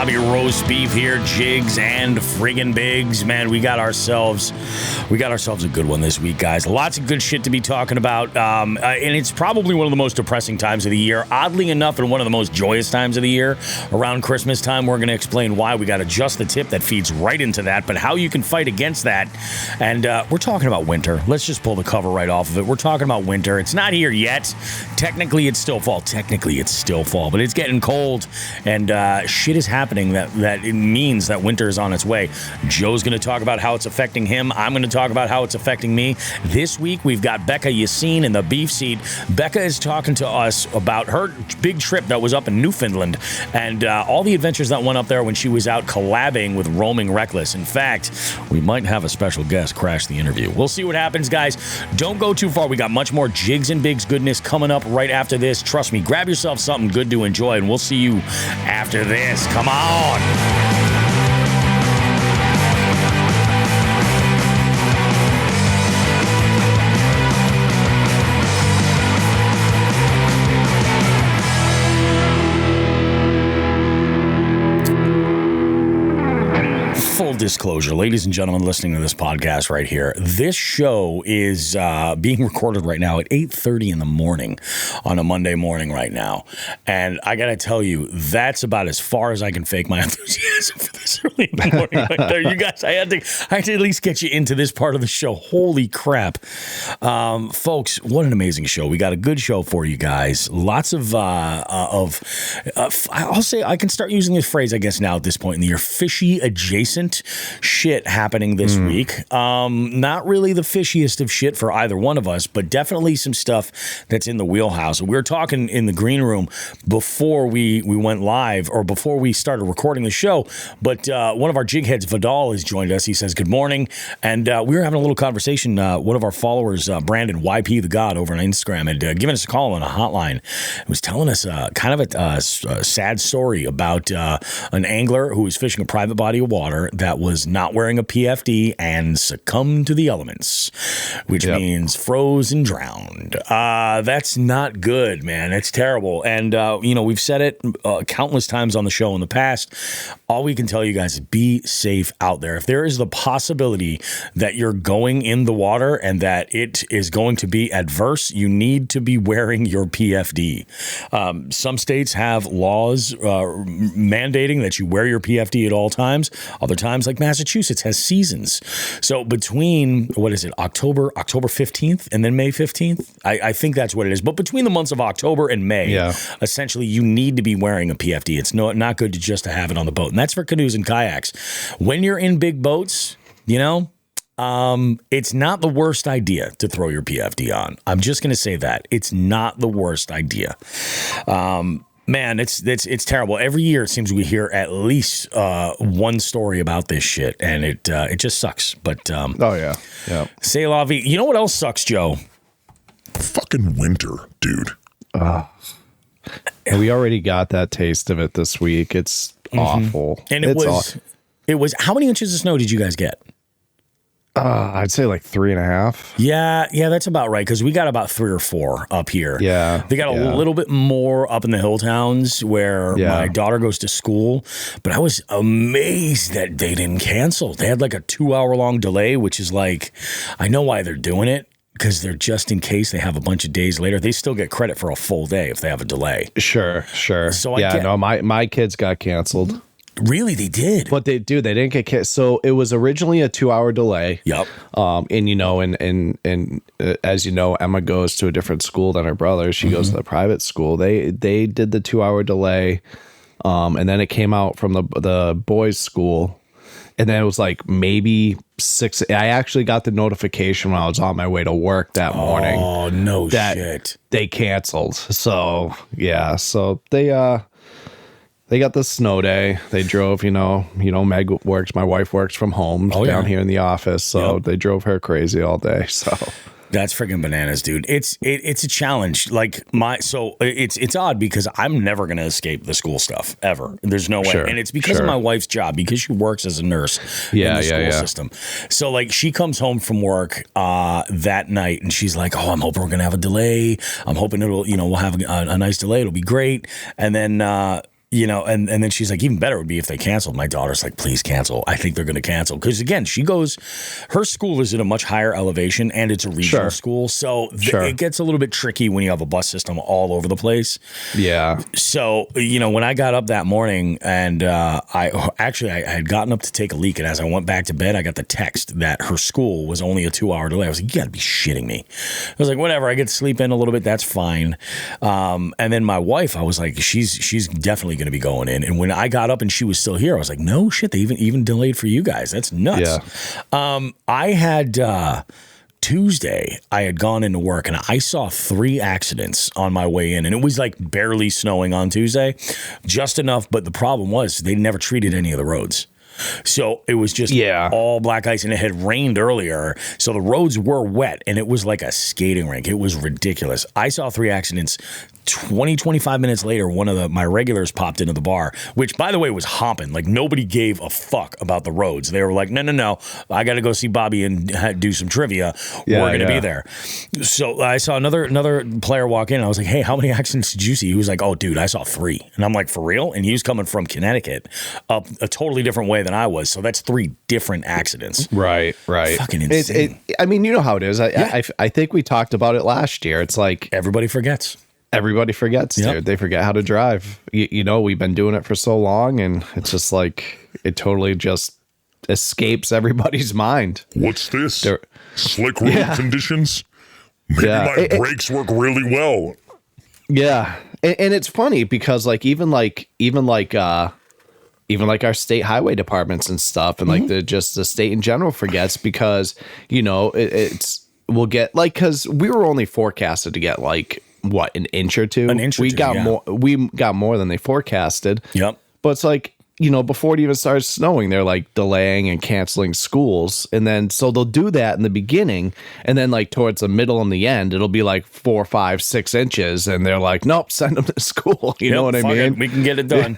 Bobby roast beef here, Jigs and friggin' Bigs. Man, we got ourselves a good one this week, guys. Lots of good shit to be talking about, and it's probably one of the most depressing times of the year. Oddly enough, and one of the most joyous times of the year, around Christmas time. We're going to explain why. We got Adjust the Tip that feeds right into that, but how you can fight against that. And we're talking about winter. Let's just pull the cover right off of it. We're talking about winter. It's not here yet. Technically, it's still fall, but it's getting cold, and shit is happening that it means that winter is on its way. Joe's going to talk about how it's affecting him. I'm going to talk about how it's affecting me. This week, we've got Becca Yassine in the beef seat. Becca is talking to us about her big trip that was up in Newfoundland and all the adventures that went up there when she was out collabing with Roaming Reckless. In fact, we might have a special guest crash the interview. We'll see what happens, guys. Don't go too far. We got much more Jigs and Bigs goodness coming up right after this. Trust me, grab yourself something good to enjoy, and we'll see you after this. Come on. Full disclosure, ladies and gentlemen listening to this podcast right here, this show is being recorded right now at 8:30 in the morning on a Monday morning right now. And I got to tell you, that's about as far as I can fake my enthusiasm for this early in the morning right there. You guys, I had to at least get you into this part of the show. Holy crap. Folks, what an amazing show. We got a good show for you guys. Lots of I'll say, I can start using this phrase, I guess, now at this point in the year, fishy adjacent shit happening this week. Not really the fishiest of shit for either one of us, but definitely some stuff that's in the wheelhouse. We were talking in the green room before we went live, or before we started recording the show, but one of our jig heads, Vidal, has joined us. He says good morning, and we were having a little conversation. One of our followers, Brandon, YP the God, over on Instagram, had given us a call on a hotline. He was telling us kind of a sad story about an angler who was fishing a private body of water that was not wearing a PFD and succumbed to the elements, which means froze and drowned. That's not good, man. It's terrible. And, we've said it countless times on the show in the past. All we can tell you guys is be safe out there. If there is the possibility that you're going in the water and that it is going to be adverse, you need to be wearing your PFD. Some states have laws mandating that you wear your PFD at all times. Other times, like Massachusetts, has seasons. So between, October 15th and then May 15th? I think that's what it is. But between the months of October and May, essentially, you need to be wearing a PFD. It's not good just to have it on the boat. And that's for canoes and kayaks. When you're in big boats, it's not the worst idea to throw your PFD on. I'm just going to say that. It's not the worst idea. Man, it's terrible. Every year it seems we hear at least one story about this shit, and it just sucks. But c'est la vie. You know what else sucks, Joe? Fucking winter, dude. And we already got that taste of it this week. It's awful. And it was. How many inches of snow did you guys get? I'd say like 3.5. Yeah, that's about right, because we got about 3 or 4 up here. Yeah. They got a little bit more up in the hill towns where my daughter goes to school, but I was amazed that they didn't cancel. They had like a 2-hour-long delay, which is like, I know why they're doing it, because they're just in case they have a bunch of days later. They still get credit for a full day if they have a delay. Sure. So my kids got canceled. Really, they did. But they didn't get canceled. So it was originally a 2-hour delay. Yep. And as you know, Emma goes to a different school than her brother. She goes to the private school. They did the 2-hour delay, and then it came out from the boys' school, and then it was like maybe 6. I actually got the notification when I was on my way to work that morning. Oh no, shit! They canceled. So yeah, so they got the snow day. They drove, Meg works, my wife works from home down here in the office. So they drove her crazy all day. So that's freaking bananas, dude. It's a challenge. Like it's odd because I'm never going to escape the school stuff ever. There's no way. Sure, and it's because of my wife's job, because she works as a nurse in the school system. So like she comes home from work that night and she's like, oh, I'm hoping we're going to have a delay. I'm hoping we'll have a nice delay. It'll be great. And then and then she's like, even better would be if they canceled. My daughter's like, please cancel. I think they're going to cancel. Because again, her school is at a much higher elevation and it's a regional school. So it gets a little bit tricky when you have a bus system all over the place. Yeah. So, when I got up that morning and I had gotten up to take a leak. And as I went back to bed, I got the text that her school was only a 2-hour delay. I was like, you got to be shitting me. I was like, whatever. I get to sleep in a little bit. That's fine. And then my wife, I was like, she's definitely going to be going in. And when I got up and she was still here, I was like, no shit, they even delayed for you guys. That's nuts. Yeah. I had Tuesday, I had gone into work and I saw 3 accidents on my way in, and it was like barely snowing on Tuesday, just enough. But the problem was they never treated any of the roads. So it was just all black ice, and it had rained earlier. So the roads were wet, and it was like a skating rink. It was ridiculous. I saw 3 accidents. 25 minutes later, one of my regulars popped into the bar, which, by the way, was hopping. Like, nobody gave a fuck about the roads. They were like, no, I got to go see Bobby and do some trivia. We're going to be there. So I saw another player walk in, and I was like, hey, how many accidents did you see? He was like, oh, dude, I saw 3. And I'm like, for real? And he was coming from Connecticut up a totally different way than I was. So that's 3 different accidents. Right. Fucking insane. I mean, you know how it is. I think we talked about it last year. It's like everybody forgets. Everybody forgets, dude. They forget how to drive. We've been doing it for so long, and it's just like it totally just escapes everybody's mind. What's this? Slick road conditions? Maybe my brakes work really well. Yeah, and it's funny because even our state highway departments and stuff, and like the state in general forgets because we'll get because we were only forecasted to get an inch or two. We got more than they forecasted. Yep. But it's like, before it even starts snowing, they're like delaying and canceling schools. And then, so they'll do that in the beginning. And then towards the middle and the end, it'll be 4, 5, 6 inches. And they're like, nope, send them to school. You know what I mean? We can get it done.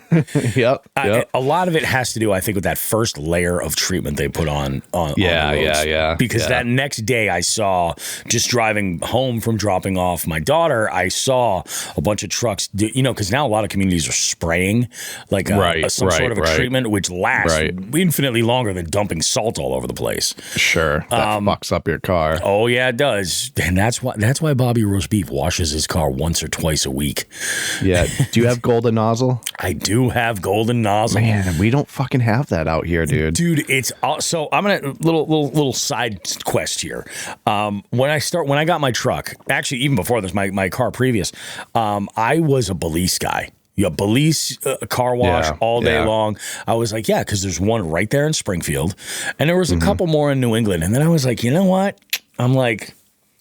Yep. A lot of it has to do, I think, with that first layer of treatment they put on the roads. Yeah. Because that next day I saw, just driving home from dropping off my daughter, I saw a bunch of trucks, because now a lot of communities are spraying some sort of a treatment, which lasts infinitely longer than dumping salt all over the place. Sure. That fucks up your car. Oh yeah, it does. And that's why Bobby Roast Beef washes his car once or twice a week. Yeah. Do you have golden nozzle? I do have golden nozzle. Man, we don't fucking have that out here, dude. Dude, it's so I'm gonna little side quest here. When I got my truck, actually even before this, my car previous, I was a Belize guy. Belize car wash all day long. I was like, because there's one right there in Springfield. And there was a couple more in New England. And then I was like, you know what? I'm like,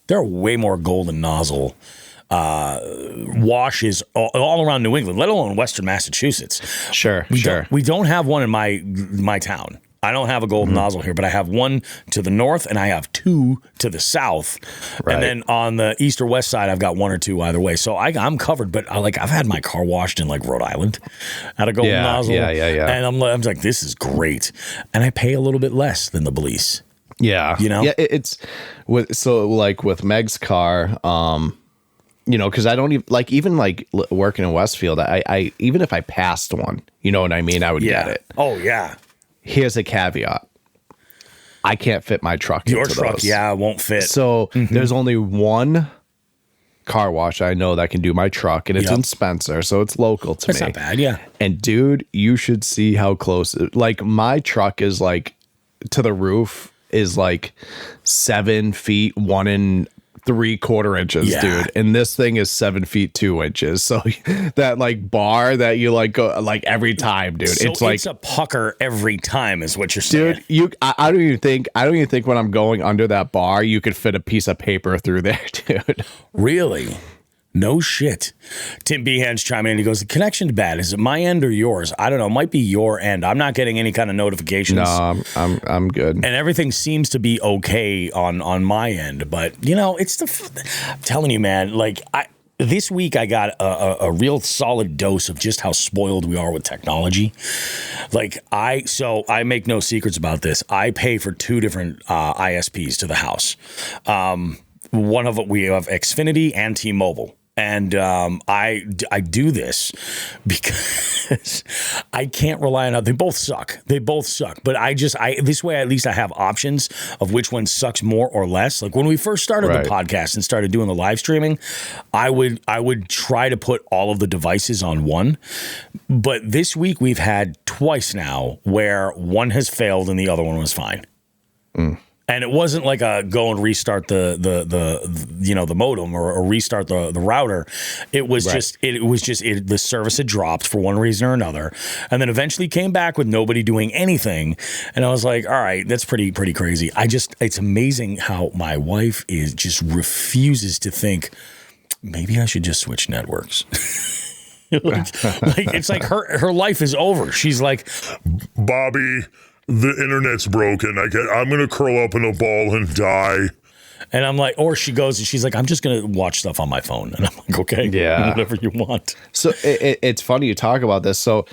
there are way more golden nozzle washes all around New England, let alone Western Massachusetts. Sure. We don't have one in my town. I don't have a golden nozzle here, but I have one to the north and I have 2 to the south. Right. And then on the east or west side, I've got 1 or 2 either way. So I'm covered, but I've had my car washed in Rhode Island at a golden nozzle. Yeah. And I'm like, this is great. And I pay a little bit less than the Belize. Yeah. Yeah, it's with Meg's car, because I don't even working in Westfield, I even if I passed one, you know what I mean? I would get it. Oh yeah. Here's a caveat. I can't fit my truck into those. Won't fit. So there's only one car wash I know that can do my truck, and it's in Spencer, so it's local to me. That's not bad, yeah. And dude, you should see how close. My truck is to the roof is 7 feet 1 3/4 inches, dude, and this thing is 7 feet 2 inches. So that bar that you go every time, dude. So it's a pucker every time, is what you're saying, dude. I don't even think when I'm going under that bar, you could fit a piece of paper through there, dude. Really? No shit. Tim Behan's chiming in. He goes, the connection's bad. Is it my end or yours? I don't know. It might be your end. I'm not getting any kind of notifications. No, I'm good. And everything seems to be okay on my end. But, it's I'm telling you, man, this week I got a real solid dose of just how spoiled we are with technology. I make no secrets about this. I pay for 2 different ISPs to the house. One of it, we have Xfinity and T-Mobile. And I do this because I can't rely on. They both suck. But this way at least I have options of which one sucks more or less. Like when we first started the podcast and started doing the live streaming, I would try to put all of the devices on one. But this week we've had twice now where one has failed and the other one was fine. And it wasn't like a go and restart the modem or restart the router. It was just the service had dropped for one reason or another, and then eventually came back with nobody doing anything. And I was like, all right, that's pretty crazy. It's amazing how my wife just refuses to think maybe I should just switch networks. like it's like her life is over. She's like, Bobby, the internet's broken. I'm going to curl up in a ball and die. And I'm like, or she goes and she's like, I'm just going to watch stuff on my phone. And I'm like, okay, whatever you want. So it's funny you talk about this. So,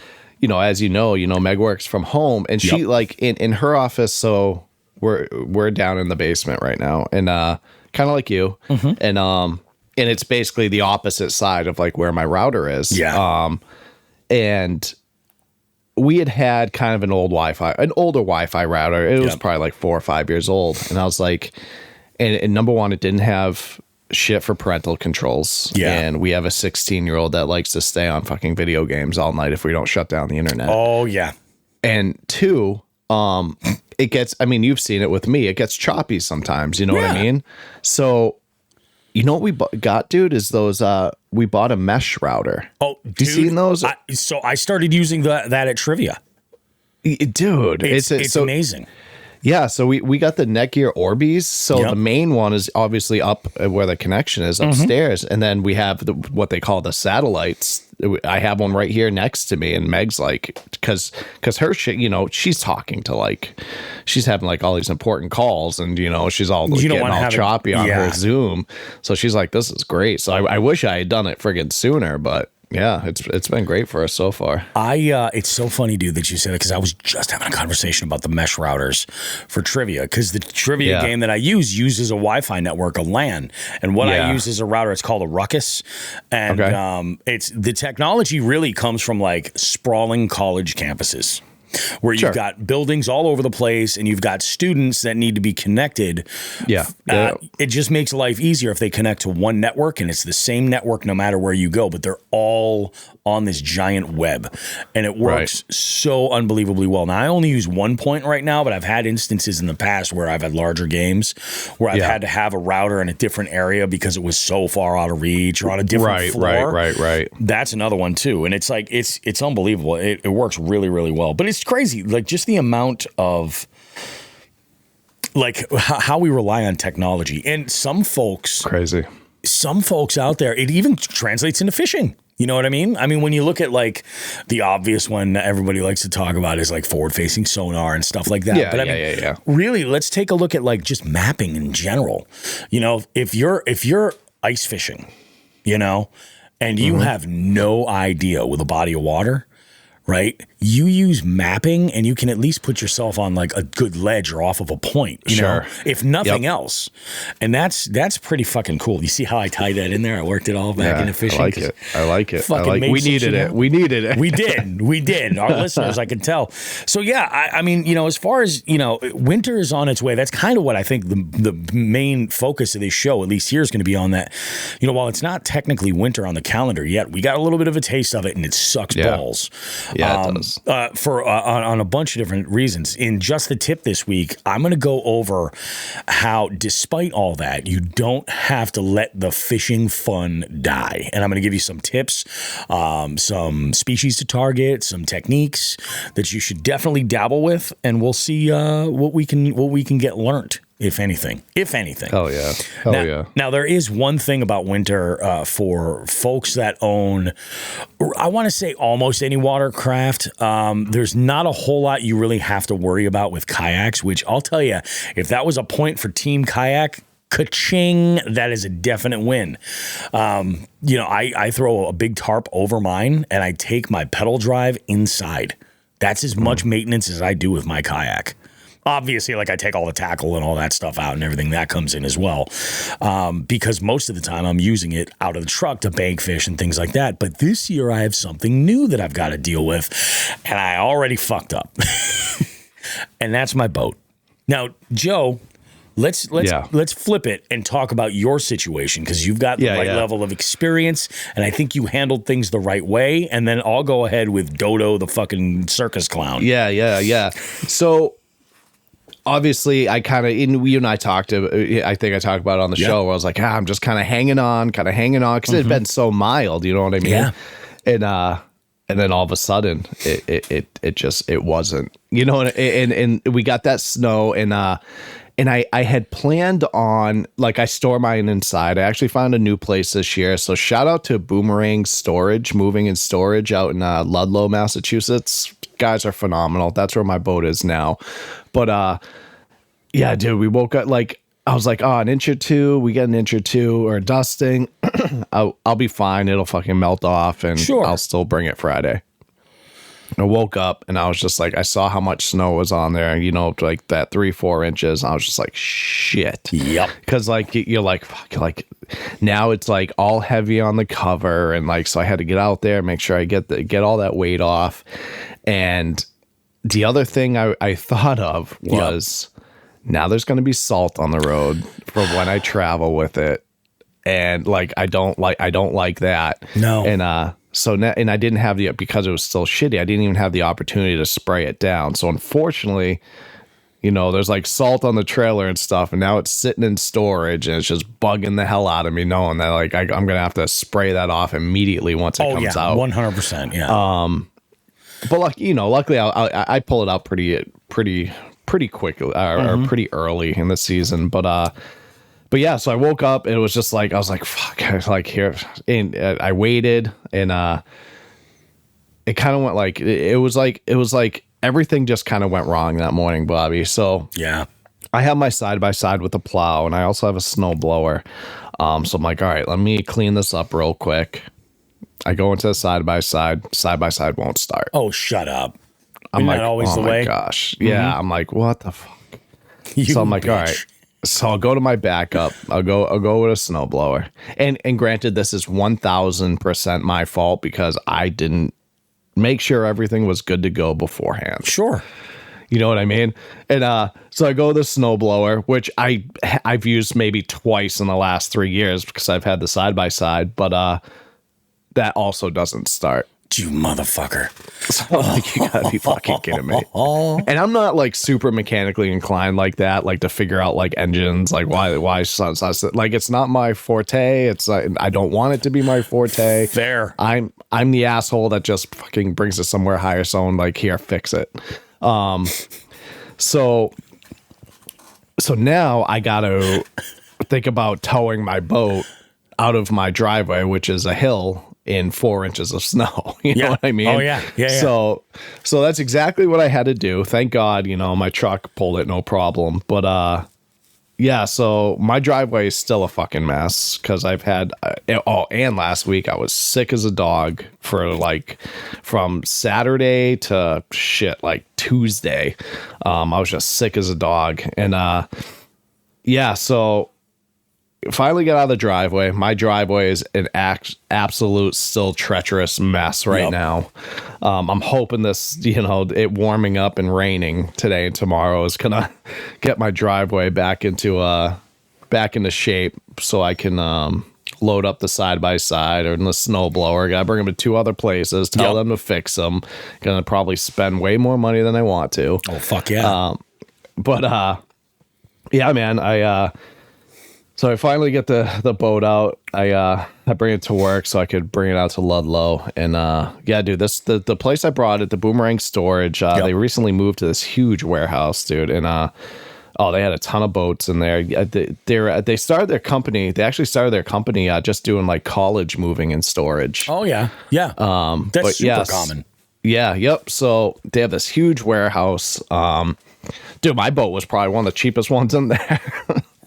as you know, Meg works from home and she like in her office. So we're down in the basement right now and kind of like you. And it's basically the opposite side of like where my router is. Yeah. And we had kind of an older Wi-Fi router. It was probably like 4 or 5 years old. And I was like, and number one, it didn't have shit for parental controls. Yeah. And we have a 16-year-old that likes to stay on fucking video games all night if we don't shut down the internet. Oh, yeah. And two, it gets, you've seen it with me. It gets choppy sometimes. You know what I mean? So, you know what we got, dude, is those, we bought a mesh router. Oh, dude. You seen those? So I started using that at Trivia. Dude. It's amazing. Yeah, so we got the Netgear Orbeez. So the main one is obviously up where the connection is upstairs. And then we have what they call the satellites. I have one right here next to me. And Meg's like, because her shit, she's talking to she's having like all these important calls. And, she's all getting all choppy on her Zoom. So she's like, this is great. So I wish I had done it friggin' sooner, but. Yeah, it's been great for us so far. It's so funny, dude, that you said it because I was just having a conversation about the mesh routers for Trivia because the Trivia game that I uses a Wi-Fi network, a LAN, and what I use is a router. It's called a Ruckus, and it's the technology really comes from like sprawling college campuses. Where you've got buildings all over the place and you've got students that need to be connected. Yeah. It just makes life easier if they connect to one network and it's the same network no matter where you go, but they're all on this giant web and it works so unbelievably well. Now I only use one point right now, but I've had instances in the past where I've had larger games where I've had to have a router in a different area because it was so far out of reach or on a different floor. Right. That's another one too. And it's like, it's unbelievable. It works really, really well, but it's crazy. Like just the amount of like how we rely on technology and some folks out there, it even translates into fishing. You know what I mean? I mean, when you look at like the obvious one that everybody likes to talk about is like forward facing sonar and stuff like that. Yeah, but really, let's take a look at like just mapping in general. If you're ice fishing, and you have no idea with a body of water, right? You use mapping and you can at least put yourself on like a good ledge or off of a point, you know, if nothing else. And that's pretty fucking cool. You see how I tied that in there? I worked it all back into fishing. I like it. We needed it. We did. Our listeners, I can tell. So yeah, I mean, as far as, winter is on its way. That's kind of what I think the main focus of this show, at least here, is going to be on that. While it's not technically winter on the calendar yet, we got a little bit of a taste of it and it sucks balls. Yeah, it does. On a bunch of different reasons. In just the tip this week, I'm going to go over how, despite all that, you don't have to let the fishing fun die. And I'm going to give you some tips, some species to target, some techniques that you should definitely dabble with, and we'll see what we can get learned. If anything. Hell yeah. Now, there is one thing about winter for folks that own, I want to say almost any watercraft. There's not a whole lot you really have to worry about with kayaks, which I'll tell you, if that was a point for Team Kayak, ka-ching, that is a definite win. I throw a big tarp over mine and I take my pedal drive inside. That's as much maintenance as I do with my kayak. Obviously, like I take all the tackle and all that stuff out and everything that comes in as well, because most of the time I'm using it out of the truck to bank fish and things like that. But this year I have something new that I've got to deal with, and I already fucked up. And that's my boat. Now, Joe, let's flip it and talk about your situation, because you've got the right level of experience, and I think you handled things the right way. And then I'll go ahead with Dodo, the fucking circus clown. Yeah. So obviously, I kind of, you and I talked, I think I talked about it on the show, where I was like, I'm just kind of hanging on, because it had been so mild, you know what I mean? Yeah. And then all of a sudden, it wasn't, you know, and we got that snow, and I had planned on, like, I store mine inside. I actually found a new place this year. So shout out to Boomerang Storage, Moving and Storage out in Ludlow, Massachusetts. Guys are phenomenal. That's where my boat is now. But yeah, dude, we woke up, like, I was like, an inch or two, we get an inch or two, or dusting. I'll be fine. It'll fucking melt off, and I'll still bring it Friday. I woke up and I was just like, I saw how much snow was on there, you know, like that 3-4 inches. I was just like, shit. Yep. Because like you're like, fuck, like now it's like all heavy on the cover, and like, so I had to get out there and make sure I get all that weight off. And the other thing I thought of was, now there's going to be salt on the road for when I travel with it, and like I don't like that. No. And so now, and I didn't have because it was still shitty, I didn't even have the opportunity to spray it down. So unfortunately, you know, there's like salt on the trailer and stuff, and now it's sitting in storage, and it's just bugging the hell out of me knowing that like I'm going to have to spray that off immediately once it comes out. 100%. Yeah. But like, you know, luckily I pull it out pretty quickly, or pretty early in the season. But yeah, so I woke up and it was just like, I was like, fuck, I was like, here, and I waited, and it kind of went like, it was like everything just kind of went wrong that morning, Bobby. So yeah, I have my side-by-side with a plow, and I also have a snow blower. So I'm like, all right, let me clean this up real quick. I go into the side-by-side won't start. Oh, shut up. I'm like, always the way? Oh my gosh. Yeah. I'm like, what the fuck? So I'm like, all right. So I'll go to my backup. I'll go with a snowblower. And granted, this is 1000% my fault, because I didn't make sure everything was good to go beforehand. Sure. You know what I mean? And so I go with the snowblower, which I've used maybe twice in the last 3 years, because I've had the side-by-side, but that also doesn't start. You motherfucker. So like, you gotta be fucking kidding me. And I'm not like super mechanically inclined like that, like to figure out like engines, like why like it's not my forte. It's like, I don't want it to be my forte. Fair. I'm the asshole that just fucking brings it somewhere higher, so I'm like, here, fix it. So now I gotta think about towing my boat out of my driveway, which is a hill, in 4 inches of snow. You know what I mean? Oh yeah. So that's exactly what I had to do. Thank God, you know, my truck pulled it no problem. But yeah, so my driveway is still a fucking mess, because I've had and last week I was sick as a dog for like from Saturday to like Tuesday. I was just sick as a dog. And yeah, so finally got out of the driveway. My driveway is an absolute still treacherous mess right now. I'm hoping this, you know, it warming up and raining today and tomorrow is gonna get my driveway back into shape, so I can load up the side-by-side or the snowblower. Gotta bring them to 2 other places, tell them to fix them. Gonna probably spend way more money than I want to. Oh fuck yeah. But yeah, man, so I finally get the boat out. I bring it to work so I could bring it out to Ludlow. And yeah, dude, the place I brought it, the Boomerang Storage, they recently moved to this huge warehouse, dude. And they had a ton of boats in there. They started their company. They actually started their company just doing like college moving and storage. Oh yeah, yeah. That's super common. Yeah, yep. So they have this huge warehouse. Dude, my boat was probably one of the cheapest ones in there.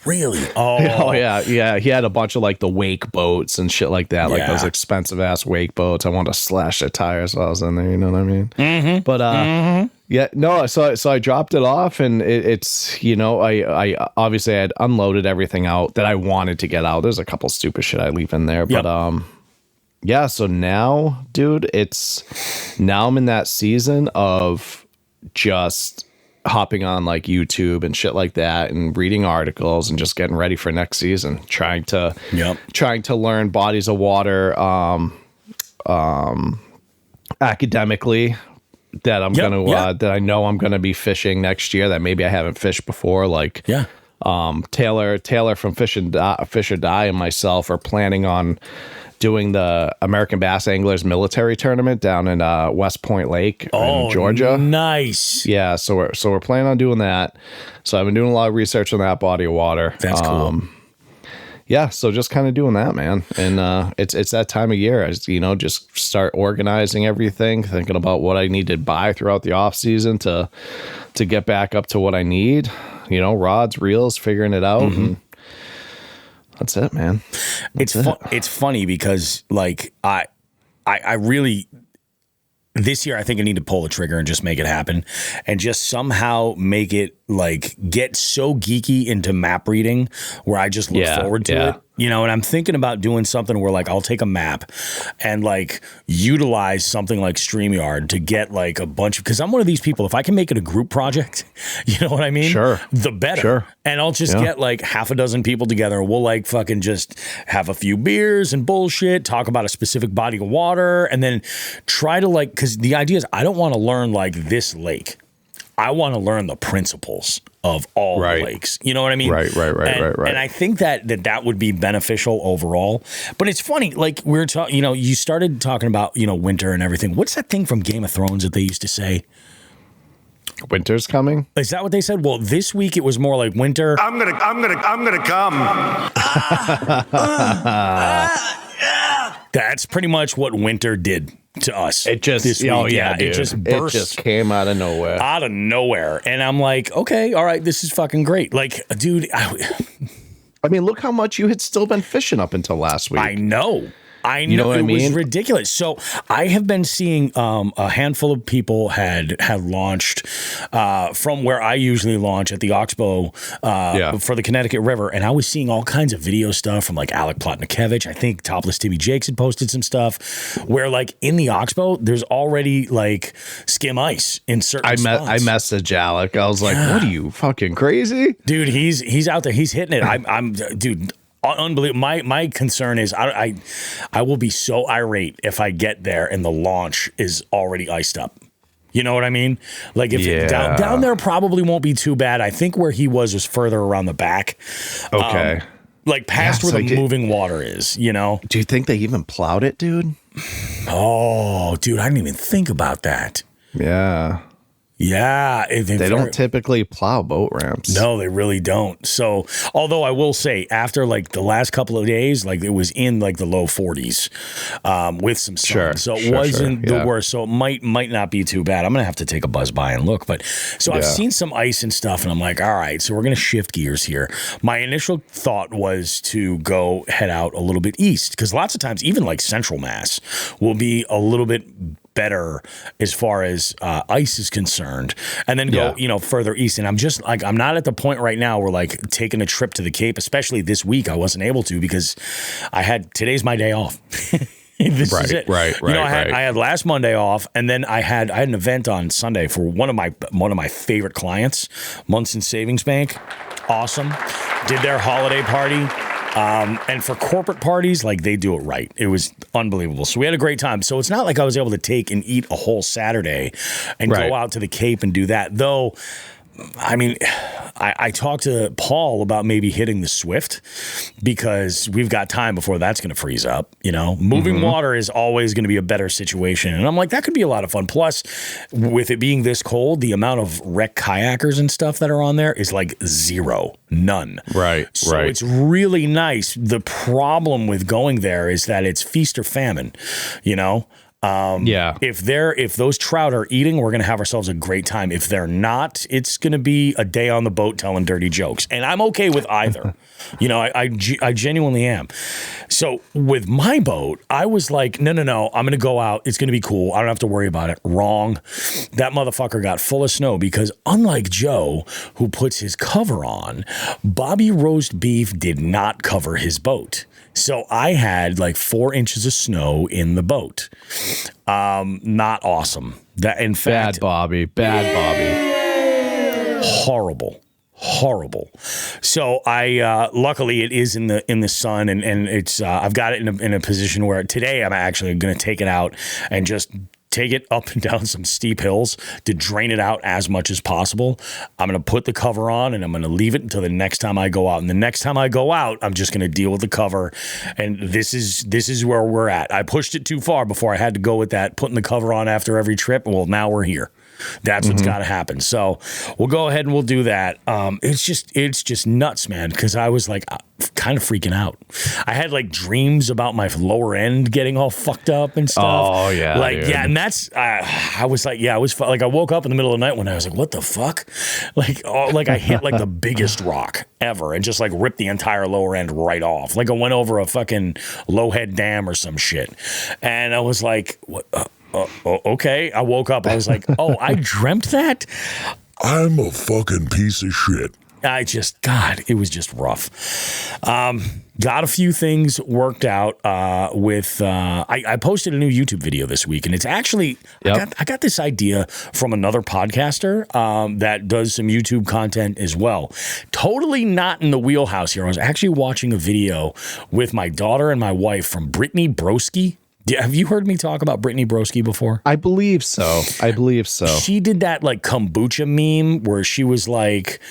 Really? Oh yeah. He had a bunch of like the wake boats and shit like that, like those expensive ass wake boats. I wanted to slash their tires while I was in there. You know what I mean? Mm-hmm. But Yeah, no. So I dropped it off, and it's I obviously I had unloaded everything out that I wanted to get out. There's a couple stupid shit I leave in there, Yep. but yeah. So now, dude, now I'm in that season of just hopping on like YouTube and shit like that, and reading articles and just getting ready for next season. Trying to learn bodies of water, academically. That I'm that I know I'm gonna be fishing next year. That maybe I haven't fished before. Like, Taylor from Fish or Die and myself are planning on doing the American Bass Anglers Military Tournament down in West Point Lake in Georgia. Nice. Yeah, so we're planning on doing that. So I've been doing a lot of research on that body of water. That's cool. Yeah, so just kind of doing that, man. And it's that time of year, as just start organizing everything, thinking about what I need to buy throughout the off season to get back up to what I need. Rods, reels, figuring it out. Mm-hmm. And that's it, man. It's funny because like I really, this year I think I need to pull the trigger and just make it happen, and just somehow make it like get so geeky into map reading where I just look forward to it. And I'm thinking about doing something where like I'll take a map and like utilize something like StreamYard to get like a bunch of, because I'm one of these people, if I can make it a group project, you know what I mean? Sure. The better. Sure. And I'll just get like half a dozen people together. We'll like fucking just have a few beers and bullshit, talk about a specific body of water, and then try to like, because the idea is I don't want to learn like this lake. I want to learn the principles of all the lakes. You know what I mean? Right. And I think that would be beneficial overall. But it's funny, like we were talking, you started talking about, winter and everything. What's that thing from Game of Thrones that they used to say? Winter's coming? Is that what they said? Well, this week it was more like winter. I'm gonna come. That's pretty much what winter did to us. It just, this week. It just burst. It just came out of nowhere. Out of nowhere. And I'm like, okay, all right, this is fucking great. Like, dude. I mean, look how much you had still been fishing up until last week. I know. You know what I mean? It was ridiculous. So I have been seeing a handful of people had launched from where I usually launch at the Oxbow for the Connecticut River. And I was seeing all kinds of video stuff from like Alec Plotnikevich. I think Topless Timmy Jakes had posted some stuff where like in the Oxbow, there's already like skim ice in certain spots. I messaged Alec. I was like, what are you, fucking crazy? Dude, he's out there. He's hitting it. Dude. Unbelievable. My concern is I will be so irate if I get there and the launch is already iced up. You know what I mean? Like if down there probably won't be too bad. I think where he was further around the back. Okay. Like past where the moving water is, Do you think they even plowed it, dude? Oh, dude, I didn't even think about that. Yeah. Yeah. They don't typically plow boat ramps. No, they really don't. So, although I will say after like the last couple of days, like it was in like the low 40s with some sun. So it wasn't the worst. So it might not be too bad. I'm going to have to take a buzz by and look. But so I've seen some ice and stuff and I'm like, all right, so we're going to shift gears here. My initial thought was to go head out a little bit east because lots of times, even like Central Mass will be a little bit better as far as ice is concerned, and then go further east. And I'm just like, I'm not at the point right now where like taking a trip to the Cape, especially this week, I wasn't able to because today's my day off. This is it. Right. I had last Monday off, and then I had an event on Sunday for one of my favorite clients, Munson Savings Bank. Awesome. Did their holiday party. And for corporate parties, like they do it right. It was unbelievable. So we had a great time. So it's not like I was able to take and eat a whole Saturday and go out to the Cape and do that. Though, I mean, I talked to Paul about maybe hitting the Swift because we've got time before that's going to freeze up. Moving water is always going to be a better situation. And I'm like, that could be a lot of fun. Plus, with it being this cold, the amount of wreck kayakers and stuff that are on there is like zero. None. Right. So it's really nice. The problem with going there is that it's feast or famine, If those trout are eating, we're going to have ourselves a great time. If they're not, it's going to be a day on the boat telling dirty jokes. And I'm okay with either. I genuinely am. So with my boat, I was like, no, I'm going to go out. It's going to be cool. I don't have to worry about it. Wrong. That motherfucker got full of snow because unlike Joe, who puts his cover on, Bobby Roast Beef did not cover his boat. So I had like 4 inches of snow in the boat. Not awesome. That in fact, bad Bobby. Horrible. So I luckily it is in the sun and it's I've got it in a position where today I'm actually going to take it out and just take it up and down some steep hills to drain it out as much as possible. I'm going to put the cover on and I'm going to leave it until the next time I go out. And the next time I go out, I'm just going to deal with the cover. And this is where we're at. I pushed it too far before I had to go with that, putting the cover on after every trip. Well, now we're here. That's what's got to happen. So we'll go ahead and we'll do that. It's just nuts, man. Because I was like kind of freaking out. I had like dreams about my lower end getting all fucked up and stuff. Oh yeah, dude. And that's I was like, I woke up in the middle of the night when I was like, what the fuck? Like I hit like the biggest rock ever and just like ripped the entire lower end right off. Like I went over a fucking low head dam or some shit. And I was like, what? Okay. I woke up. I was like, oh, I dreamt that? I'm a fucking piece of shit. It was just rough. Got a few things worked out with, I posted a new YouTube video this week and it's actually, I got this idea from another podcaster that does some YouTube content as well. Totally not in the wheelhouse here. I was actually watching a video with my daughter and my wife from Brittany Broski. Have you heard me talk about Brittany Broski before? I believe so. She did that like kombucha meme where she was like,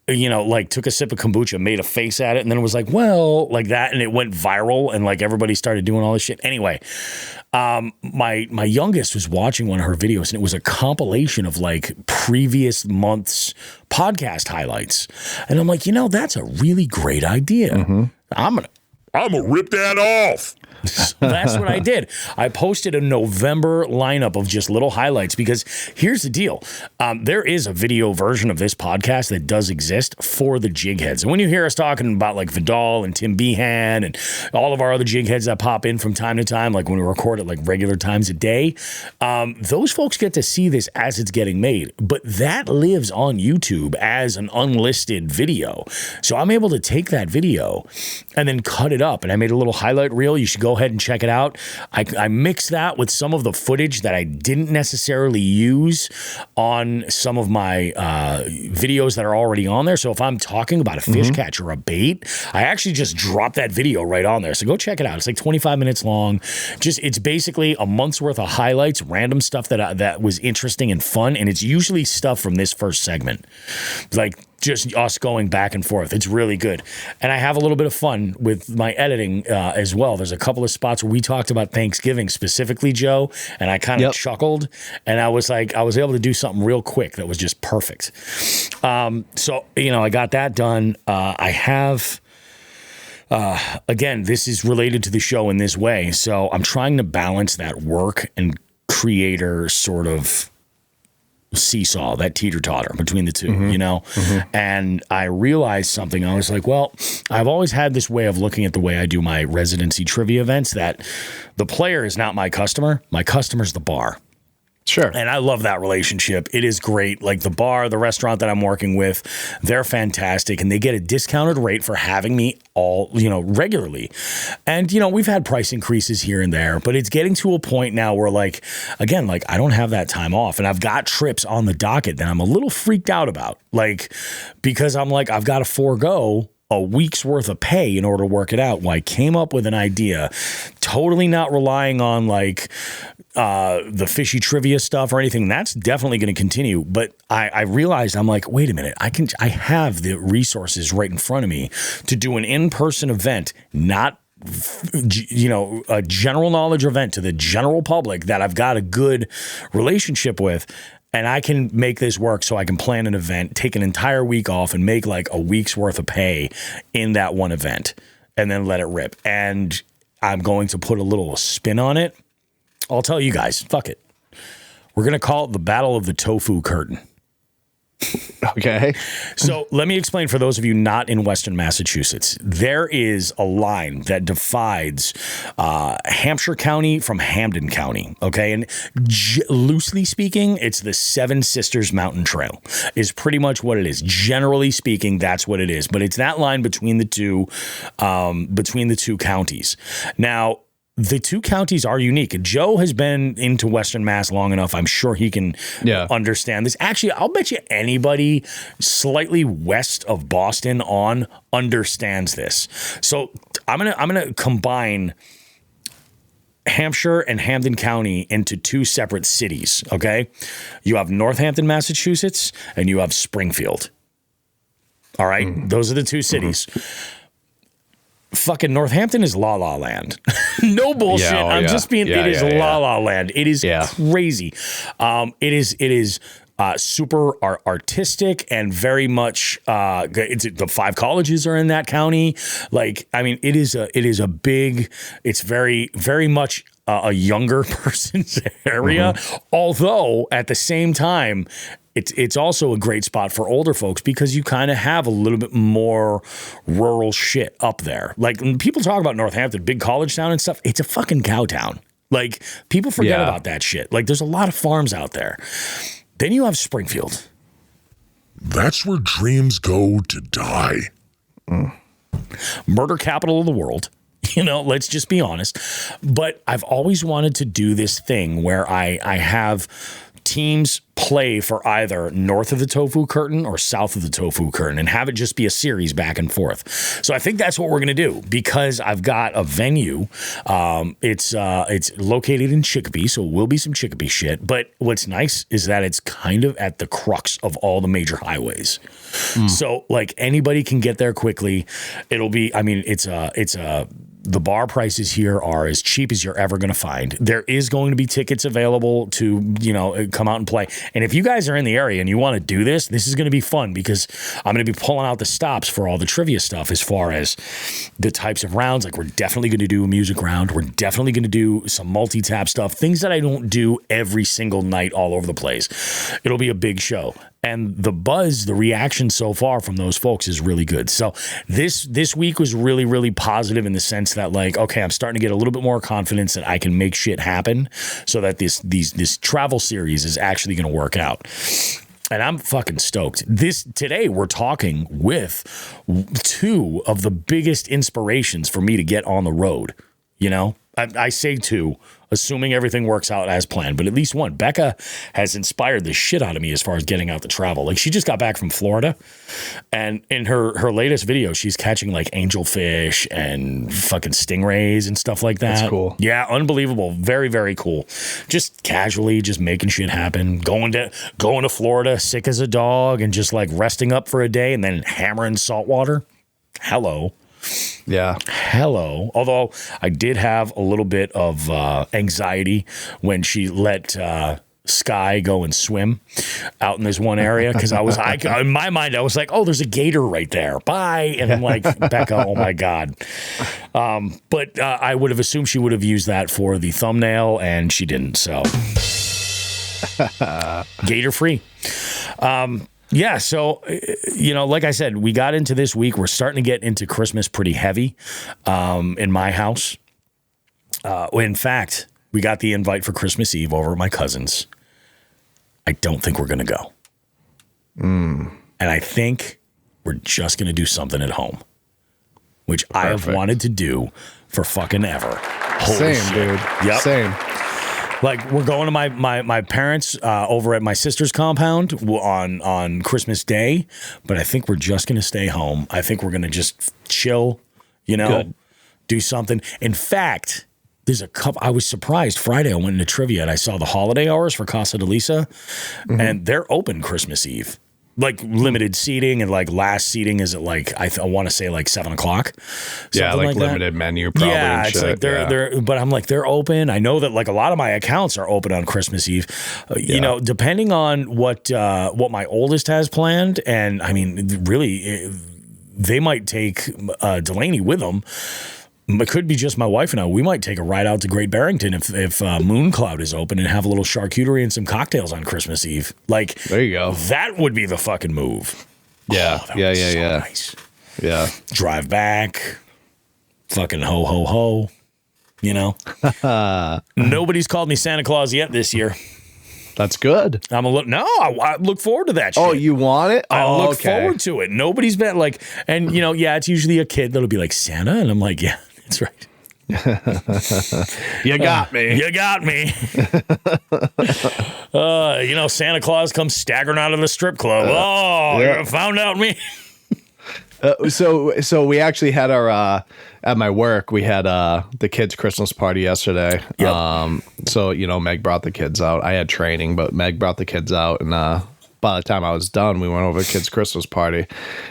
took a sip of kombucha, made a face at it, and then it was like, well, like that, and it went viral, and like everybody started doing all this shit. Anyway, my youngest was watching one of her videos, and it was a compilation of like previous months' podcast highlights, and I'm like, that's a really great idea. I'm gonna rip that off. So that's what I did. I posted a November lineup of just little highlights because here's the deal. There is a video version of this podcast that does exist for the jig heads. And when you hear us talking about like Vidal and Tim Behan and all of our other jig heads that pop in from time to time, like when we record at like regular times a day, those folks get to see this as it's getting made. But that lives on YouTube as an unlisted video. So I'm able to take that video and then cut it up. And I made a little highlight reel. You should go ahead and check it out. I mixed that with some of the footage that I didn't necessarily use on some of my videos that are already on there. So if I'm talking about a fish catch or a bait, I actually just dropped that video right on there. So go check it out. It's like 25 minutes long. It's basically a month's worth of highlights, random stuff that was interesting and fun. And it's usually stuff from this first segment. Like just us going back and forth. It's really good. And I have a little bit of fun with my editing as well. There's a couple of spots where we talked about Thanksgiving specifically, Joe, and I kind of chuckled. And I was like, I was able to do something real quick that was just perfect. So, I got that done. I have... again, this is related to the show in this way. So I'm trying to balance that work and creator sort of seesaw, that teeter-totter between the two, And I realized something. I was like, well, I've always had this way of looking at the way I do my residency trivia events that the player is not my customer. My customer's the bar. Sure. And I love that relationship. It is great. Like the bar, the restaurant that I'm working with, they're fantastic. And they get a discounted rate for having me all, regularly. And, we've had price increases here and there, but it's getting to a point now where like, again, like I don't have that time off and I've got trips on the docket that I'm a little freaked out about. Like, because I'm like, I've got to forego a week's worth of pay in order to work it out. Well, I came up with an idea, totally not relying on like the fishy trivia stuff or anything. That's definitely going to continue. But I realized I'm like, wait a minute, I have the resources right in front of me to do an in-person event, not a general knowledge event to the general public that I've got a good relationship with. And I can make this work so I can plan an event, take an entire week off and make like a week's worth of pay in that one event and then let it rip. And I'm going to put a little spin on it I'll tell you guys. Fuck it. We're going to call it the Battle of the Tofu Curtain. Okay. So let me explain for those of you not in Western Massachusetts. There is a line that divides Hampshire County from Hampden County. Okay. And loosely speaking, it's the Seven Sisters Mountain Trail is pretty much what it is. Generally speaking, that's what it is. But it's that line between the two counties. Now, the two counties are unique. Joe has been into Western Mass long enough. I'm sure he can understand this. Actually, I'll bet you anybody slightly west of Boston understands this. So I'm gonna combine Hampshire and Hampden County into two separate cities. Okay, you have Northampton, Massachusetts, and you have Springfield. All right, those are the two cities. Fucking Northampton is La La Land. No bullshit. I'm just being, it is La La Land. It is crazy. It is super artistic and very much, the 5 colleges are in that county. Like, I mean, it is a big, it's very, very much a younger person's area. Although at the same time, it's also a great spot for older folks because you kind of have a little bit more rural shit up there. Like when people talk about Northampton, big college town and stuff, it's a fucking cow town. Like people forget about that shit. Like there's a lot of farms out there. Then you have Springfield. That's where dreams go to die. Murder capital of the world. You know, let's just be honest. But I've always wanted to do this thing where I have teams play for either north of the Tofu Curtain or south of the Tofu Curtain and have it just be a series back and forth. So I think that's what we're going to do because I've got a venue. It's located in Chicopee, so it will be some Chicopee shit. But what's nice is that it's kind of at the crux of all the major highways. So like anybody can get there quickly. It'll be, I mean, the bar prices here are as cheap as you're ever going to find. There is going to be tickets available to, come out and play. And if you guys are in the area and you want to do this is going to be fun because I'm going to be pulling out the stops for all the trivia stuff as far as the types of rounds. Like we're definitely going to do a music round. We're definitely going to do some multi-tap stuff, things that I don't do every single night all over the place. It'll be a big show. And the buzz, the reaction so far from those folks is really good. So this week was really, really positive in the sense that like, okay, I'm starting to get a little bit more confidence that I can make shit happen so that this travel series is actually going to work out. And I'm fucking stoked. Today we're talking with 2 of the biggest inspirations for me to get on the road. I say 2, assuming everything works out as planned, but at least one. Becca has inspired the shit out of me as far as getting out to travel. Like she just got back from Florida, and in her latest video, she's catching like angelfish and fucking stingrays and stuff like that. That's cool. Yeah, unbelievable. Very, very cool. Just casually, just making shit happen. Going to Florida, sick as a dog, and just like resting up for a day, and then hammering salt water. Hello. Yeah. Hello. Although I did have a little bit of anxiety when she let Sky go and swim out in this one area because in my mind I was like, oh, there's a gator right there. Bye. And I'm like, Becca, oh my God. But I would have assumed she would have used that for the thumbnail, and she didn't. So gator free. Yeah, so, like I said, we got into this week. We're starting to get into Christmas pretty heavy in my house. In fact, we got the invite for Christmas Eve over at my cousin's. I don't think we're going to go. And I think we're just going to do something at home, which I have wanted to do for fucking ever. Holy Same, shit. dude. Yep. Same. Like we're going to my parents over at my sister's compound on Christmas Day, but I think we're just going to stay home. I think we're going to just chill, do something. In fact, there's a couple. I was surprised Friday. I went into trivia and I saw the holiday hours for Casa de Lisa, and they're open Christmas Eve. Like limited seating, and like last seating is at like I want to say like 7 o'clock. Yeah, like limited menu probably. Yeah, and it's shit. like they're but I'm like they're open. I know that like a lot of my accounts are open on Christmas Eve. Depending on what my oldest has planned, and I mean really they might take Delaney with them. It could be just my wife and I. We might take a ride out to Great Barrington if Moon Cloud is open and have a little charcuterie and some cocktails on Christmas Eve. Like, there you go. That would be the fucking move. Yeah, yeah. Nice. Yeah. Drive back. Fucking ho, ho, ho. You know? Nobody's called me Santa Claus yet this year. That's good. I look forward to that shit. Oh, you want it? I look forward to it. Nobody's been like, and you know, it's usually a kid that'll be like, Santa? And I'm like, yeah, that's right. You got me. You got me. You know, Santa Claus comes staggering out of the strip club. You found out me. So we actually had our at my work we had the kids' Christmas party yesterday. Yep. So you know, Meg brought the kids out. I had training, but Meg brought the kids out, and by the time I was done, we went over to kids' Christmas party,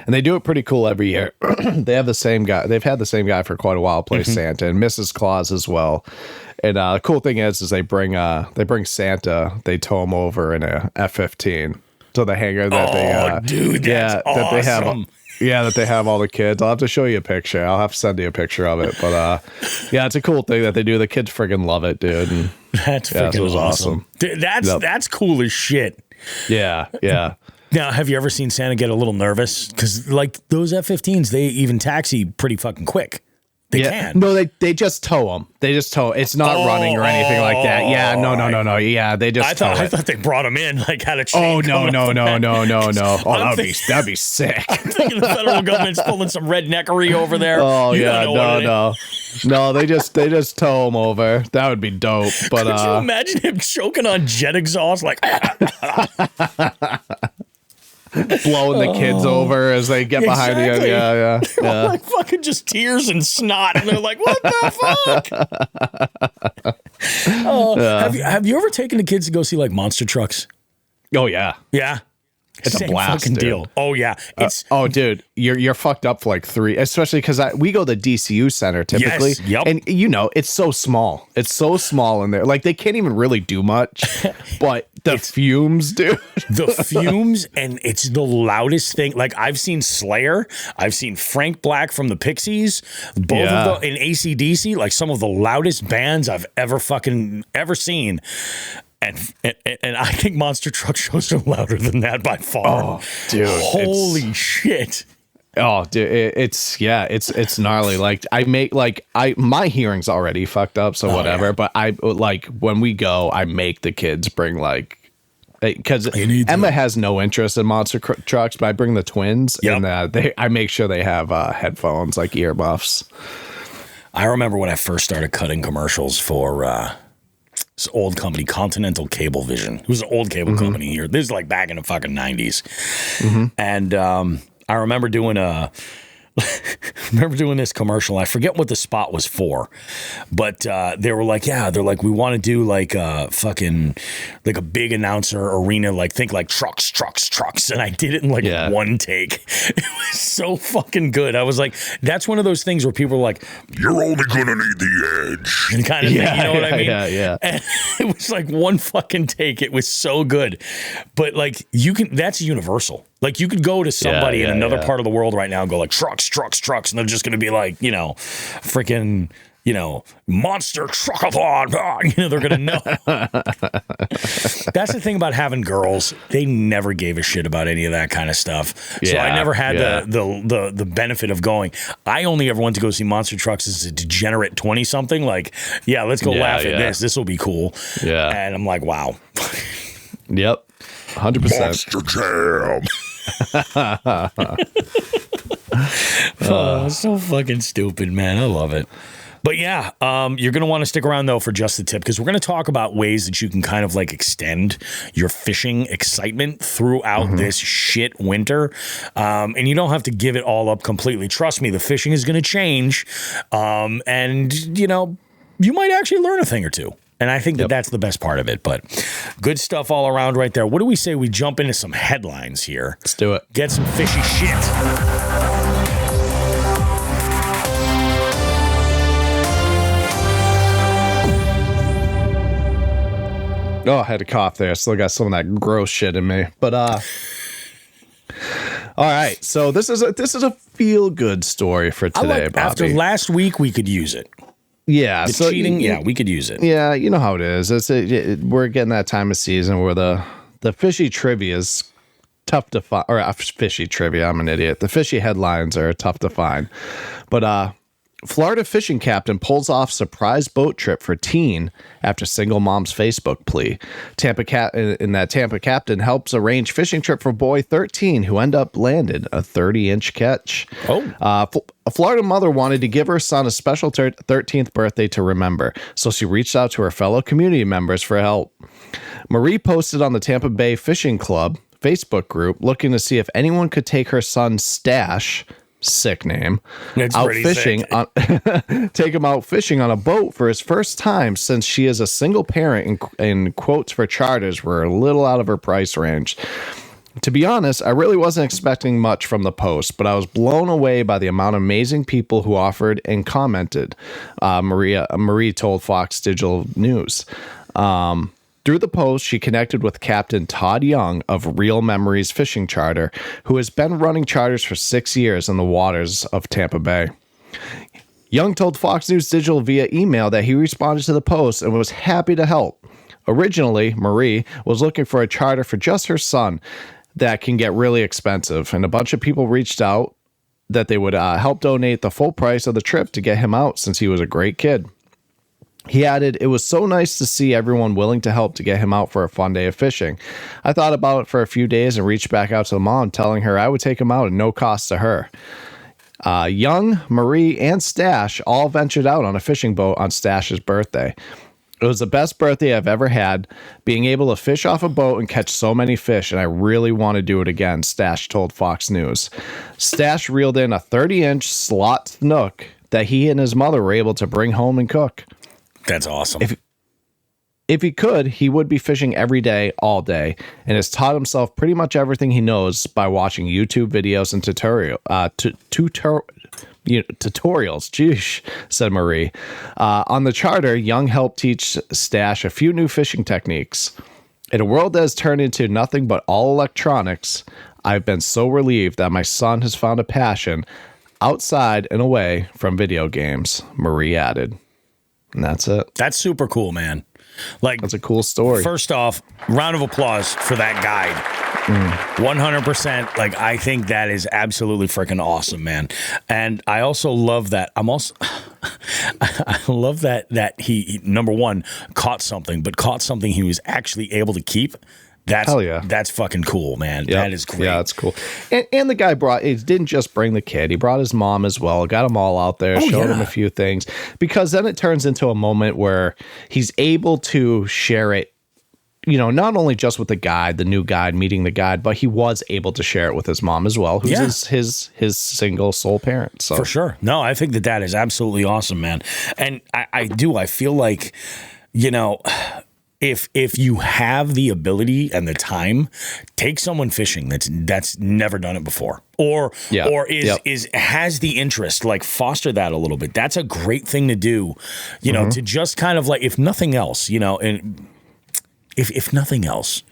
and they do it pretty cool every year. They have the same guy. They've had the same guy for quite a while play Santa, and Mrs. Claus as well. And the cool thing is they bring Santa. They tow him over in a F-15 to the hangar that dude, that's awesome. That they have. Yeah, that they have all the kids. I'll have to show you a picture. I'll have to send you a picture of it. But yeah, it's a cool thing that they do. The kids friggin' love it, dude. And, that's freaking awesome. Dude, that's cool as shit. Yeah. Now, have you ever seen Santa get a little nervous? Because like those F-15s, they even taxi pretty fucking quick. They can. No, they just tow them. They just tow. It's not running or anything like that. Yeah, no. Yeah, they just tow it. I thought they brought them in, like had a chain. Oh, no. Oh, that'd be sick. I'm thinking the federal government's pulling some redneckery over there. Oh, yeah, no. No, they just tow them over. That would be dope. But could you imagine him choking on jet exhaust like blowing the kids over as they get behind you. Yeah. Like fucking just tears and snot, and they're like, "What the fuck?" Have you ever taken the kids to go see like monster trucks? Oh yeah. It's Same a blast, fucking dude. deal. Oh yeah, it's dude, you're fucked up for like 3, especially because we go to the DCU Center typically, yes, yep. And you know it's so small. It's so small in there, like they can't even really do much. But the fumes, dude. The fumes, and it's the loudest thing. Like I've seen Slayer, I've seen Frank Black from the Pixies, both of them in AC/DC, like some of the loudest bands I've ever seen. And I think monster truck shows are louder than that by far. Oh, dude! Holy shit! Oh, dude, it's gnarly. Like my hearing's already fucked up, so whatever. Yeah. But I like when we go, I make the kids bring because Emma has no interest in monster trucks, but I bring the twins, and I make sure they have headphones, like earmuffs. I remember when I first started cutting commercials for. This old company, Continental Cablevision. It was an old cable company here. This is like back in the fucking 90s. And I remember doing this commercial. I forget what the spot was for, but they were like, we want to do like a fucking, like a big announcer arena, like think like trucks. And I did it in like one take. It was so fucking good. I was like, that's one of those things where people are like, you're only going to need the edge. And kind of thing, you know what I mean? Yeah. And it was like one fucking take. It was so good. But like that's universal. Like you could go to somebody in another part of the world right now and go like trucks. And they're just going to be like, you know, freaking, you know, monster truckathon. You know, they're going to know. That's the thing about having girls. They never gave a shit about any of that kind of stuff. So I never had the benefit of going. I only ever went to go see monster trucks as a degenerate 20-something. Like, let's go laugh at this. This will be cool. Yeah. And I'm like, wow. Yep. 100%. Monster Jam. So fucking stupid, man. I love it. But yeah, you're going to want to stick around, though, for just the tip, because we're going to talk about ways that you can kind of like extend your fishing excitement throughout this shit winter. And you don't have to give it all up completely. Trust me, the fishing is going to change. And, you know, you might actually learn a thing or two. And I think that's the best part of it. But good stuff all around right there. What do we say we jump into some headlines here? Let's do it. Get some fishy shit. Oh, I had a cough there. I still got some of that gross shit in me. But All right. So this is a feel good story for today, Bobby. After last week, we could use it. Yeah. The cheating, we could use it. Yeah, you know how it is. We're getting that time of season where the fishy trivia is tough to find. Or fishy trivia, I'm an idiot. The fishy headlines are tough to find. But Florida fishing captain pulls off surprise boat trip for teen after single mom's Facebook plea. Tampa captain helps arrange fishing trip for boy 13 who landed a 30-inch catch. A Florida mother wanted to give her son a special 13th birthday to remember, so she reached out to her fellow community members for help. Marie posted on the Tampa Bay Fishing Club Facebook group looking to see if anyone could take her son's Stash, sick name, out fishing take him out fishing on a boat for his first time since she is a single parent, and quotes for charters were a little out of her price range. To be honest, I really wasn't expecting much from the post, but I was blown away by the amount of amazing people who offered and commented, Marie told Fox Digital News. Through the post, she connected with Captain Todd Young of Real Memories Fishing Charter, who has been running charters for 6 years in the waters of Tampa Bay. Young told Fox News Digital via email that he responded to the post and was happy to help. Originally, Marie was looking for a charter for just her son that can get really expensive, and a bunch of people reached out that they would help donate the full price of the trip to get him out since he was a great kid. He added, "It was so nice to see everyone willing to help to get him out for a fun day of fishing. I thought about it for a few days and reached back out to the mom, telling her I would take him out at no cost to her." Young, Marie, and Stash all ventured out on a fishing boat on Stash's birthday. It was the best birthday I've ever had, being able to fish off a boat and catch so many fish, and I really want to do it again, Stash told Fox News. Stash reeled in a 30-inch slot snook that he and his mother were able to bring home and cook. That's awesome. If he could, he would be fishing every day, all day, and has taught himself pretty much everything he knows by watching YouTube videos and tutorials. Jeez, said Marie. On the charter, Young helped teach Stash a few new fishing techniques. In a world that has turned into nothing but all electronics, I've been so relieved that my son has found a passion outside and away from video games, Marie added. And that's it. That's super cool, man. Like, that's a cool story. First off, round of applause for that guide. 100%. Like, I think that is absolutely freaking awesome, man. And I also love that. I love that he number one caught something he was actually able to keep. Hell yeah. That's fucking cool, man. Yep. That is great. Yeah, that's cool. And the guy didn't just bring the kid. He brought his mom as well. Got them all out there, showed him a few things. Because then it turns into a moment where he's able to share it, not only just with the guide, the new guide, meeting the guide, but he was able to share it with his mom as well, who's his single sole parent. So. For sure. No, I think that is absolutely awesome, man. And I feel like, If you have the ability and the time, take someone fishing that's never done it before, or has the interest, like foster that a little bit. That's a great thing to do, to just kind of like, if nothing else, and if nothing else,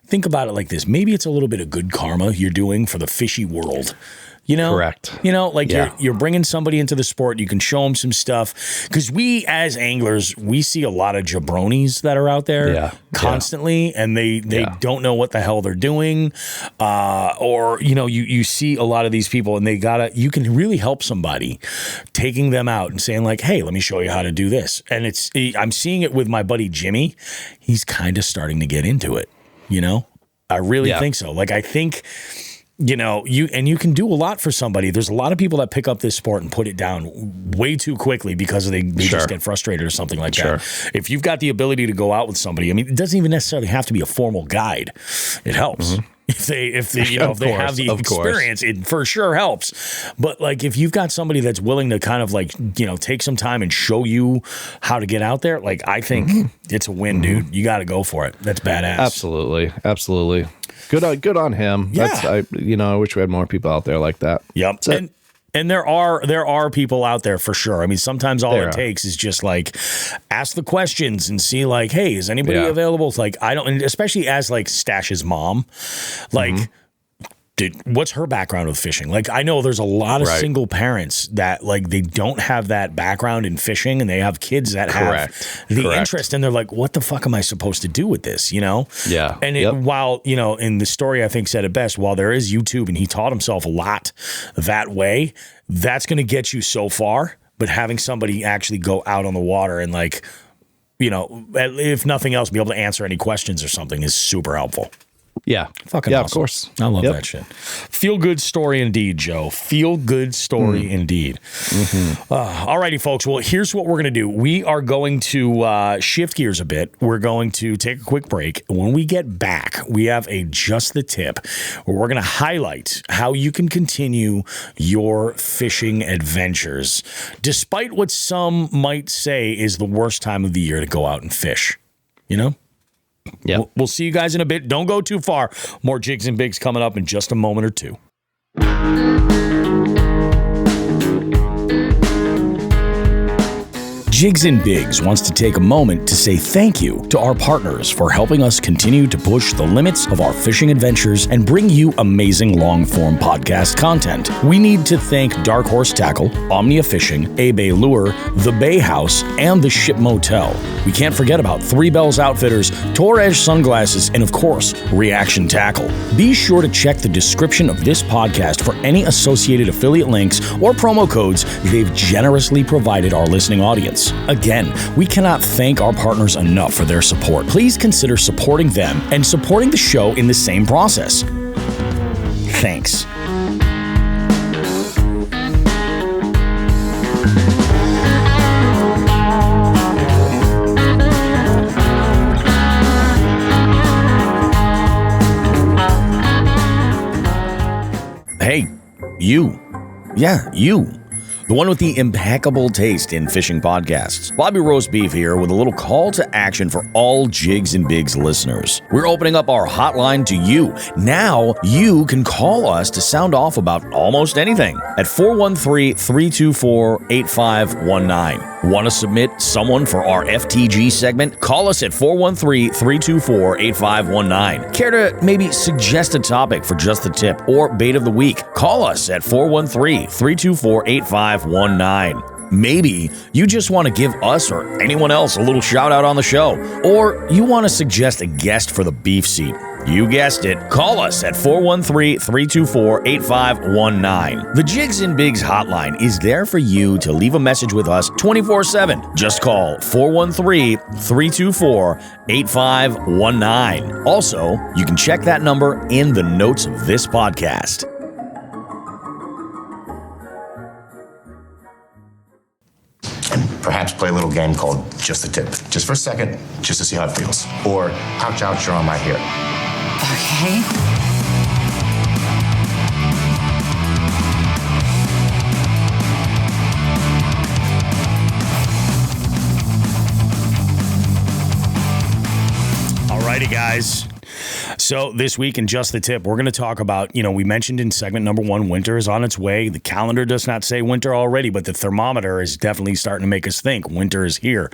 think about it like this. Maybe it's a little bit of good karma you're doing for the fishy world. Correct. You're bringing somebody into the sport. You can show them some stuff, because we as anglers, we see a lot of jabronis that are out there constantly, and they don't know what the hell they're doing, or you see a lot of these people, and you can really help somebody, taking them out and saying like, hey, let me show you how to do this. And I'm seeing it with my buddy Jimmy. He's kind of starting to get into it. I really think so. Like, I think. You can do a lot for somebody. There's a lot of people that pick up this sport and put it down way too quickly because they just get frustrated or something like that. If you've got the ability to go out with somebody, I mean, it doesn't even necessarily have to be a formal guide. It helps. If they have the experience, it for sure helps. But like, if you've got somebody that's willing to kind of like, take some time and show you how to get out there, like, I think it's a win, dude. You got to go for it. That's badass. Absolutely. Good on him. Yeah. I wish we had more people out there like that. Yep. And there are people out there for sure. I mean, sometimes all it takes is just like ask the questions and see like, hey, is anybody available? It's like, I don't, and especially as like Stash's mom, like, what's her background with fishing? Like, I know there's a lot of single parents that like they don't have that background in fishing, and they have kids that have the interest, and they're like, what the fuck am I supposed to do with this? You know? Yeah. And while, you know, in the story, I think said it best, while there is YouTube and he taught himself a lot that way, that's going to get you so far. But having somebody actually go out on the water and like, you know, if nothing else, be able to answer any questions or something is super helpful. Yeah. Fucking awesome. Of course. I love that shit. Feel good story indeed, Joe. Feel good story indeed. All righty, folks. Well, here's what we're going to do. We are going to shift gears a bit. We're going to take a quick break. When we get back, we have a Just the Tip where we're going to highlight how you can continue your fishing adventures, despite what some might say is the worst time of the year to go out and fish. You know? Yeah. We'll see you guys in a bit. Don't go too far. More Jigs and Bigs coming up in just a moment or two. Jigs and Bigs wants to take a moment to say thank you to our partners for helping us continue to push the limits of our fishing adventures and bring you amazing long-form podcast content. We need to thank Dark Horse Tackle, Omnia Fishing, A-Bay Lure, The Bay House, and The Ship Motel. We can't forget about Three Bells Outfitters, Torres Sunglasses, and of course, Reaction Tackle. Be sure to check the description of this podcast for any associated affiliate links or promo codes they've generously provided our listening audience. Again, we cannot thank our partners enough for their support. Please consider supporting them and supporting the show in the same process. Thanks. Hey, you. Yeah, you. The one with the impeccable taste in fishing podcasts. Bobby Roast Beef here with a little call to action for all Jigs and Bigs listeners. We're opening up our hotline to you. Now you can call us to sound off about almost anything at 413-324-8519. Want to submit someone for our FTG segment? Call us at 413-324-8519. Care to maybe suggest a topic for Just the Tip or Bait of the Week? Call us at 413-324-8519. Maybe you just want to give us or anyone else a little shout out on the show, or you want to suggest a guest for the beef seat. You guessed it. Call us at 413-324-8519. The Jigs and Bigs hotline is there for you to leave a message with us 24/7. Just call 413-324-8519. Also, you can check that number in the notes of this podcast. And perhaps play a little game called Just the Tip. Just for a second, just to see how it feels. Or, ouch, ouch, you're on my hair. Okay. Alrighty, guys. So this week in Just the Tip, we're going to talk about, we mentioned in segment number 1, winter is on its way. The calendar does not say winter already, but the thermometer is definitely starting to make us think winter is here.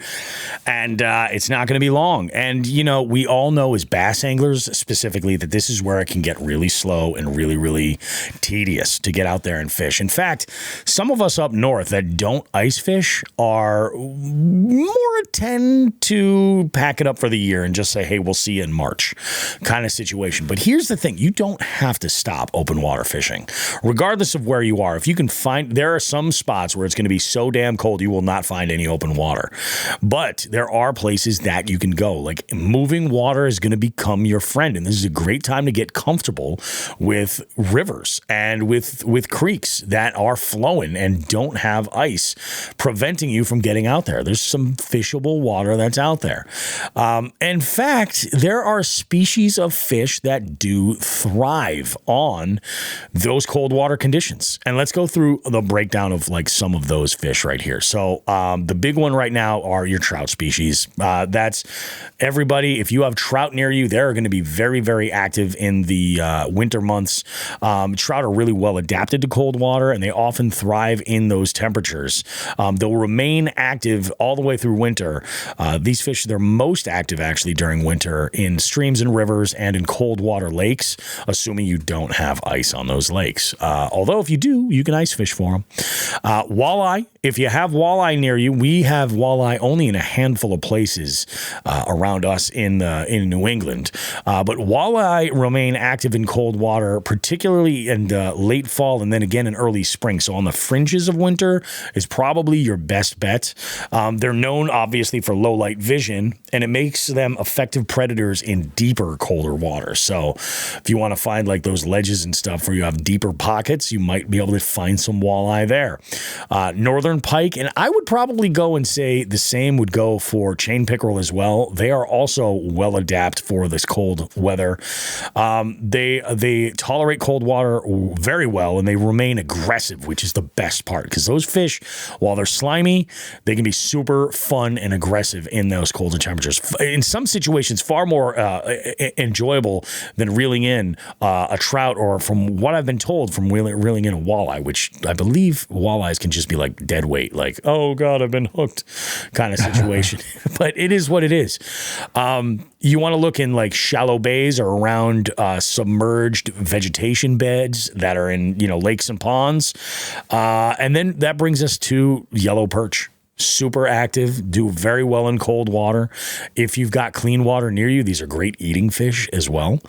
And it's not going to be long. And, we all know as bass anglers specifically that this is where it can get really slow and really, really tedious to get out there and fish. In fact, some of us up north that don't ice fish are more tend to pack it up for the year and just say, hey, we'll see you in March kind of situation. But here's the thing. You don't have to stop open water fishing, regardless of where you are. If you can find, there are some spots where it's going to be so damn cold, you will not find any open water. But there are places that you can go. Like moving water is going to become your friend. And this is a great time to get comfortable with rivers and with creeks that are flowing and don't have ice preventing you from getting out there. There's some fishable water that's out there. In fact, there are species of fish that do thrive on those cold water conditions. And let's go through the breakdown of like some of those fish right here. So the big one right now are your trout species. That's everybody. If you have trout near you, they're going to be very, very active in the winter months. Trout are really well adapted to cold water, and they often thrive in those temperatures. They'll remain active all the way through winter. These fish, they're most active actually during winter in streams and rivers and in cold water lakes, assuming you don't have ice on those lakes. Although if you do, you can ice fish for them. Walleye, if you have walleye near you, we have walleye only in a handful of places around us in New England. But walleye remain active in cold water, particularly in late fall and then again in early spring. So on the fringes of winter is probably your best bet. They're known, obviously, for low light vision, and it makes them effective predators in deeper, colder water. So if you want to find like those ledges and stuff where you have deeper pockets, you might be able to find some walleye there. Northern pike, and I would probably go and say the same would go for chain pickerel as well. They are also well adapted for this cold weather. They tolerate cold water very well, and they remain aggressive, which is the best part, because those fish, while they're slimy, they can be super fun and aggressive in those colder temperatures. In some situations, far more enjoyable than reeling in a trout, or from what I've been told, from reeling in a walleye, which I believe walleyes can just be like dead weight, like, oh God, I've been hooked kind of situation. But it is what it is. You want to look in like shallow bays or around submerged vegetation beds that are in, lakes and ponds. And then that brings us to yellow perch. Super active, do very well in cold water. If you've got clean water near you, these are great eating fish as well.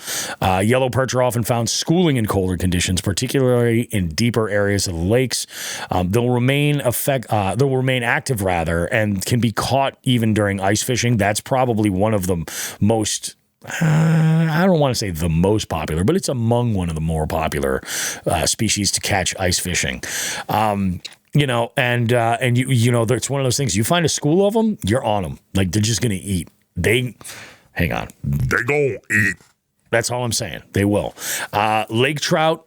Yellow perch are often found schooling in colder conditions, particularly in deeper areas of the lakes. They'll remain active rather, and can be caught even during ice fishing. That's probably one of the most, I don't want to say the most popular, but it's among one of the more popular species to catch ice fishing. And it's one of those things. You find a school of them, you're on them. Like, they're just going to eat. Hang on. They gonna eat. That's all I'm saying. They will. Lake trout.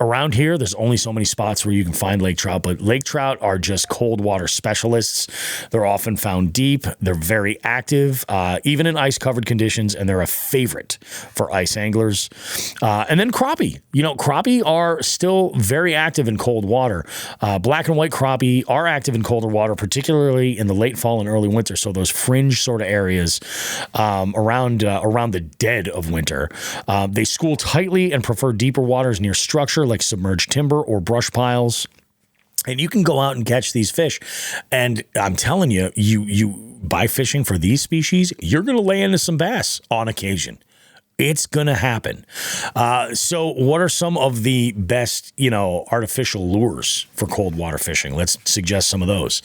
Around here, there's only so many spots where you can find lake trout, but lake trout are just cold water specialists. They're often found deep. They're very active, even in ice-covered conditions, and they're a favorite for ice anglers. And then crappie. Crappie are still very active in cold water. Black and white crappie are active in colder water, particularly in the late fall and early winter, so those fringe sort of areas around the dead of winter. They school tightly and prefer deeper waters near structure, like submerged timber or brush piles. And you can go out and catch these fish. And I'm telling you, by fishing for these species, you're going to lay into some bass on occasion. It's going to happen. So what are some of the best, artificial lures for cold water fishing? Let's suggest some of those.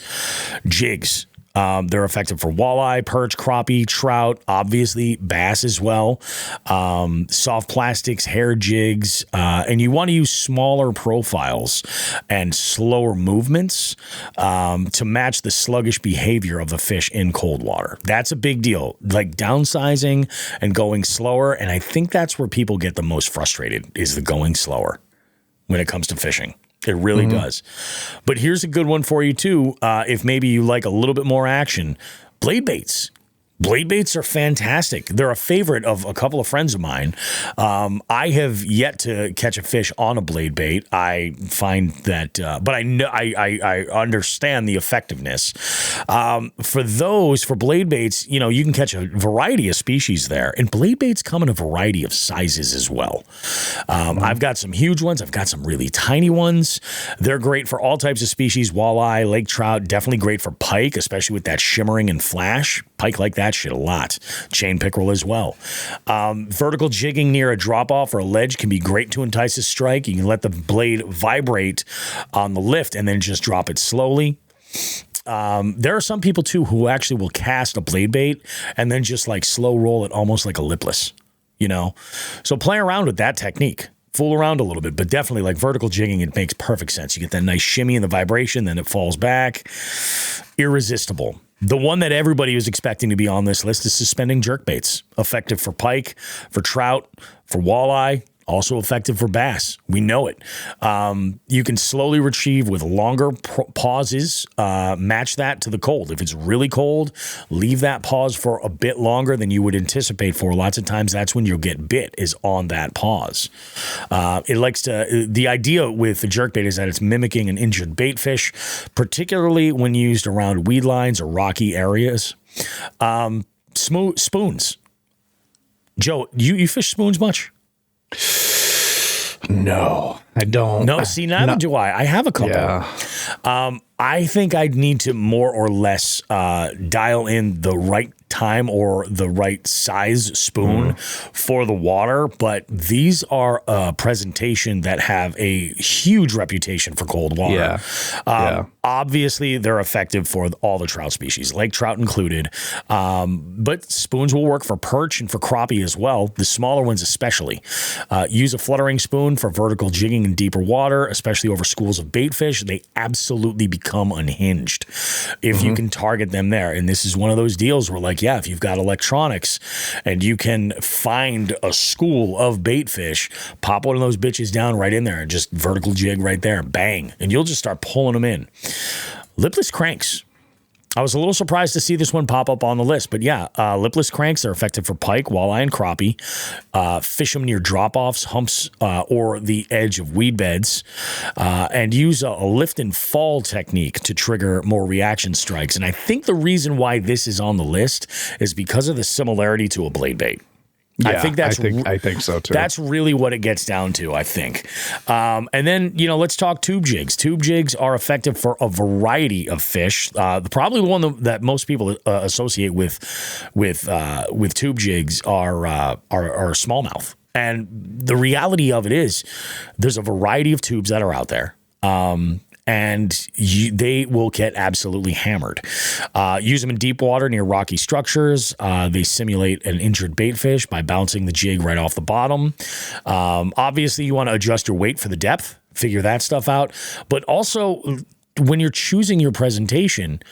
Jigs. They're effective for walleye, perch, crappie, trout, obviously bass as well. Soft plastics, hair jigs, and you want to use smaller profiles and slower movements to match the sluggish behavior of the fish in cold water. That's a big deal, like downsizing and going slower. And I think that's where people get the most frustrated, is the going slower when it comes to fishing. It really does. But here's a good one for you, too. If maybe you like a little bit more action, blade baits. Blade baits are fantastic. They're a favorite of a couple of friends of mine. I have yet to catch a fish on a blade bait. I find that, but I know I understand the effectiveness. For blade baits, you can catch a variety of species there, and blade baits come in a variety of sizes as well. I've got some huge ones. I've got some really tiny ones. They're great for all types of species. Walleye, lake trout, definitely great for pike, especially with that shimmering and flash. Pike like that shit a lot. Chain pickerel as well. Vertical jigging near a drop-off or a ledge can be great to entice a strike. You can let the blade vibrate on the lift and then just drop it slowly. There are some people, too, who actually will cast a blade bait and then just like slow roll it almost like a lipless, So play around with that technique. Fool around a little bit, but definitely like vertical jigging, it makes perfect sense. You get that nice shimmy and the vibration, then it falls back. Irresistible. The one that everybody was expecting to be on this list is suspending jerkbaits. Effective for pike, for trout, for walleye, also effective for bass. We know it. You can slowly retrieve with longer pauses. Match that to the cold. If it's really cold, leave that pause for a bit longer than you would anticipate for. Lots of times that's when you'll get bit, is on that pause. The idea with the jerkbait is that it's mimicking an injured bait fish, particularly when used around weed lines or rocky areas. Spoons. Joe, you fish spoons much? No, I don't. No, see, neither do I. I have a couple. Yeah. I think I'd need to more or less dial in the right time or the right size spoon for the water, but these are a presentation that have a huge reputation for cold water. Obviously, they're effective for all the trout species, lake trout included, but spoons will work for perch and for crappie as well, the smaller ones especially. Use a fluttering spoon for vertical jigging in deeper water, especially over schools of bait fish. They absolutely become unhinged if you can target them there. And this is one of those deals where, like, yeah, if you've got electronics and you can find a school of bait fish, pop one of those bitches down right in there and just vertical jig right there, bang, and you'll just start pulling them in. Lipless cranks. I was a little surprised to see this one pop up on the list, but yeah, lipless cranks are effective for pike, walleye, and crappie. Fish them near drop-offs, humps, or the edge of weed beds, and use a lift and fall technique to trigger more reaction strikes. And I think the reason why this is on the list is because of the similarity to a blade bait. Yeah, I think so too. That's really what it gets down to, I think. And then, let's talk tube jigs. Tube jigs are effective for a variety of fish. Probably the one that most people associate with tube jigs are smallmouth. And the reality of it is there's a variety of tubes that are out there. And they will get absolutely hammered. Use them in deep water near rocky structures. They simulate an injured bait fish by bouncing the jig right off the bottom. Obviously, you want to adjust your weight for the depth, figure that stuff out. But also, when you're choosing your presentation,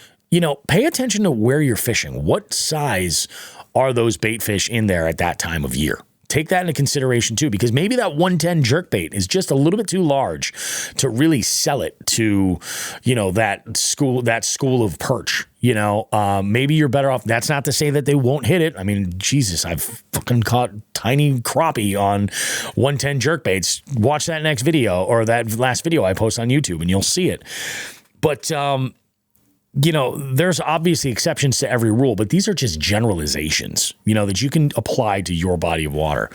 pay attention to where you're fishing. What size are those bait fish in there at that time of year? Take that into consideration too, because maybe that 110 jerkbait is just a little bit too large to really sell it to, that school of perch. Maybe you're better off. That's not to say that they won't hit it. I mean, Jesus, I've fucking caught tiny crappie on 110 jerkbaits. Watch that next video or that last video I post on YouTube and you'll see it. But, there's obviously exceptions to every rule, but these are just generalizations, that you can apply to your body of water.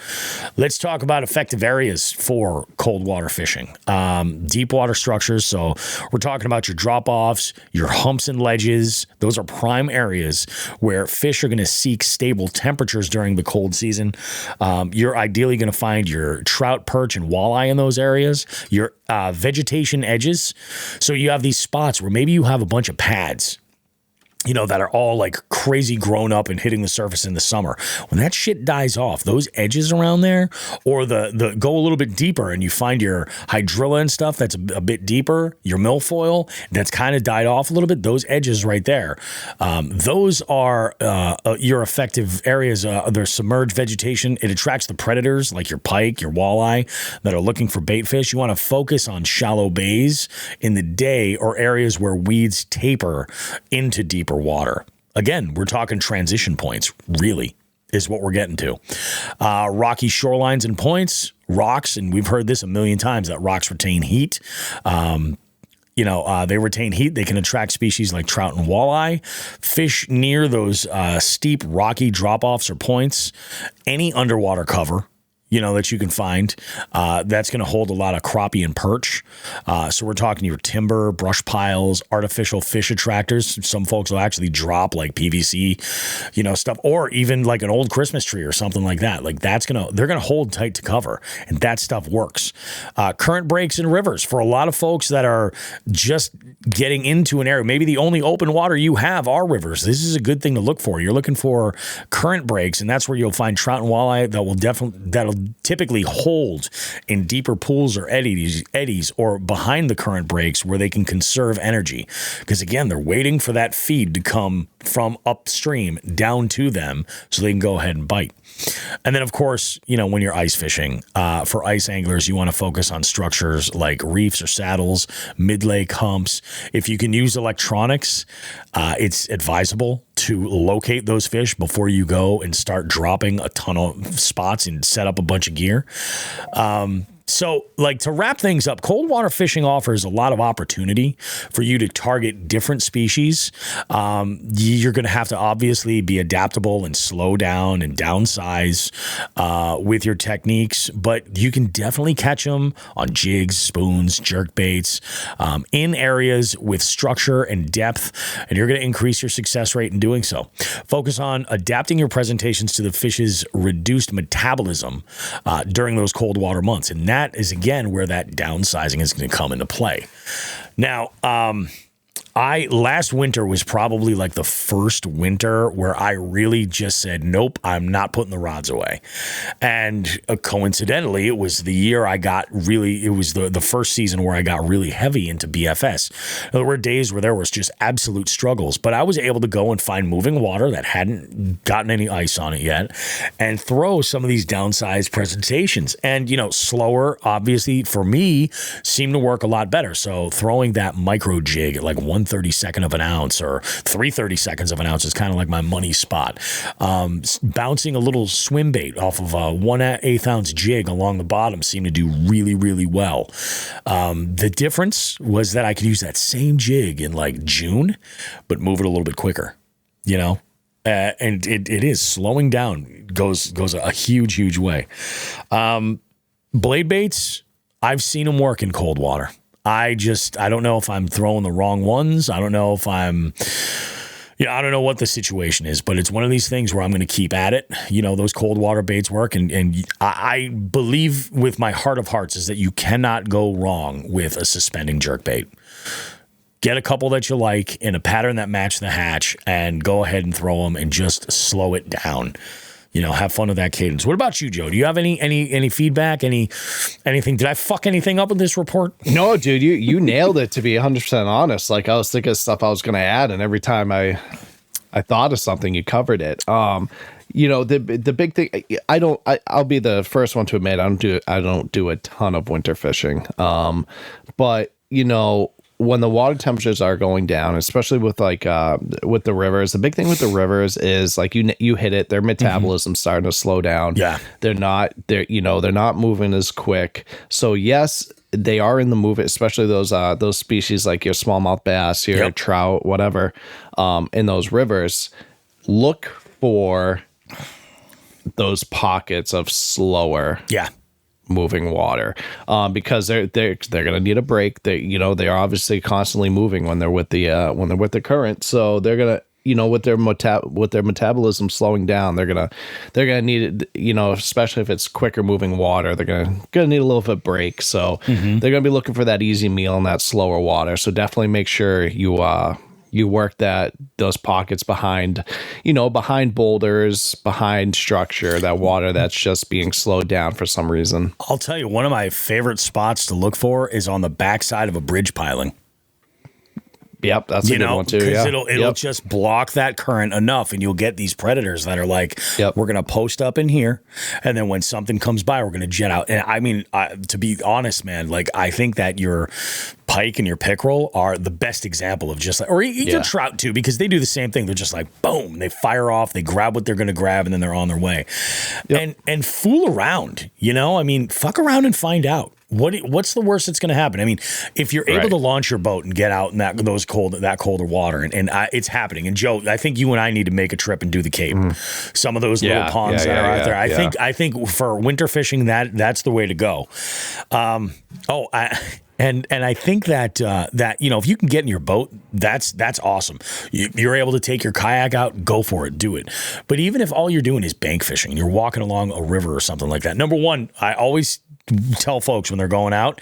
Let's talk about effective areas for cold water fishing. Deep water structures. So we're talking about your drop-offs, your humps and ledges. Those are prime areas where fish are going to seek stable temperatures during the cold season. You're ideally going to find your trout, perch, and walleye in those areas. Your vegetation edges. So you have these spots where maybe you have a bunch of pads, that are all like crazy grown up and hitting the surface in the summer. When that shit dies off, those edges around there, or the go a little bit deeper and you find your hydrilla and stuff that's a bit deeper, your milfoil that's kind of died off a little bit, those edges right there, those are your effective areas. There's submerged vegetation. It attracts the predators like your pike, your walleye that are looking for bait fish. You want to focus on shallow bays in the day or areas where weeds taper into deeper water. Again, we're talking transition points, really, is what we're getting to. Rocky shorelines and points, rocks, and we've heard this a million times, that rocks retain heat. They retain heat. They can attract species like trout and walleye. Fish near those steep, rocky drop-offs or points. Any underwater cover, that you can find, that's going to hold a lot of crappie and perch. So we're talking your timber, brush piles, artificial fish attractors. Some folks will actually drop like PVC, stuff, or even like an old Christmas tree or something like that. Like they're going to hold tight to cover, and that stuff works. Current breaks in rivers for a lot of folks that are just getting into an area. Maybe the only open water you have are rivers. This is a good thing to look for. You're looking for current breaks, and that's where you'll find trout and walleye that'll typically hold in deeper pools or eddies or behind the current breaks where they can conserve energy. Because again, they're waiting for that feed to come from upstream down to them so they can go ahead and bite. And then, of course, when you're ice fishing, for ice anglers, you want to focus on structures like reefs or saddles, mid-lake humps. If you can use electronics, it's advisable to locate those fish before you go and start dropping a ton of spots and set up a bunch of gear. So, like, to wrap things up, cold water fishing offers a lot of opportunity for you to target different species. You're going to have to obviously be adaptable and slow down and downsize with your techniques, but you can definitely catch them on jigs, spoons, jerk baits, in areas with structure and depth, and you're going to increase your success rate in doing so. Focus on adapting your presentations to the fish's reduced metabolism during those cold water months, and that is, again, where that downsizing is going to come into play. Now, last winter was probably like the first winter where I really just said, nope, I'm not putting the rods away. And coincidentally, it was the year it was the first season where I got really heavy into BFS. There were days where there was just absolute struggles, but I was able to go and find moving water that hadn't gotten any ice on it yet and throw some of these downsized presentations. And, slower, obviously, for me, seemed to work a lot better. So throwing that micro jig at like 1/32 of an ounce or 3/32 of an ounce is kind of like my money spot. Bouncing a little swim bait off of a 1/8 ounce jig along the bottom seemed to do really, really well. The difference was that I could use that same jig in like June, but move it a little bit quicker, and it is slowing down goes a huge way. Blade baits, I've seen them work in cold water. I don't know if I'm throwing the wrong ones. I don't know if I don't know what the situation is, but it's one of these things where I'm going to keep at it. Those cold water baits work. And I believe with my heart of hearts is that you cannot go wrong with a suspending jerkbait. Get a couple that you like in a pattern that match the hatch and go ahead and throw them and just slow it down. Have fun with that cadence. What about you, Joe? Do you have any feedback? Anything? Did I fuck anything up with this report? No, dude, you nailed it, to be 100% honest. Like, I was thinking of stuff I was going to add, and every time I thought of something, you covered it. The big thing, I'll be the first one to admit I don't do a ton of winter fishing. But when the water temperatures are going down, especially with with the rivers, the big thing with the rivers is like you hit it, their metabolism's starting to slow down. Yeah. They're not moving as quick. So yes, they are in the movement, especially those species like your smallmouth bass, your trout, whatever, in those rivers. Look for those pockets of slower moving water, because they're going to need a break. They are obviously constantly moving when they're with the current, so they're going to with their metabolism slowing down, they're gonna need it, especially if it's quicker moving water, they're gonna need a little bit of break. So they're gonna be looking for that easy meal in that slower water. So definitely make sure you work those pockets behind boulders, behind structure, that water that's just being slowed down for some reason. I'll tell you, one of my favorite spots to look for is on the backside of a bridge piling. Yep, that's a good one too. Because it'll just block that current enough, and you'll get these predators that are like, we're going to post up in here, and then when something comes by, we're going to jet out. And I mean, to be honest, man, like, I think that your pike and your pickerel are the best example of just like, or your trout too, because they do the same thing. They're just like, boom, they fire off, they grab what they're going to grab, and then they're on their way. And fool around, I mean, fuck around and find out. What's the worst that's going to happen? I mean, if you're able to launch your boat and get out in that colder water, and it's happening. And Joe, I think you and I need to make a trip and do the Cape. Some of those little ponds that are out there. I think for winter fishing, that's the way to go. And I think that if you can get in your boat, that's awesome. You're able to take your kayak out, go for it, do it. But even if all you're doing is bank fishing, you're walking along a river or something like that. Number one, I always tell folks when they're going out,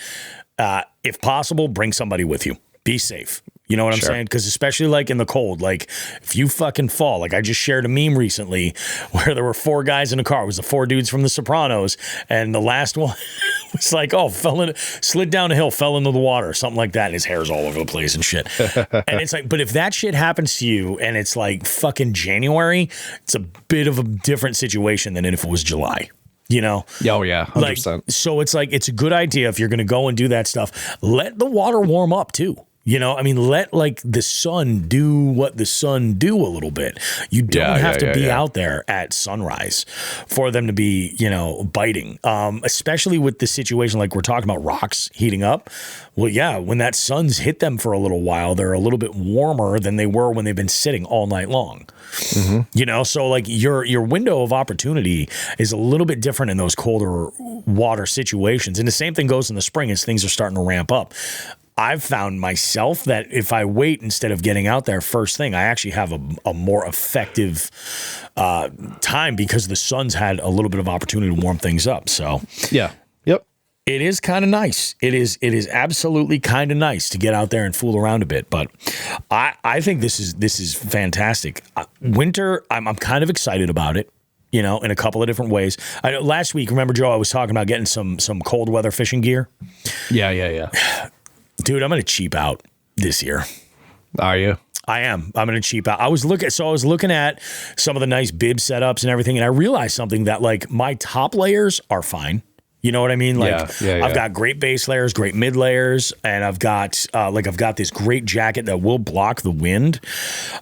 if possible, bring somebody with you. Be safe. You know what I'm saying? Because especially like in the cold, like if you fucking fall, like I just shared a meme recently where there were 4 guys in a car. It was the 4 dudes from The Sopranos, and the last one was like, slid down a hill, fell into the water, something like that. And his hair's all over the place and shit. And it's like, but if that shit happens to you and it's like fucking January, it's a bit of a different situation than if it was July. Oh yeah, 100%. So it's like, it's a good idea if you're going to go and do that stuff. Let the water warm up too. You know, I mean, let like the sun do what the sun do a little bit. You don't have to be out there at sunrise for them to be, you know, biting. Especially with the situation like we're talking about, rocks heating up. Well, yeah, when that sun's hit them for a little while, they're a little bit warmer than they were when they've been sitting all night long. You know, so like your window of opportunity is a little bit different in those colder water situations. And the same thing goes in the spring as things are starting to ramp up. I've found myself that if I wait instead of getting out there first thing, I actually have a more effective time because the sun's had a little bit of opportunity to warm things up. So yeah, yep, it is kind of nice. It is absolutely kind of nice to get out there and fool around a bit. But I think this is fantastic. Winter, I'm kind of excited about it. You know, in a couple of different ways. I know last week, remember, Joe, I was talking about getting some cold weather fishing gear. Yeah. Dude, I'm going to cheap out this year. Are you? I am. I'm going to cheap out. I was looking at some of the nice bib setups and everything, and I realized something that like my top layers are fine. You know what I mean? Like I've got great base layers, great mid layers, and I've got this great jacket that will block the wind.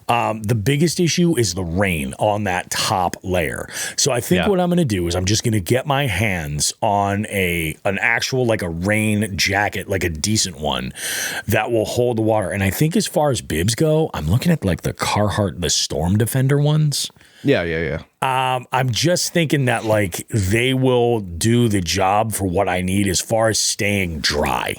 The biggest issue is the rain on that top layer. So I think what I'm going to do is I'm just going to get my hands on an actual like a rain jacket, like a decent one that will hold the water. And I think as far as bibs go, I'm looking at like the Carhartt, the Storm Defender ones. Yeah. I'm just thinking that like they will do the job for what I need as far as staying dry.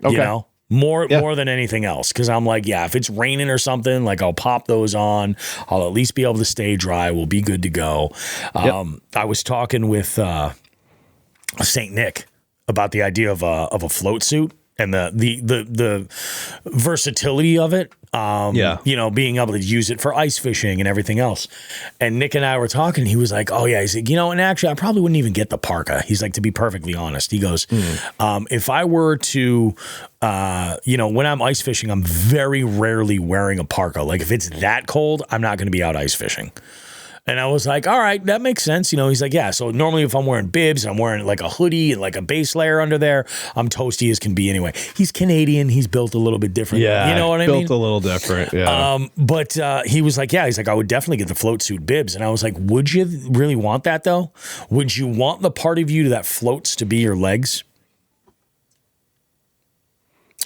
Okay. You know, more than anything else. Cause I'm like, yeah, if it's raining or something, like I'll pop those on. I'll at least be able to stay dry. We'll be good to go. I was talking with St. Nick about the idea of a float suit and the versatility of it. You know, being able to use it for ice fishing and everything else. And Nick and I were talking, he was like, oh yeah, he's like, you know, and actually I probably wouldn't even get the parka. He's like, to be perfectly honest, he goes, if I were to, you know, when I'm ice fishing, I'm very rarely wearing a parka. Like if it's that cold, I'm not going to be out ice fishing. And I was like, all right, that makes sense. You know, he's like, yeah. So normally if I'm wearing bibs, I'm wearing like a hoodie and like a base layer under there, I'm toasty as can be anyway. He's Canadian. He's built a little bit different. Yeah. You know what I mean? Built a little different. Yeah. But he was like, yeah, he's like, I would definitely get the float suit bibs. And I was like, would you really want that though? Would you want the part of you that floats to be your legs?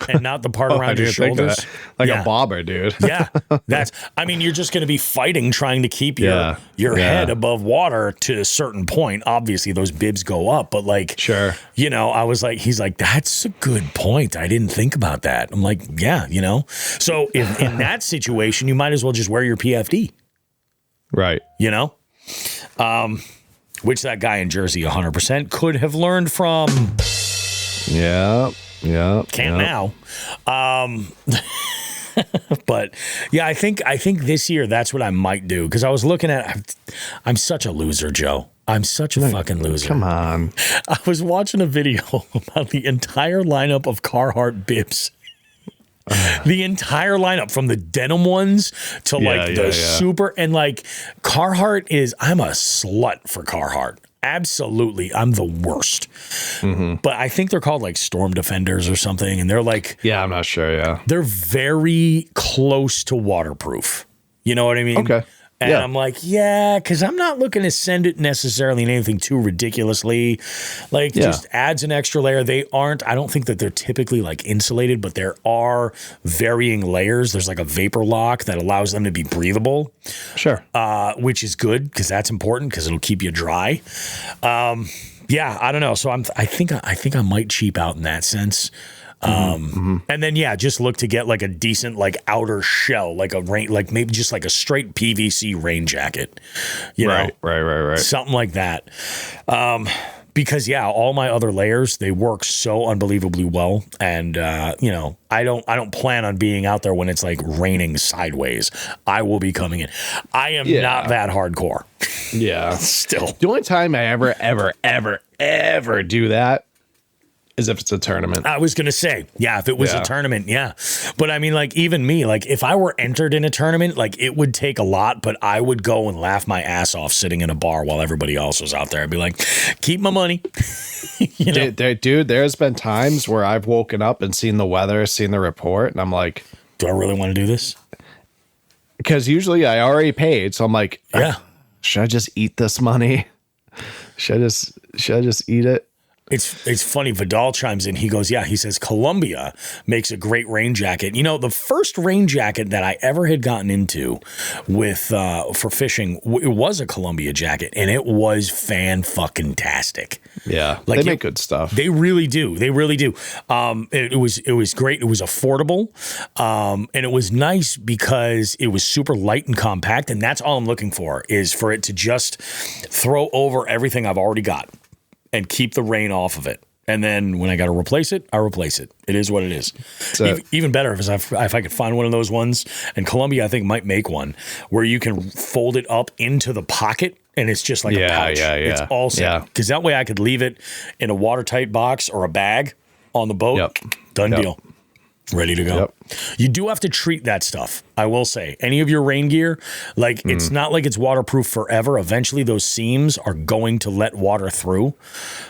And not the part around your shoulders. Like a bobber, dude. I mean, you're just going to be fighting, trying to keep your head above water to a certain point. Obviously, those bibs go up, but like, you know, I was like, he's like, that's a good point. I didn't think about that. I'm like, yeah, you know. So if in that situation, you might as well just wear your PFD. Right. You know? Which that guy in Jersey 100% could have learned from. Yeah. Can't now. But yeah, I think this year that's what I might do. Cause I was looking at, I'm such a loser, Joe. I'm such a fucking loser. Come on. I was watching a video about the entire lineup of Carhartt bibs. The entire lineup from the denim ones to the super and like Carhartt I'm a slut for Carhartt. Absolutely. I'm the worst. But I think they're called like Storm Defenders or something. And they're like, I'm not sure. Yeah. They're very close to waterproof. You know what I mean? Okay. And I'm like, because I'm not looking to send it necessarily in anything too ridiculously. Like, just adds an extra layer. I don't think that they're typically like insulated, but there are varying layers. There's like a vapor lock that allows them to be breathable. Sure. Which is good because that's important because it'll keep you dry. I don't know. So I think I might cheap out in that sense. And then just look to get like a decent like outer shell, like a rain, like maybe just like a straight PVC rain jacket, you know, right, something like that. Because all my other layers, they work so unbelievably well, and you know, I don't plan on being out there when it's like raining sideways. I will be coming in. I am not that hardcore. Still, the only time I ever do that is if it's a tournament. I was going to say, if it was a tournament, But I mean, like, even me, like, if I were entered in a tournament, like, it would take a lot, but I would go and laugh my ass off sitting in a bar while everybody else was out there. I'd be like, keep my money. You know? Dude, there's been times where I've woken up and seen the weather, seen the report, and I'm like, do I really want to do this? Because usually I already paid, so I'm like, Yeah. Should I just eat this money? Should I just eat it? It's funny. Vidal chimes in. He goes, yeah, he says Columbia makes a great rain jacket. You know, the first rain jacket that I ever had gotten into with for fishing, it was a Columbia jacket, and it was fan-fucking-tastic. Yeah, like they make good stuff. They really do. They really do. It was great. It was affordable, and it was nice because it was super light and compact, and that's all I'm looking for is for it to just throw over everything I've already got and keep the rain off of it. And then when I got to replace it, I replace it. It is what it is. Even better if I could find one of those ones, and Columbia I think might make one, where you can fold it up into the pocket and it's just like a pouch. Yeah. It's all set. Because that way I could leave it in a watertight box or a bag on the boat. Yep. Done deal. Ready to go. Yep. You do have to treat that stuff. I will say, any of your rain gear, like it's not like it's waterproof forever. Eventually, those seams are going to let water through.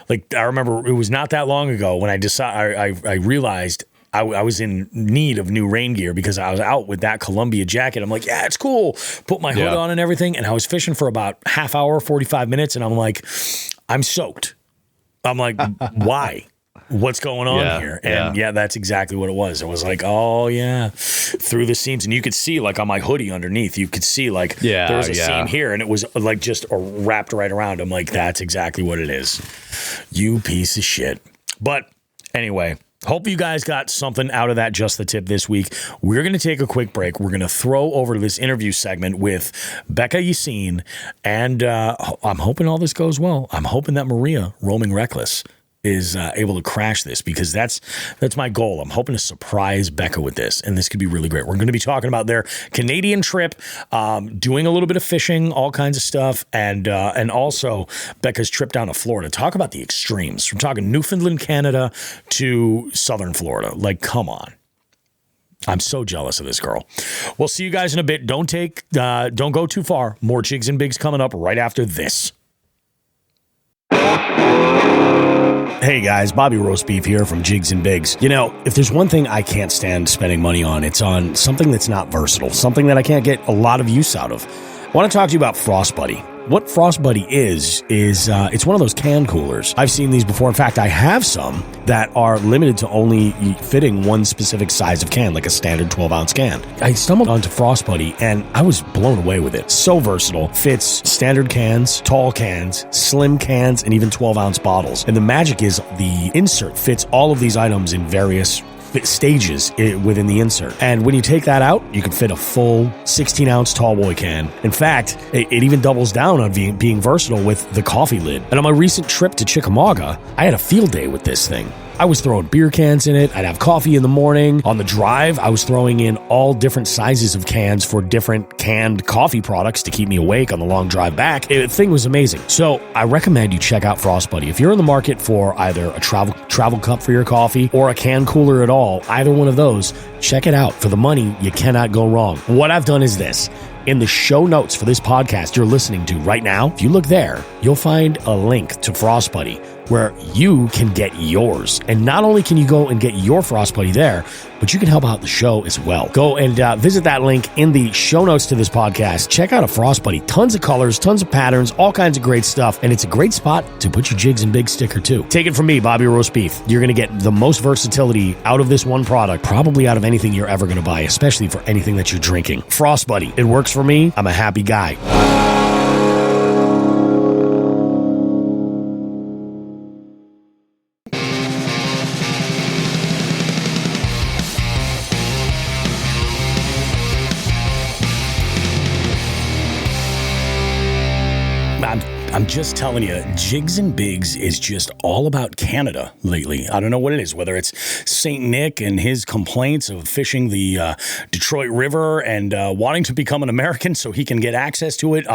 Like I remember, it was not that long ago when I realized I was in need of new rain gear because I was out with that Columbia jacket. I'm like, yeah, it's cool. Put my hood on and everything, and I was fishing for about half hour, 45 minutes, and I'm like, I'm soaked. I'm like, why? What's going on here? And that's exactly what it was. It was like, oh yeah, through the seams. And you could see like on my hoodie underneath, you could see like there was a seam here and it was like just wrapped right around. I'm like, that's exactly what it is. You piece of shit. But anyway, hope you guys got something out of that Just the Tip this week. We're going to take a quick break. We're going to throw over to this interview segment with Becca Yassine. And I'm hoping all this goes well. I'm hoping that Maria, roaming reckless, is able to crash this because that's my goal. I'm hoping to surprise Becca with this, and this could be really great. We're going to be talking about their Canadian trip, doing a little bit of fishing, all kinds of stuff, and also Becca's trip down to Florida. Talk about the extremes. From talking Newfoundland, Canada to Southern Florida. Like, come on. I'm so jealous of this girl. We'll see you guys in a bit. Don't go too far. More Jigs and Bigs coming up right after this. Hey guys, Bobby Roast Beef here from Jigs and Bigs. You know, if there's one thing I can't stand spending money on, it's on something that's not versatile, something that I can't get a lot of use out of. I want to talk to you about Frost Buddy. What Frost Buddy is it's one of those can coolers. I've seen these before. In fact, I have some that are limited to only fitting one specific size of can, like a standard 12-ounce can. I stumbled onto Frost Buddy, and I was blown away with it. So versatile. Fits standard cans, tall cans, slim cans, and even 12-ounce bottles. And the magic is the insert fits all of these items in various stages within the insert. And when you take that out, you can fit a full 16-ounce tall boy can. In fact, it even doubles down on being versatile with the coffee lid. And on my recent trip to Chickamauga, I had a field day with this thing. I was throwing beer cans in it. I'd have coffee in the morning. On the drive, I was throwing in all different sizes of cans for different canned coffee products to keep me awake on the long drive back. The thing was amazing. So I recommend you check out Frost Buddy. If you're in the market for either a travel cup for your coffee or a can cooler at all, either one of those, check it out. For the money, you cannot go wrong. What I've done is this. In the show notes for this podcast you're listening to right now, if you look there, you'll find a link to Frost Buddy where you can get yours. And not only can you go and get your Frost Buddy there, but you can help out the show as well. Go and visit that link in the show notes to this podcast. Check out a Frost Buddy. Tons of colors, tons of patterns, all kinds of great stuff. And it's a great spot to put your Jigs and Bigs sticker too. Take it from me, Bobby Roast Beef. You're going to get the most versatility out of this one product, probably out of anything you're ever going to buy, especially for anything that you're drinking. Frost Buddy. It works for me. I'm a happy guy. I'm just telling you, Jigs and Bigs is just all about Canada lately. I don't know what it is, whether it's St. Nick and his complaints of fishing the Detroit River and wanting to become an American so he can get access to it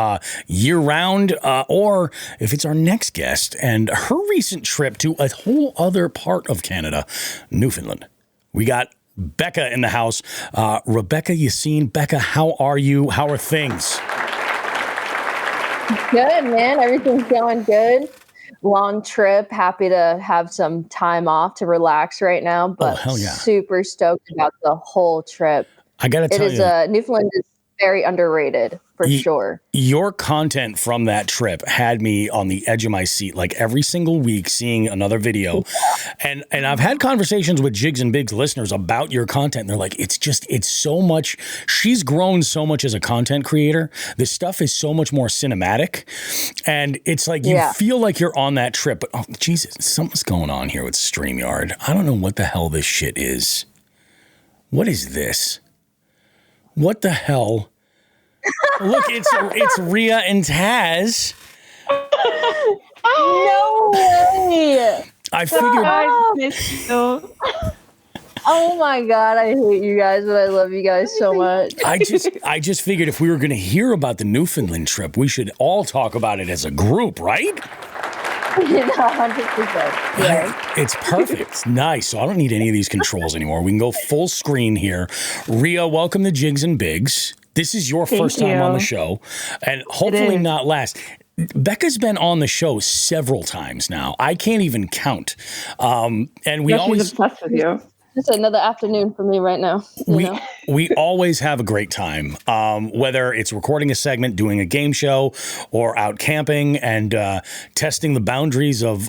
year-round, or if it's our next guest and her recent trip to a whole other part of Canada, Newfoundland. We got Becca in the house. Rebecca Yassine. Becca, how are you? How are things? Good, man. Everything's going good. long trip. Happy to have some time off to relax right now, but hell yeah. super stoked about the whole trip. I got to tell you. Newfoundland is very underrated for sure. Your content from that trip had me on the edge of my seat, like every single week, seeing another video. And I've had conversations with Jigs and Bigs listeners about your content. And they're like, it's so much. She's grown so much as a content creator. This stuff is so much more cinematic. And it's like, you feel like you're on that trip. But oh, Jesus, something's going on here with StreamYard. I don't know what the hell this shit is. What is this? What the hell? Look, it's Rhea and Taz. No way! I figured. Oh my God, I hate you guys, but I love you guys so much. I just figured if we were going to hear about the Newfoundland trip, we should all talk about it as a group, right? 100%. Yeah. It's perfect. It's nice. So I don't need any of these controls anymore. We can go full screen here. Rhea, welcome to Jigs and Bigs. This is your first time on the show, and hopefully not last. Becca's been on the show several times now. I can't even count. And we always she's obsessed with you. It's another afternoon for me right now. We always have a great time, whether it's recording a segment, doing a game show, or out camping and testing the boundaries of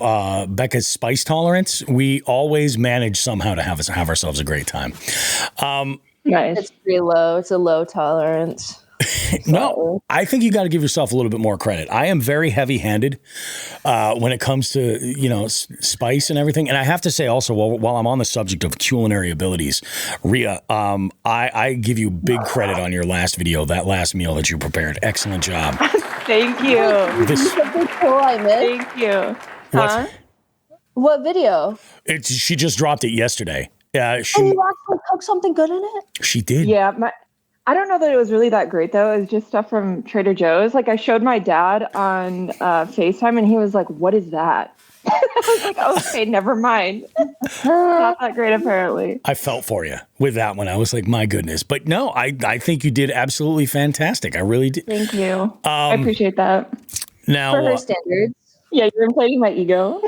Becca's spice tolerance. We always manage somehow to have ourselves a great time. Nice. It's pretty low. It's a low tolerance. No, I think you got to give yourself a little bit more credit. I am very heavy-handed when it comes to, spice and everything. And I have to say also, while I'm on the subject of culinary abilities, Rhea, I give you big credit on your last video, that last meal that you prepared. Excellent job. Thank you. Thank you. Huh? What video? She just dropped it yesterday. You actually cooked something good in it? She did. Yeah, I don't know that it was really that great, though. It was just stuff from Trader Joe's. Like, I showed my dad on FaceTime, and he was like, what is that? I was like, okay, never mind. Not that great, apparently. I felt for you with that one. I was like, my goodness. But no, I think you did absolutely fantastic. I really did. Thank you. I appreciate that. Now, for her standards. Yeah, you're inflating my ego.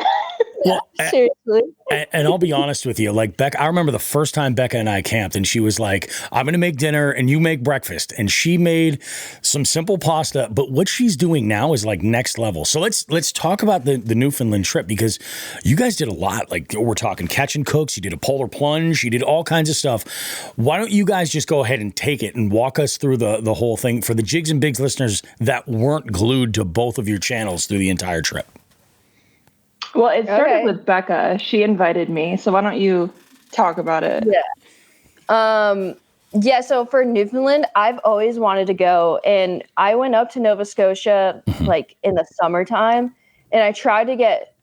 Well, seriously. And I'll be honest with you, like Becca, I remember the first time Becca and I camped, and she was like, I'm going to make dinner and you make breakfast. And she made some simple pasta, but what she's doing now is like next level. So let's talk about the Newfoundland trip, because you guys did a lot. Like, we're talking catch and cooks, you did a polar plunge, you did all kinds of stuff. Why don't you guys just go ahead and take it and walk us through the whole thing for the Jigs and Bigs listeners that weren't glued to both of your channels through the entire trip? Well, it started with Becca. She invited me. So why don't you talk about it? Yeah. So for Newfoundland, I've always wanted to go. And I went up to Nova Scotia like in the summertime. And I tried to get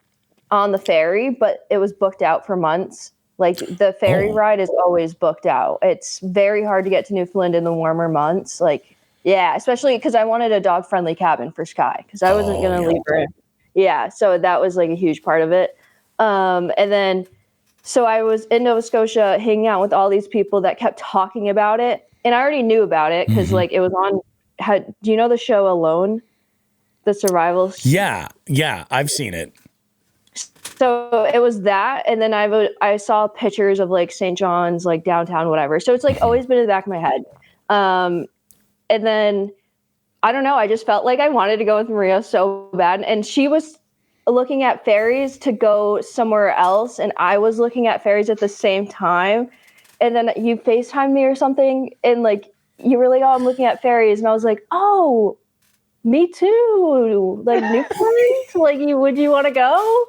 on the ferry, but it was booked out for months. Like, the ferry ride is always booked out. It's very hard to get to Newfoundland in the warmer months. Like, yeah, especially because I wanted a dog-friendly cabin for Sky, because I wasn't going to leave her. Yeah, so that was like a huge part of it. And then, so I was in Nova Scotia hanging out with all these people that kept talking about it. And I already knew about it because like it was on, do you know the show Alone? The survival? Yeah, I've seen it. So it was that. And then I saw pictures of like St. John's, like downtown, whatever. So it's like always been in the back of my head. And then, I don't know. I just felt like I wanted to go with Maria so bad. And she was looking at ferries to go somewhere else. And I was looking at ferries at the same time. And then you FaceTimed me or something. And like, you were like, oh, I'm looking at ferries. And I was like, oh, me too. Like, Newfoundland? Like, would you want to go?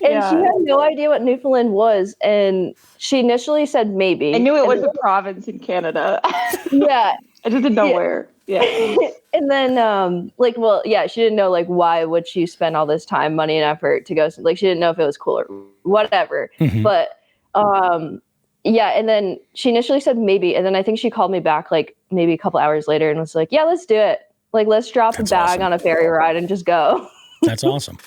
And she had no idea what Newfoundland was. And she initially said maybe. I knew it was a province in Canada. Yeah. I just didn't know where. Yeah. And then, she didn't know, like, why would she spend all this time, money, and effort to go? Like, she didn't know if it was cool or whatever. But, and then she initially said maybe. And then I think she called me back, like, maybe a couple hours later and was like, yeah, let's do it. Like, let's drop a bag on a ferry ride and just go. That's awesome.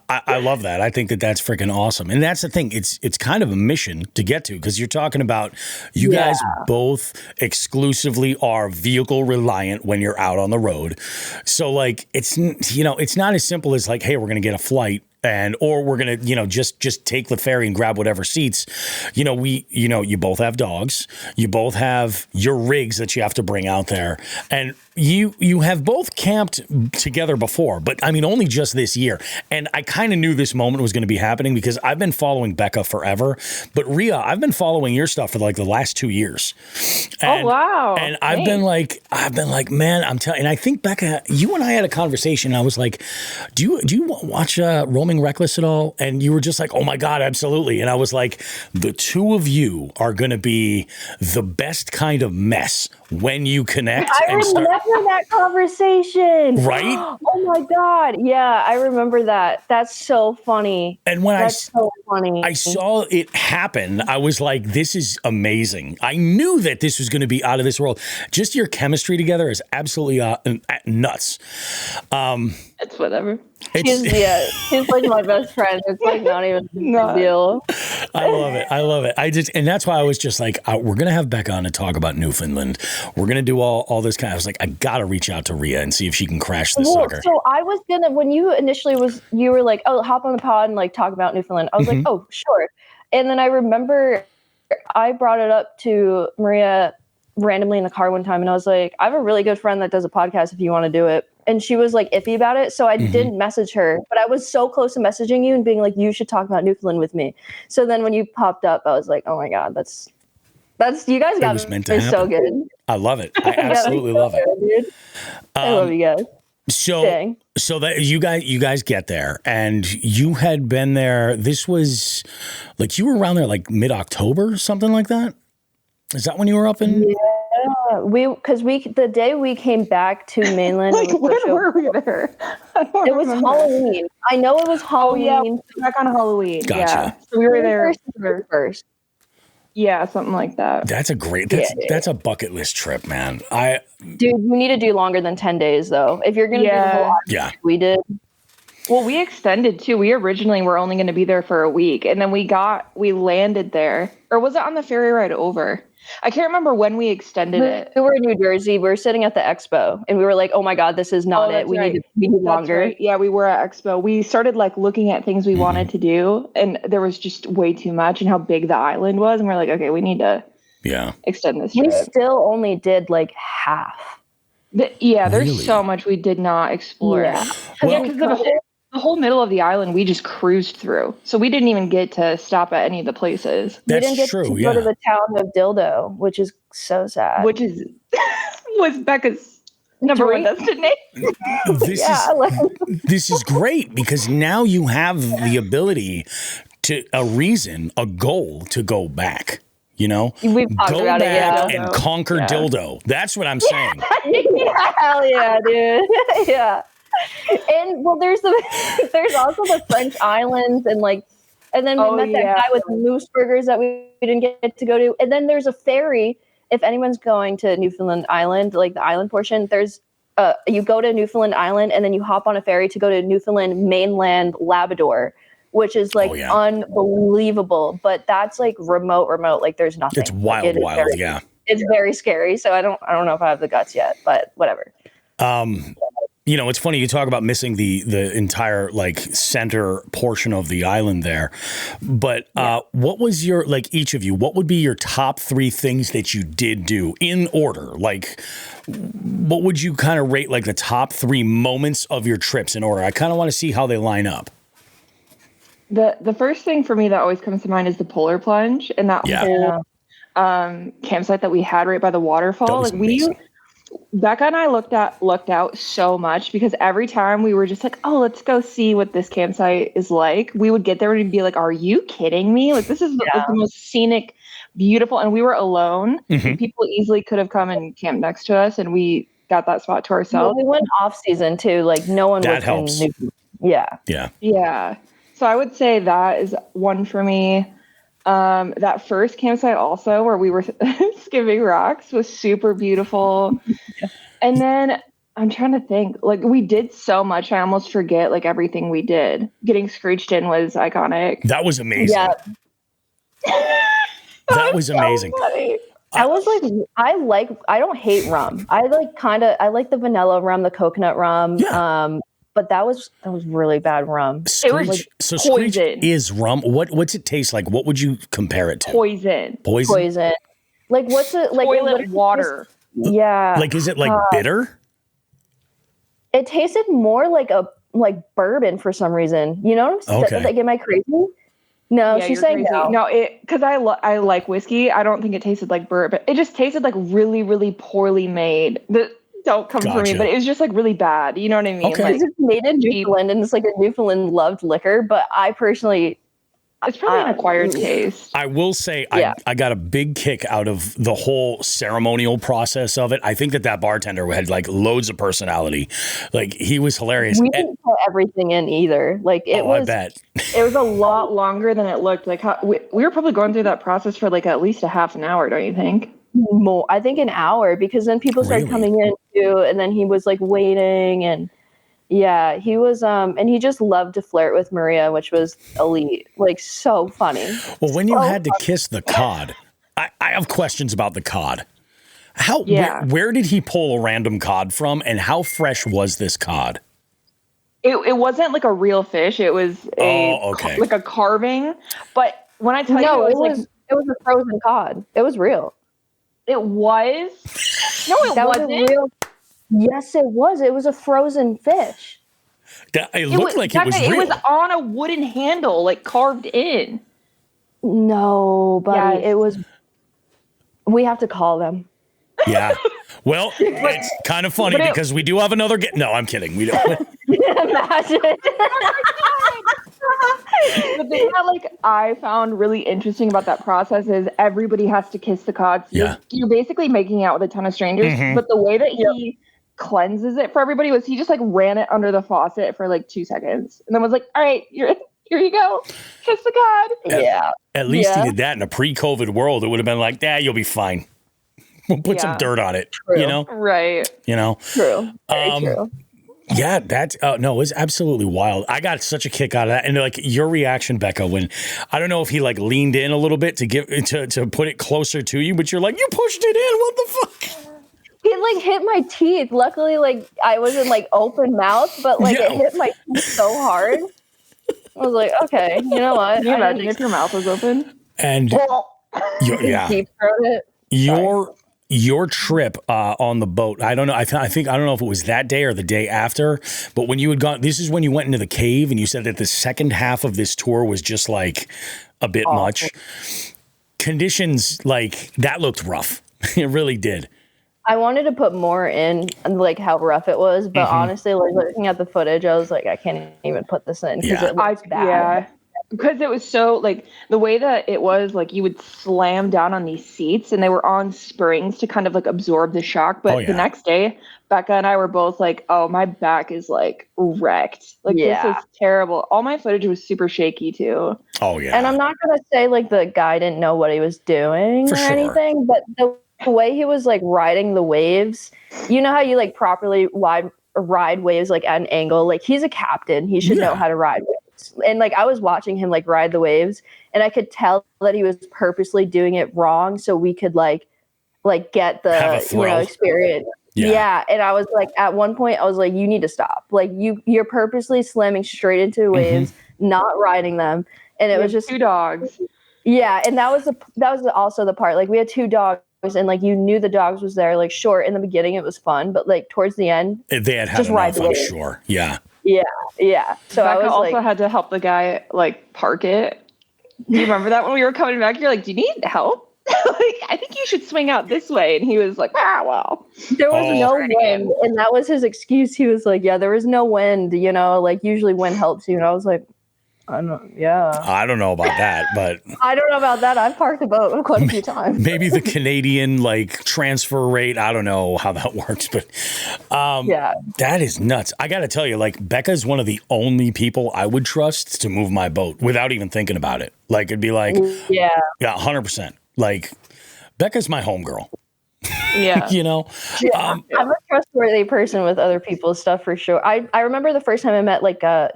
I love that. I think that's freaking awesome. And that's the thing. It's kind of a mission to get to, because you're talking about you guys both exclusively are vehicle reliant when you're out on the road. So like, it's not as simple as like, hey, we're going to get a flight or we're going to, just take the ferry and grab whatever seats. You both have dogs. You both have your rigs that you have to bring out there. And you have both camped together before, but I mean, only just this year. And I kind of knew this moment was going to be happening because I've been following Becca forever. But Rhea, I've been following your stuff for like the last 2 years. And, oh, wow. And I've been like, man, I'm telling, and I think Becca, you and I had a conversation. And I was like, do you watch Roaming Reckless at all? And you were just like, oh my God, absolutely. And I was like, the two of you are going to be the best kind of mess when you connect. I remember that conversation. Right? Oh my God. Yeah, I remember that. That's so funny. And when so funny. I saw it happen, I was like, this is amazing. I knew that this was going to be out of this world. Just your chemistry together is absolutely nuts. It's whatever. She's like my best friend. It's like not even a big deal. I love it. And that's why I was just like, we're going to have Becca on to talk about Newfoundland. We're going to do all this kind of, I was like, I got to reach out to Rhea and see if she can crash this sucker. So I was going to, when you initially you were like, oh, hop on the pod and like talk about Newfoundland. I was like, oh, sure. And then I remember I brought it up to Maria randomly in the car one time. And I was like, I have a really good friend that does a podcast if you want to do it. And she was like iffy about it. So I didn't message her, but I was so close to messaging you and being like, you should talk about Newfoundland with me. So then when you popped up, I was like, oh my God, that's you guys got it. Meant to happen. So good. I love it. I absolutely love it. Dude. I love you guys. So that you guys get there and you had been there. This was like, you were around there like mid-October, something like that. Is that when you were up in? Yeah. The day we came back to mainland, like, when were we there? It was Halloween. I know it was Halloween. Oh, yeah, back on Halloween. Gotcha. Yeah. So we were there first. Yeah, something like that. That's a bucket list trip, man. Dude, you need to do longer than 10 days though. If you're gonna do the whole Arctic, we did. Well, we extended too. We originally were only going to be there for a week, and then we landed there, or was it on the ferry ride over? I can't remember when we extended it. We were in New Jersey. We were sitting at the expo, and we were like, "Oh my God, this is not it. We need longer." Right. Yeah, we were at expo. We started like looking at things we wanted to do, and there was just way too much, and how big the island was, and we're like, "Okay, we need to extend this trip." We still only did like half. There's so much we did not explore. Yeah, because the whole middle of the island we just cruised through, so we didn't even get to stop at any of the places. We didn't get to go to the town of Dildo, which is so sad. Which was Becca's number one destination. This is great because now you have the ability a goal to go back. We've talked about it, and conquer Dildo. That's what I'm saying. Hell yeah, dude. Yeah. And there's also the French islands and then we met that guy with moose burgers that we didn't get to go to. And then there's a ferry. If anyone's going to Newfoundland Island, like the island portion, there's you go to Newfoundland Island and then you hop on a ferry to go to Newfoundland mainland Labrador, which is unbelievable. But that's like remote. Like there's nothing. It's wild. It's very scary. So I don't know if I have the guts yet, but whatever. It's funny you talk about missing the entire center portion of the island there, but what was your each of you? What would be your top 3 things that you did do in order? What would you kind of rate the top 3 moments of your trips in order? I kind of want to see how they line up. The first thing for me that always comes to mind is the polar plunge and that whole campsite that we had right by the waterfall. Becca and I looked out so much because every time we were just like, oh, let's go see what this campsite is like. We would get there and be like, are you kidding me? This is the most scenic, beautiful. And we were alone. Mm-hmm. People easily could have come and camped next to us, and we got that spot to ourselves. Well, we went off season too. No one that helps. Yeah. So I would say that is one for me. That first campsite also where we were skimming rocks was super beautiful. And then I'm trying to think, we did so much. I almost forget everything we did. Getting screeched in was iconic. That was amazing. Yeah. That was amazing. So I was I don't hate rum. I like the vanilla rum, the coconut rum. Yeah. But that was really bad rum. Screech, so Screech is rum. What's it taste like? What would you compare it to? Poison. Like what's it like? Toilet water. Yeah. Like is it like bitter? It tasted more like bourbon for some reason. You know? Okay. Like, am I crazy? No, Yeah, she's saying crazy. No, because I like whiskey. I don't think it tasted like bourbon. It just tasted like really, really poorly made. Don't come for me, but it was just like really bad. You know what I mean? Okay. Like, it's made in Newfoundland, and it's like a Newfoundland loved liquor. But I personally, it's probably an acquired taste. I will say, I got a big kick out of the whole ceremonial process of it. I think that bartender had like loads of personality. Like he was hilarious. We didn't put everything in either. Like it was. I bet it was a lot longer than it looked. Like we were probably going through that process for like at least a half an hour. Don't you think? More, I think an hour, because then people started coming in too, and then he was like waiting, and yeah, he was and he just loved to flirt with Maria, which was elite, like so funny. Well, when you had to kiss the cod, I have questions about the cod. Where did he pull a random cod from, and how fresh was this cod? It wasn't like a real fish. It was like a carving. But when I tell you, it was a frozen cod. It was real. It was? No, it wasn't. Yes, it was. It was a frozen fish. It looked like it was real. It was on a wooden handle, like carved in. No, buddy. Yes. It was. We have to call them. Yeah. Well, it's kind of funny because we do have another. No, I'm kidding. We don't. Imagine. The thing that I found really interesting about that process is everybody has to kiss the cod. So you're basically making out with a ton of strangers. Mm-hmm. But the way that he cleanses it for everybody was he just ran it under the faucet for 2 seconds and then was like, all right, here you go. Kiss the cod. At least he did that in a pre-COVID world. It would have been like, you'll be fine. We'll put some dirt on it. True. You know? Right. You know? True. Very true. Yeah, that's no, it was absolutely wild. I got such a kick out of that, and your reaction, Becca, when I don't know if he leaned in a little bit to put it closer to you, but you're like, you pushed it in. What the fuck? It hit my teeth. Luckily, I wasn't open mouth, but it hit my teeth so hard. I was like, okay, you know what? Can you imagine if your mouth was open? And deep throat it. Your trip on the boat, I don't know. I don't know if it was that day or the day after, but when you had gone, this is when you went into the cave and you said that the second half of this tour was just a bit much. Conditions that looked rough. It really did. I wanted to put more in how rough it was, but honestly, looking at the footage, I was like, I can't even put this in because it looks bad. Yeah. Because it was so the way that it was you would slam down on these seats and they were on springs to kind of absorb the shock. But the next day, Becca and I were both oh, my back is wrecked. This is terrible. All my footage was super shaky too. Oh yeah. And I'm not going to say the guy didn't know what he was doing or anything, but the way he was riding the waves, you know how you properly ride waves at an angle? He's a captain. He should know how to ride waves. And I was watching him ride the waves, and I could tell that he was purposely doing it wrong so we could get the experience. Yeah. And I was at one point I was like, you need to stop. You're purposely slamming straight into waves, not riding them. And it was just 2 dogs. Yeah, and that was also the part. We had 2 dogs, and you knew the dogs was there. Sure, in the beginning it was fun, but towards the end they had just enough, I'm sure. Yeah. Yeah. So Becca I was also had to help the guy park it. Do you remember that when we were coming back? You're like, do you need help? I think you should swing out this way. And he was like, well. There was no wind, and that was his excuse. He was like, there was no wind, usually wind helps you. And I was like, I don't know about that, but I don't know about that. I've parked the boat quite a few times. Maybe the Canadian transfer rate. I don't know how that works, but that is nuts. I got to tell you, Becca's one of the only people I would trust to move my boat without even thinking about it. It'd be 100%. Becca's my homegirl. Yeah. I'm a trustworthy person with other people's stuff for sure. I remember the first time I met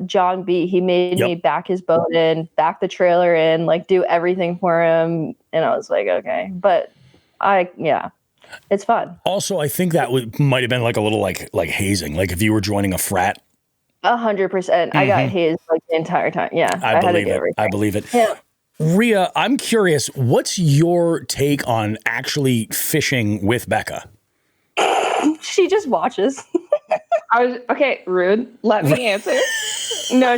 John B. He made me back his boat in, back the trailer in, do everything for him, and I was like, okay. But it's fun. Also, I think that might have been a little hazing, if you were joining a frat. 100%. I got hazed like the entire time. Yeah, I had to believe do it. everything. I believe it. Yeah. Rhea, I'm curious, what's your take on actually fishing with Becca? She just watches. Okay, rude. Let me answer. No,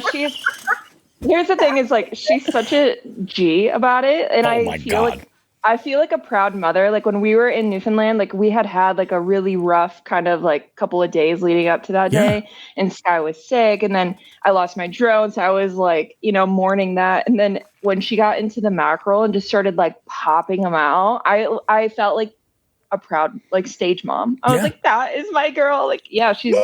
here's the thing is like she's such a G about it, and I feel like a proud mother. Like when we were in Newfoundland, like we had like a really rough kind of like couple of days leading up to that day, and Sky was sick, and then I lost my drone, so I was like, mourning that. And then when she got into the mackerel and just started like popping them out, I felt like a proud like stage mom. I was like, that is my girl. Like, yeah, she's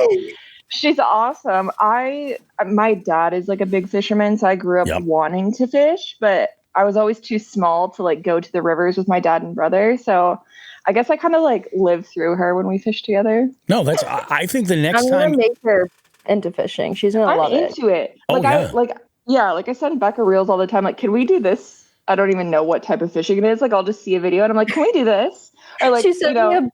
awesome. My dad is like a big fisherman, so I grew up wanting to fish, but I was always too small to like go to the rivers with my dad and brother. So I guess I kind of like lived through her when we fished together. No, I think the next time I'm gonna make her into fishing. She's gonna love it. I'm into it. Like I send Becca reels all the time. Like, can we do this? I don't even know what type of fishing it is. Like, I'll just see a video and I'm like, can we do this? Or like, she sent me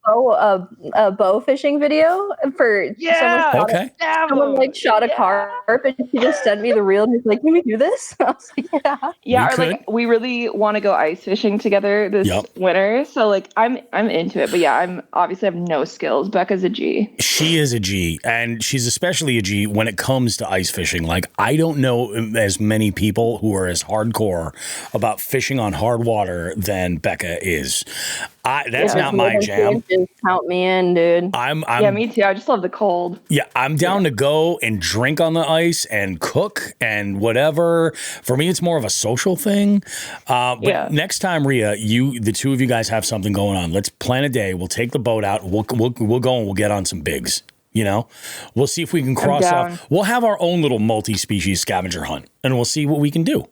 a bow fishing video for someone like shot a carp, and she just sent me the reel and she's like, can we do this? I was like, yeah. Like we really want to go ice fishing together this winter, so like I'm into it. But yeah, I'm obviously have no skills. Becca's a G. She is a G, and she's especially a G when it comes to ice fishing. Like, I don't know as many people who are as hardcore about fishing on hard water than Becca is. That's not my jam. Count me in, dude. Yeah, me too. I just love the cold. Yeah, I'm down to go and drink on the ice and cook and whatever. For me, it's more of a social thing. But next time, Rhea, the two of you guys have something going on. Let's plan a day. We'll take the boat out. We'll go and we'll get on some bigs. We'll see if we can cross off. We'll have our own little multi-species scavenger hunt, and we'll see what we can do.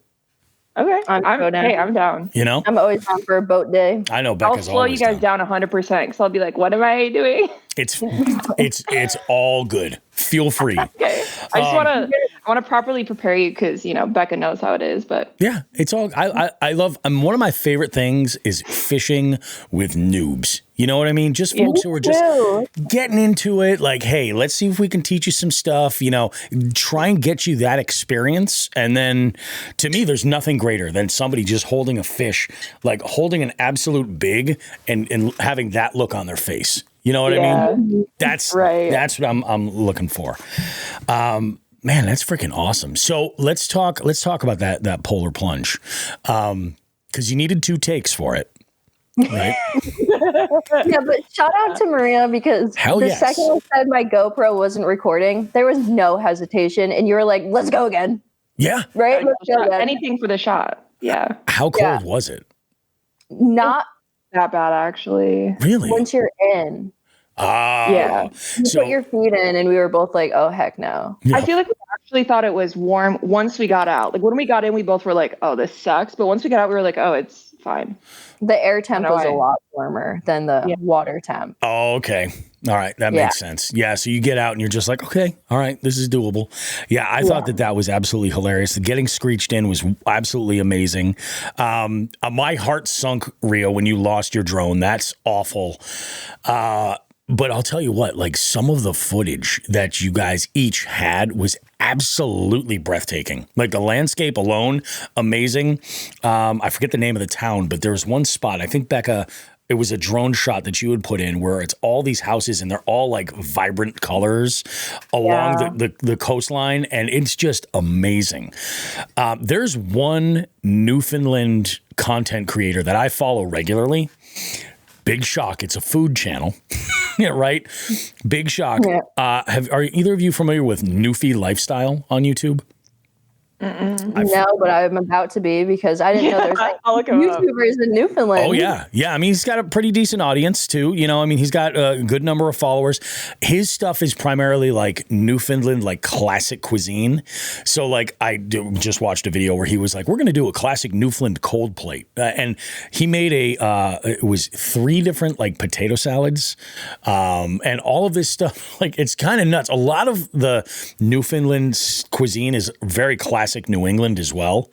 Okay, I'm down. I'm always down for a boat day. I know Becca's I'll slow you guys down 100% because I'll be like, what am I doing? It's all good. Feel free. Okay. I want to properly prepare you because Becca knows how it is. But yeah, it's all. I love. One of my favorite things is fishing with noobs. You know what I mean? Just folks who are just getting into it. Like, hey, let's see if we can teach you some stuff. Try and get you that experience. And then, to me, there's nothing greater than somebody just holding a fish, like holding an absolute big, and having that look on their face. You know what I mean? That's right. That's what I'm looking for. Man, that's freaking awesome. So let's talk about that polar plunge, because you needed 2 takes for it. Right. Yeah, but shout out to Maria because second I said my GoPro wasn't recording, there was no hesitation, and you were like, "Let's go again." Yeah. Right. Let's go again. Anything for the shot. Yeah. How cold was it? Not that bad, actually. Really? Once you're in. Yeah. You put your feet in, and we were both like, "Oh heck no!" Yeah. I feel like we actually thought it was warm once we got out. Like when we got in, we both were like, "Oh, this sucks," but once we got out, we were like, "Oh, it's fine." The air temp was a lot warmer than the water temp. Oh, okay. All right. That makes sense. Yeah. So you get out and you're just like, okay, all right, this is doable. Yeah. I thought that was absolutely hilarious. The getting screeched in was absolutely amazing. My heart sunk, Rio, when you lost your drone. That's awful. But I'll tell you what, like some of the footage that you guys each had was absolutely breathtaking. Like the landscape alone, amazing. I forget the name of the town, but there was one spot, I think Becca, it was a drone shot that you had put in where it's all these houses and they're all like vibrant colors along the coastline. And it's just amazing. There's one Newfoundland content creator that I follow regularly. Big shock. It's a food channel. Yeah, right? Big shock. Yeah. Are either of you familiar with Newfie Lifestyle on YouTube? No, but I'm about to be because I didn't know there's like YouTubers in Newfoundland. Oh, yeah. Yeah. I mean, he's got a pretty decent audience, too. He's got a good number of followers. His stuff is primarily like Newfoundland, like classic cuisine. So, like, I just watched a video where he was like, we're going to do a classic Newfoundland cold plate. And he made it was 3 different, like, potato salads and all of this stuff. Like, it's kind of nuts. A lot of the Newfoundland cuisine is very classic New England as well.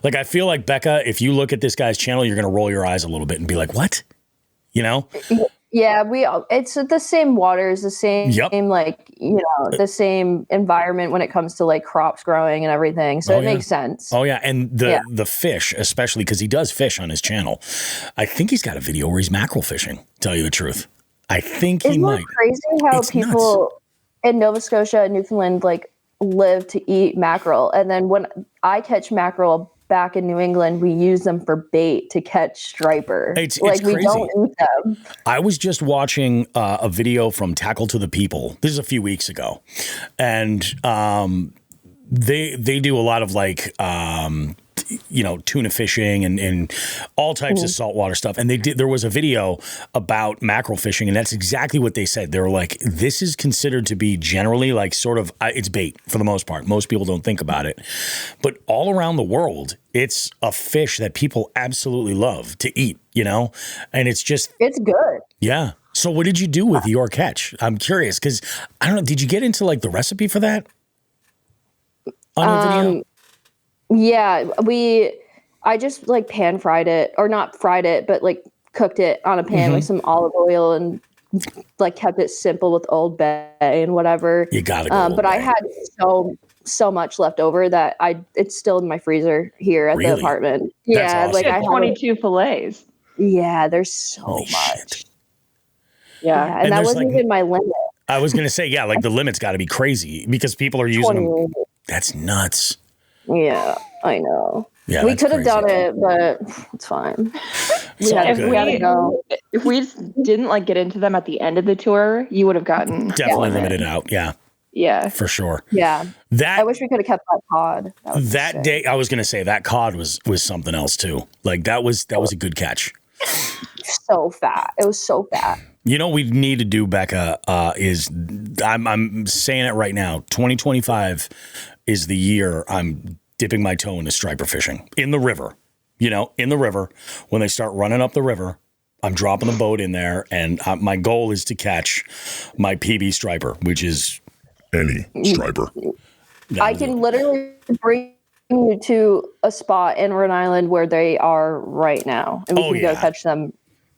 Like, I feel like, Becca, if you look at this guy's channel, you're going to roll your eyes a little bit and be like, what? Yeah, it's the same waters, the same like, the same environment when it comes to like crops growing and everything. So it makes sense. Oh yeah, and the fish, especially because he does fish on his channel. I think he's got a video where he's mackerel fishing. Tell you the truth, I think he might. Isn't it crazy how people in Nova Scotia and Newfoundland like live to eat mackerel, and then when I catch mackerel back in New England, we use them for bait to catch striper. It's like crazy. We don't eat them. I was just watching a video from Tackle to the People. This is a few weeks ago, and they do a lot of like tuna fishing and all types of saltwater stuff. And there was a video about mackerel fishing, and that's exactly what they said. They were like, this is considered to be generally like sort of, it's bait for the most part. Most people don't think about it. But all around the world, it's a fish that people absolutely love to eat, and it's good. Yeah. So what did you do with your catch? I'm curious because I don't know. Did you get into like the recipe for that on your video? Yeah, I just like pan fried it, or not fried it, but like cooked it on a pan with some olive oil and like kept it simple with Old Bay and whatever. You gotta go. But I had so much left over that it's still in my freezer here at the apartment. That's awesome. Like I have 22 fillets. Yeah, there's so much. Shit. Yeah, and that wasn't even my limit. I was gonna say, like the limit's got to be crazy because people are using them. That's nuts. Yeah, I know. Yeah, we could have done it, but it's fine. If we didn't like get into them at the end of the tour, you would have gotten definitely limited out. Yeah. Yeah, for sure. Yeah, I wish we could have kept that cod. That day, I was going to say that cod was something else too. Like that was a good catch. So fat. It was so fat. We need to do, Becca, is I'm saying it right now. 2025 is the year I'm dipping my toe into striper fishing in the river. In the river, when they start running up the river, I'm dropping the boat in there, and my goal is to catch my PB striper, which is any striper. I can literally bring you to a spot in Rhode Island where they are right now, and we can go catch them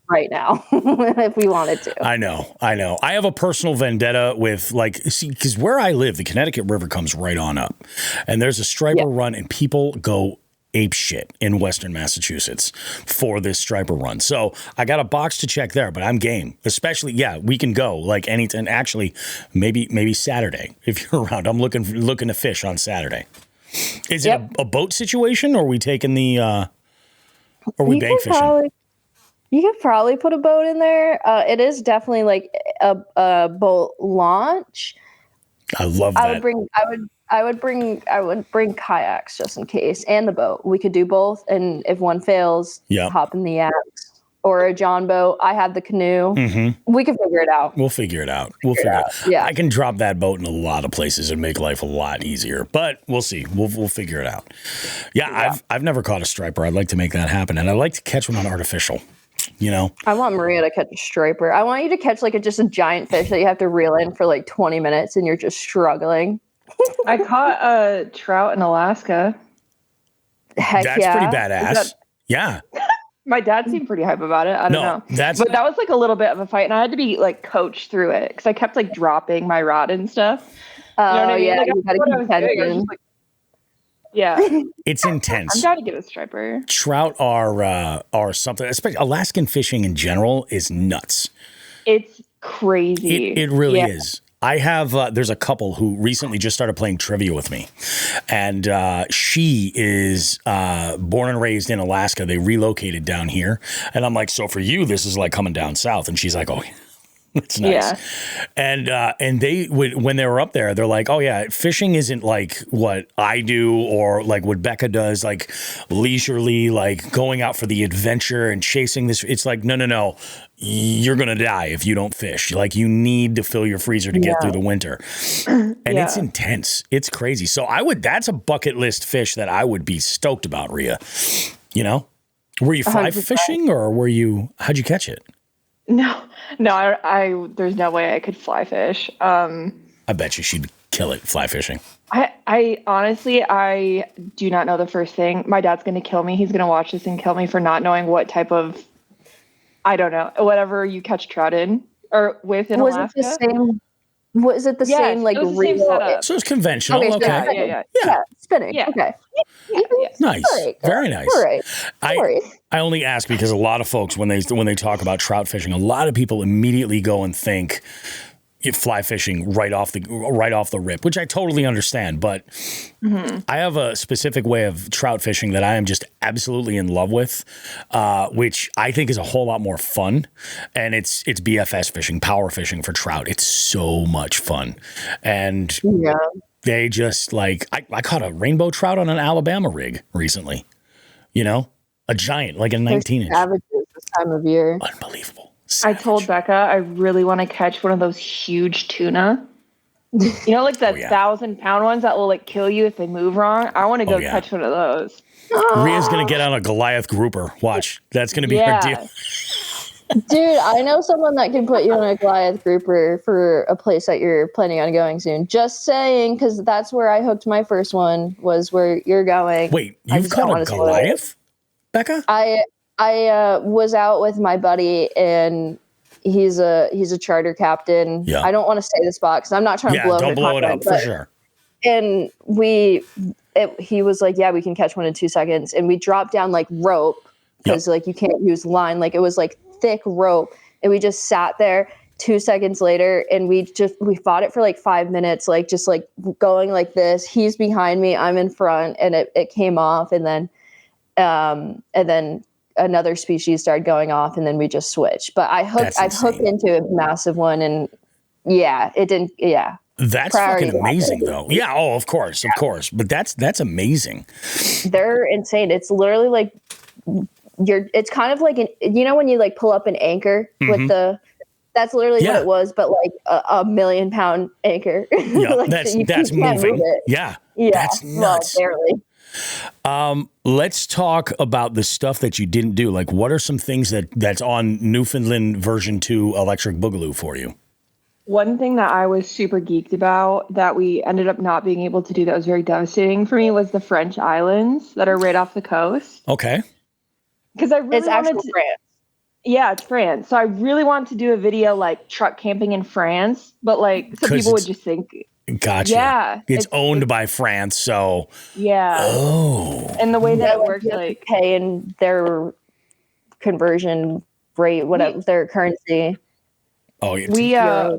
right now if we wanted to. I know. I have a personal vendetta with because where I live, the Connecticut River comes right on up, and there's a striper run, and people go ape shit in Western Massachusetts for this striper run. So I got a box to check there, but I'm game. Especially, we can go like anytime. Actually, maybe Saturday if you're around. I'm looking to fish on Saturday. Is it a boat situation, or are we taking the? Or we bank fishing? You could probably put a boat in there. It is definitely like a boat launch. I love that. I would bring kayaks just in case, and the boat. We could do both, and if one fails, hop in the yaks or a John boat. I have the canoe. We can figure it out. We'll figure it out. We'll figure it out. Yeah, I can drop that boat in a lot of places and make life a lot easier. But we'll see. We'll figure it out. Yeah, I've never caught a striper. I'd like to make that happen, and I'd like to catch one on artificial. I want Maria to catch a striper. I want you to catch like just a giant fish that you have to reel in for like 20 minutes and you're just struggling. I caught a trout in Alaska. Heck That's pretty badass. Yeah. My dad seemed pretty hype about it. I don't know. But that was like a little bit of a fight, and I had to be like coached through it because I kept like dropping my rod and stuff. You know what I mean? Yeah, like, you gotta keep tension. Yeah, it's intense. I'm trying to get a striper. Trout are something. Especially Alaskan fishing in general is nuts. It's crazy. It really is. I have there's a couple who recently just started playing trivia with me, and she is born and raised in Alaska. They relocated down here, and I'm like, so for you, this is like coming down south, and she's like, oh. It's nice. Yeah. And they would, when they were up there, they're like, oh yeah, fishing isn't like what I do or like what Becca does, like leisurely, like going out for the adventure and chasing this. It's like, no. You're going to die if you don't fish. Like you need to fill your freezer to get through the winter. And it's intense. It's crazy. So that's a bucket list fish that I would be stoked about, Rhea. Were you fly 100%. Fishing or how'd you catch it? No, I there's no way I could fly fish. I bet you she'd kill it fly fishing. I honestly, I do not know the first thing. My dad's going to kill me. He's going to watch this and kill me for not knowing what type of I don't know, whatever you catch trout in or with in Was Alaska. it the same? Was it the same like it was the same reel? setup. So it's conventional. Okay, Okay. Yeah. Spinning. Yeah. Okay. Yeah. Nice. All right, Very nice. All right. No worries. I only ask because a lot of folks, when they talk about trout fishing, a lot of people immediately go and think fly fishing right off the rip, which I totally understand. But I have a specific way of trout fishing that I am just absolutely in love with, which I think is a whole lot more fun. And it's BFS fishing, power fishing for trout. It's so much fun. And they just like, I caught a rainbow trout on an Alabama rig recently, a giant, like a 19-inch. Savages this time of year. Unbelievable. I told Becca I really want to catch one of those huge tuna. Like the 1,000-pound ones that will like kill you if they move wrong. I want to go catch one of those. Ria's gonna get on a Goliath grouper. Watch, that's gonna be her deal. Dude, I know someone that can put you on a Goliath grouper for a place that you're planning on going soon. Just saying, because that's where I hooked my first one. Was where you're going. Wait, you've caught a Goliath, Becca? I was out with my buddy, and he's a charter captain. Yeah. I don't want to say the spot because I'm not trying to blow don't blow it up for sure. And he was like, yeah, we can catch one in 2 seconds. And we dropped down like rope because like you can't use line. Like it was like thick rope. And we just sat there 2 seconds later and we fought it for like 5 minutes, like just like going like this. He's behind me, I'm in front, and it came off. And then another species started going off, and then we just switched. But I've hooked into a massive one, and it didn't. Yeah, that's fucking amazing, though. Yeah. Oh, of course. But that's amazing. They're insane. It's literally like it's kind of like when you like pull up an anchor with that's literally what it was, but like a 1,000,000-pound anchor. Yeah, like, that's moving. Yeah, that's nuts. Well, barely. Let's talk about the stuff that you didn't do. Like, what are some things that's on Newfoundland version 2 Electric Boogaloo for you? One thing that I was super geeked about that we ended up not being able to do that was very devastating for me was the French islands that are right off the coast. Okay. Because I really wanted to. France. Yeah, it's France. So I really wanted to do a video like truck camping in France, but like so people would just think. Gotcha. Yeah. It's owned by France, so. Yeah. Oh. And the way that it works, like pay in their conversion rate, whatever their currency. Oh, yeah.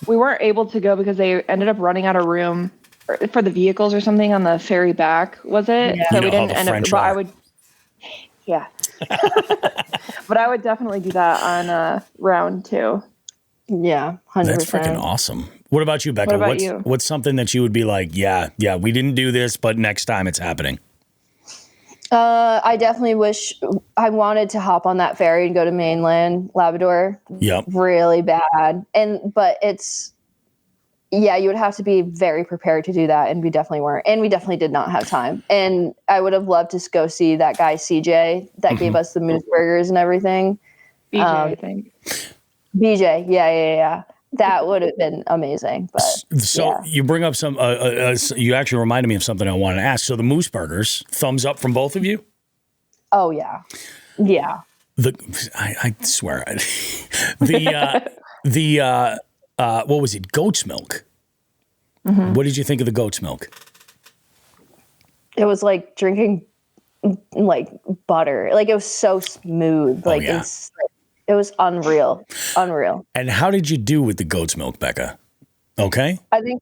We weren't able to go because they ended up running out of room for the vehicles or something on the ferry back. Was it? Yeah. So we didn't end up. But I would. Yeah. But I would definitely do that on round 2. Yeah, 100%. That's freaking awesome. What about you, Becca? What about you? What's something that you would be like, yeah, we didn't do this, but next time it's happening? I definitely wish I wanted to hop on that ferry and go to mainland Labrador. Yep. Really bad. But it's, you would have to be very prepared to do that. And we definitely weren't. And we definitely did not have time. And I would have loved to go see that guy, CJ, that gave us the moose burgers and everything. BJ, I think. BJ. Yeah. That would have been amazing. But you bring up some, you actually reminded me of something I wanted to ask. So the moose burgers, thumbs up from both of you? Oh, yeah. Yeah. I swear. What was it? Goat's milk. Mm-hmm. What did you think of the goat's milk? It was like drinking like butter. Like it was so smooth. Like it was unreal. And how did you do with the goat's milk, Becca? Okay. I think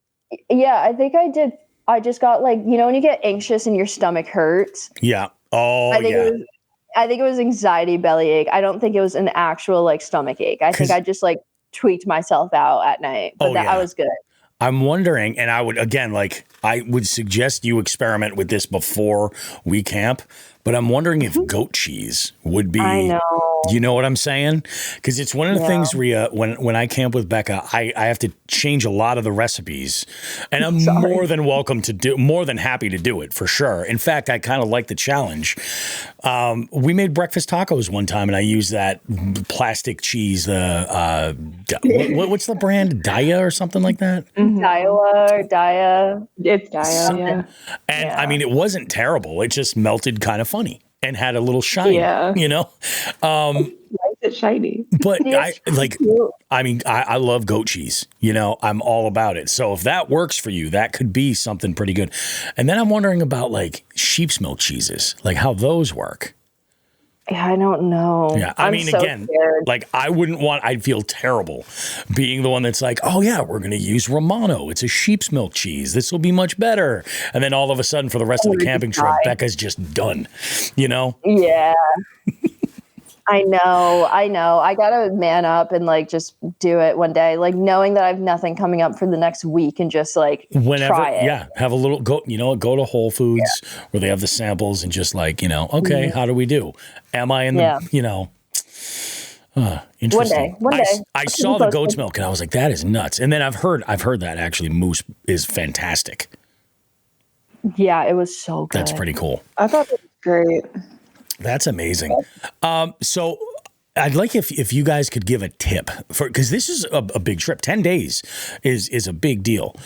I did. I just got like, when you get anxious and your stomach hurts. Yeah. Oh, I think it was anxiety bellyache. I don't think it was an actual like stomach ache. I think I just like tweaked myself out at night, but I was good. I'm wondering, and I would suggest you experiment with this before we camp, but I'm wondering if goat cheese would be, I know. You know what I'm saying? Because it's one of the things, Rhea, when I camp with Becca, I have to change a lot of the recipes, and I'm more than happy to do it for sure. In fact, I kind of like the challenge. We made breakfast tacos one time, and I used that plastic cheese, what's the brand? Daya or something like that? Mm-hmm. Daiwa or Daya. It's Daya, yeah. And I mean, it wasn't terrible. It just melted kind of funny and had a little shine, Yeah. Life It's shiny. But I love goat cheese. I'm all about it. So if that works for you, that could be something pretty good. And then I'm wondering about like sheep's milk cheeses, like how those work. Yeah, I don't know. Yeah, I mean, so again, scared. Like I'd feel terrible being the one that's like, oh yeah, we're going to use Romano. It's a sheep's milk cheese. This will be much better. And then all of a sudden for the rest of the camping trip, Becca's just done, Yeah. I know. I got to man up and like just do it one day, like knowing that I have nothing coming up for the next week and just like try it. Yeah. Have a little go to Whole Foods where they have the samples and just like, okay, how do we do? Am I in the, interesting. One day. I saw the goat's milk and I was like, that is nuts. And then I've heard that actually moose is fantastic. Yeah, it was so good. That's pretty cool. I thought it was great. That's amazing. So I'd like if you guys could give a tip because this is a big trip. 10 days is a big deal.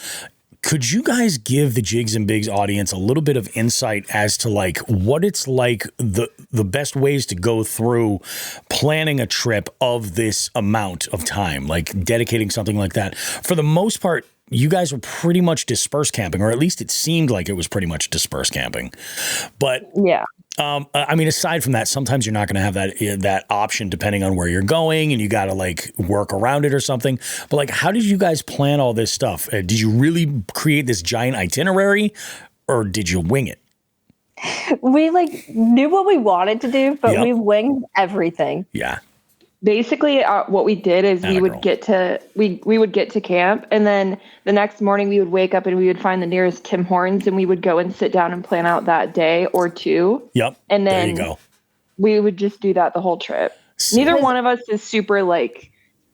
Could you guys give the Jigs and Bigs audience a little bit of insight as to like what it's like, the best ways to go through planning a trip of this amount of time, like dedicating something like that? For the most part, you guys were pretty much dispersed camping, or at least it seemed like it was pretty much dispersed camping. But yeah. I mean, aside from that, sometimes you're not going to have that option depending on where you're going, and you got to like work around it or something. But like, how did you guys plan all this stuff? Did you really create this giant itinerary, or did you wing it? We like knew what we wanted to do, but we winged everything. Yeah. Basically, what we did is we would get to camp, and then the next morning we would wake up and we would find the nearest Tim Hortons, and we would go and sit down and plan out that day or two. Yep. And then there you go. We would just do that the whole trip. Neither one of us is super like,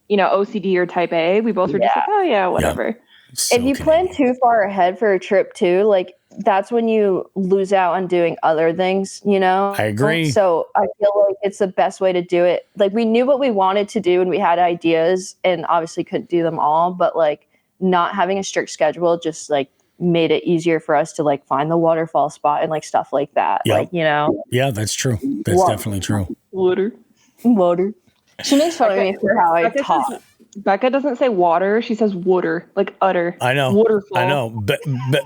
OCD or type A. We both were just like, oh yeah, whatever. Yep. So if you plan too far ahead for a trip too, like that's when you lose out on doing other things, I agree. So I feel like it's the best way to do it. Like we knew what we wanted to do and we had ideas and obviously couldn't do them all, but like not having a strict schedule just like made it easier for us to like find the waterfall spot and like stuff like that. Yep. Like, Yeah, that's true. That's definitely true. Water. She makes fun of me for how I talk. Becca doesn't say water. She says water, like utter. I know. Waterfall. I know.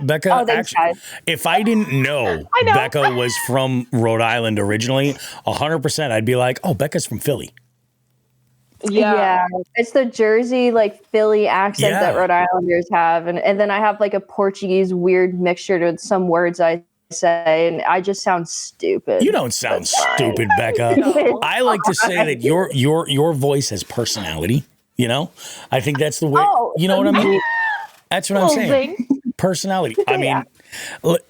Becca, actually, if I didn't know, Becca was from Rhode Island originally, 100%, I'd be like, oh, Becca's from Philly. Yeah. It's the Jersey, like Philly accent that Rhode Islanders have. And then I have like a Portuguese weird mixture with some words I say, and I just sound stupid. You don't sound stupid, Becca. I like to say that your voice has personality. I think that's the way. You know what I mean? That's what I'm saying. Personality. I mean,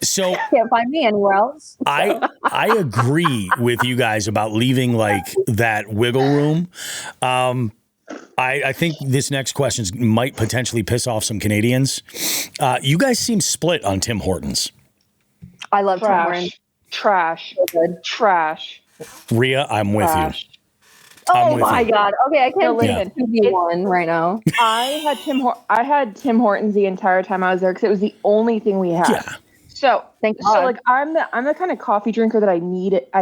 so can't find me anywhere else. I agree with you guys about leaving like that wiggle room. I think this next question might potentially piss off some Canadians. You guys seem split on Tim Hortons. I love Tim Hortons. Trash. Trash. Rhea, I'm with you. Oh my God. Okay, I can't listen to one right now. I had Tim Hortons the entire time I was there because it was the only thing we had. Yeah. So like I'm the kind of coffee drinker that I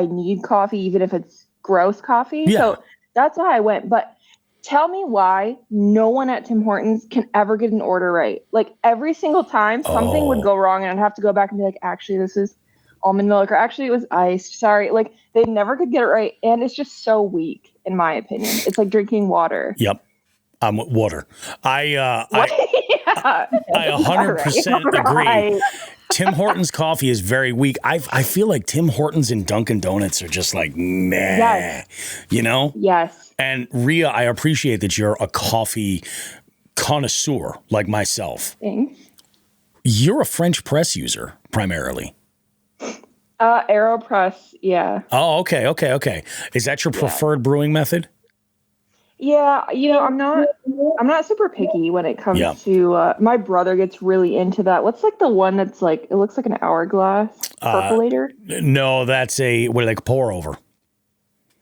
need coffee even if it's gross coffee. Yeah. So that's why I went. But tell me why no one at Tim Hortons can ever get an order right. Like every single time something would go wrong and I'd have to go back and be like, actually this is almond milk, or actually it was iced. Sorry. Like they never could get it right. And it's just so weak. In my opinion, it's like drinking water. Yep, water. I 100% agree. Tim Hortons coffee is very weak. I feel like Tim Hortons and Dunkin' Donuts are just like meh. Yes. Yes. And Rhea, I appreciate that you're a coffee connoisseur like myself. Thanks. You're a French press user primarily. AeroPress, yeah. Oh, okay. Is that your preferred brewing method? Yeah, I'm not super picky when it comes to. My brother gets really into that. What's like the one that's like it looks like an hourglass percolator? No, that's a what do they pour over?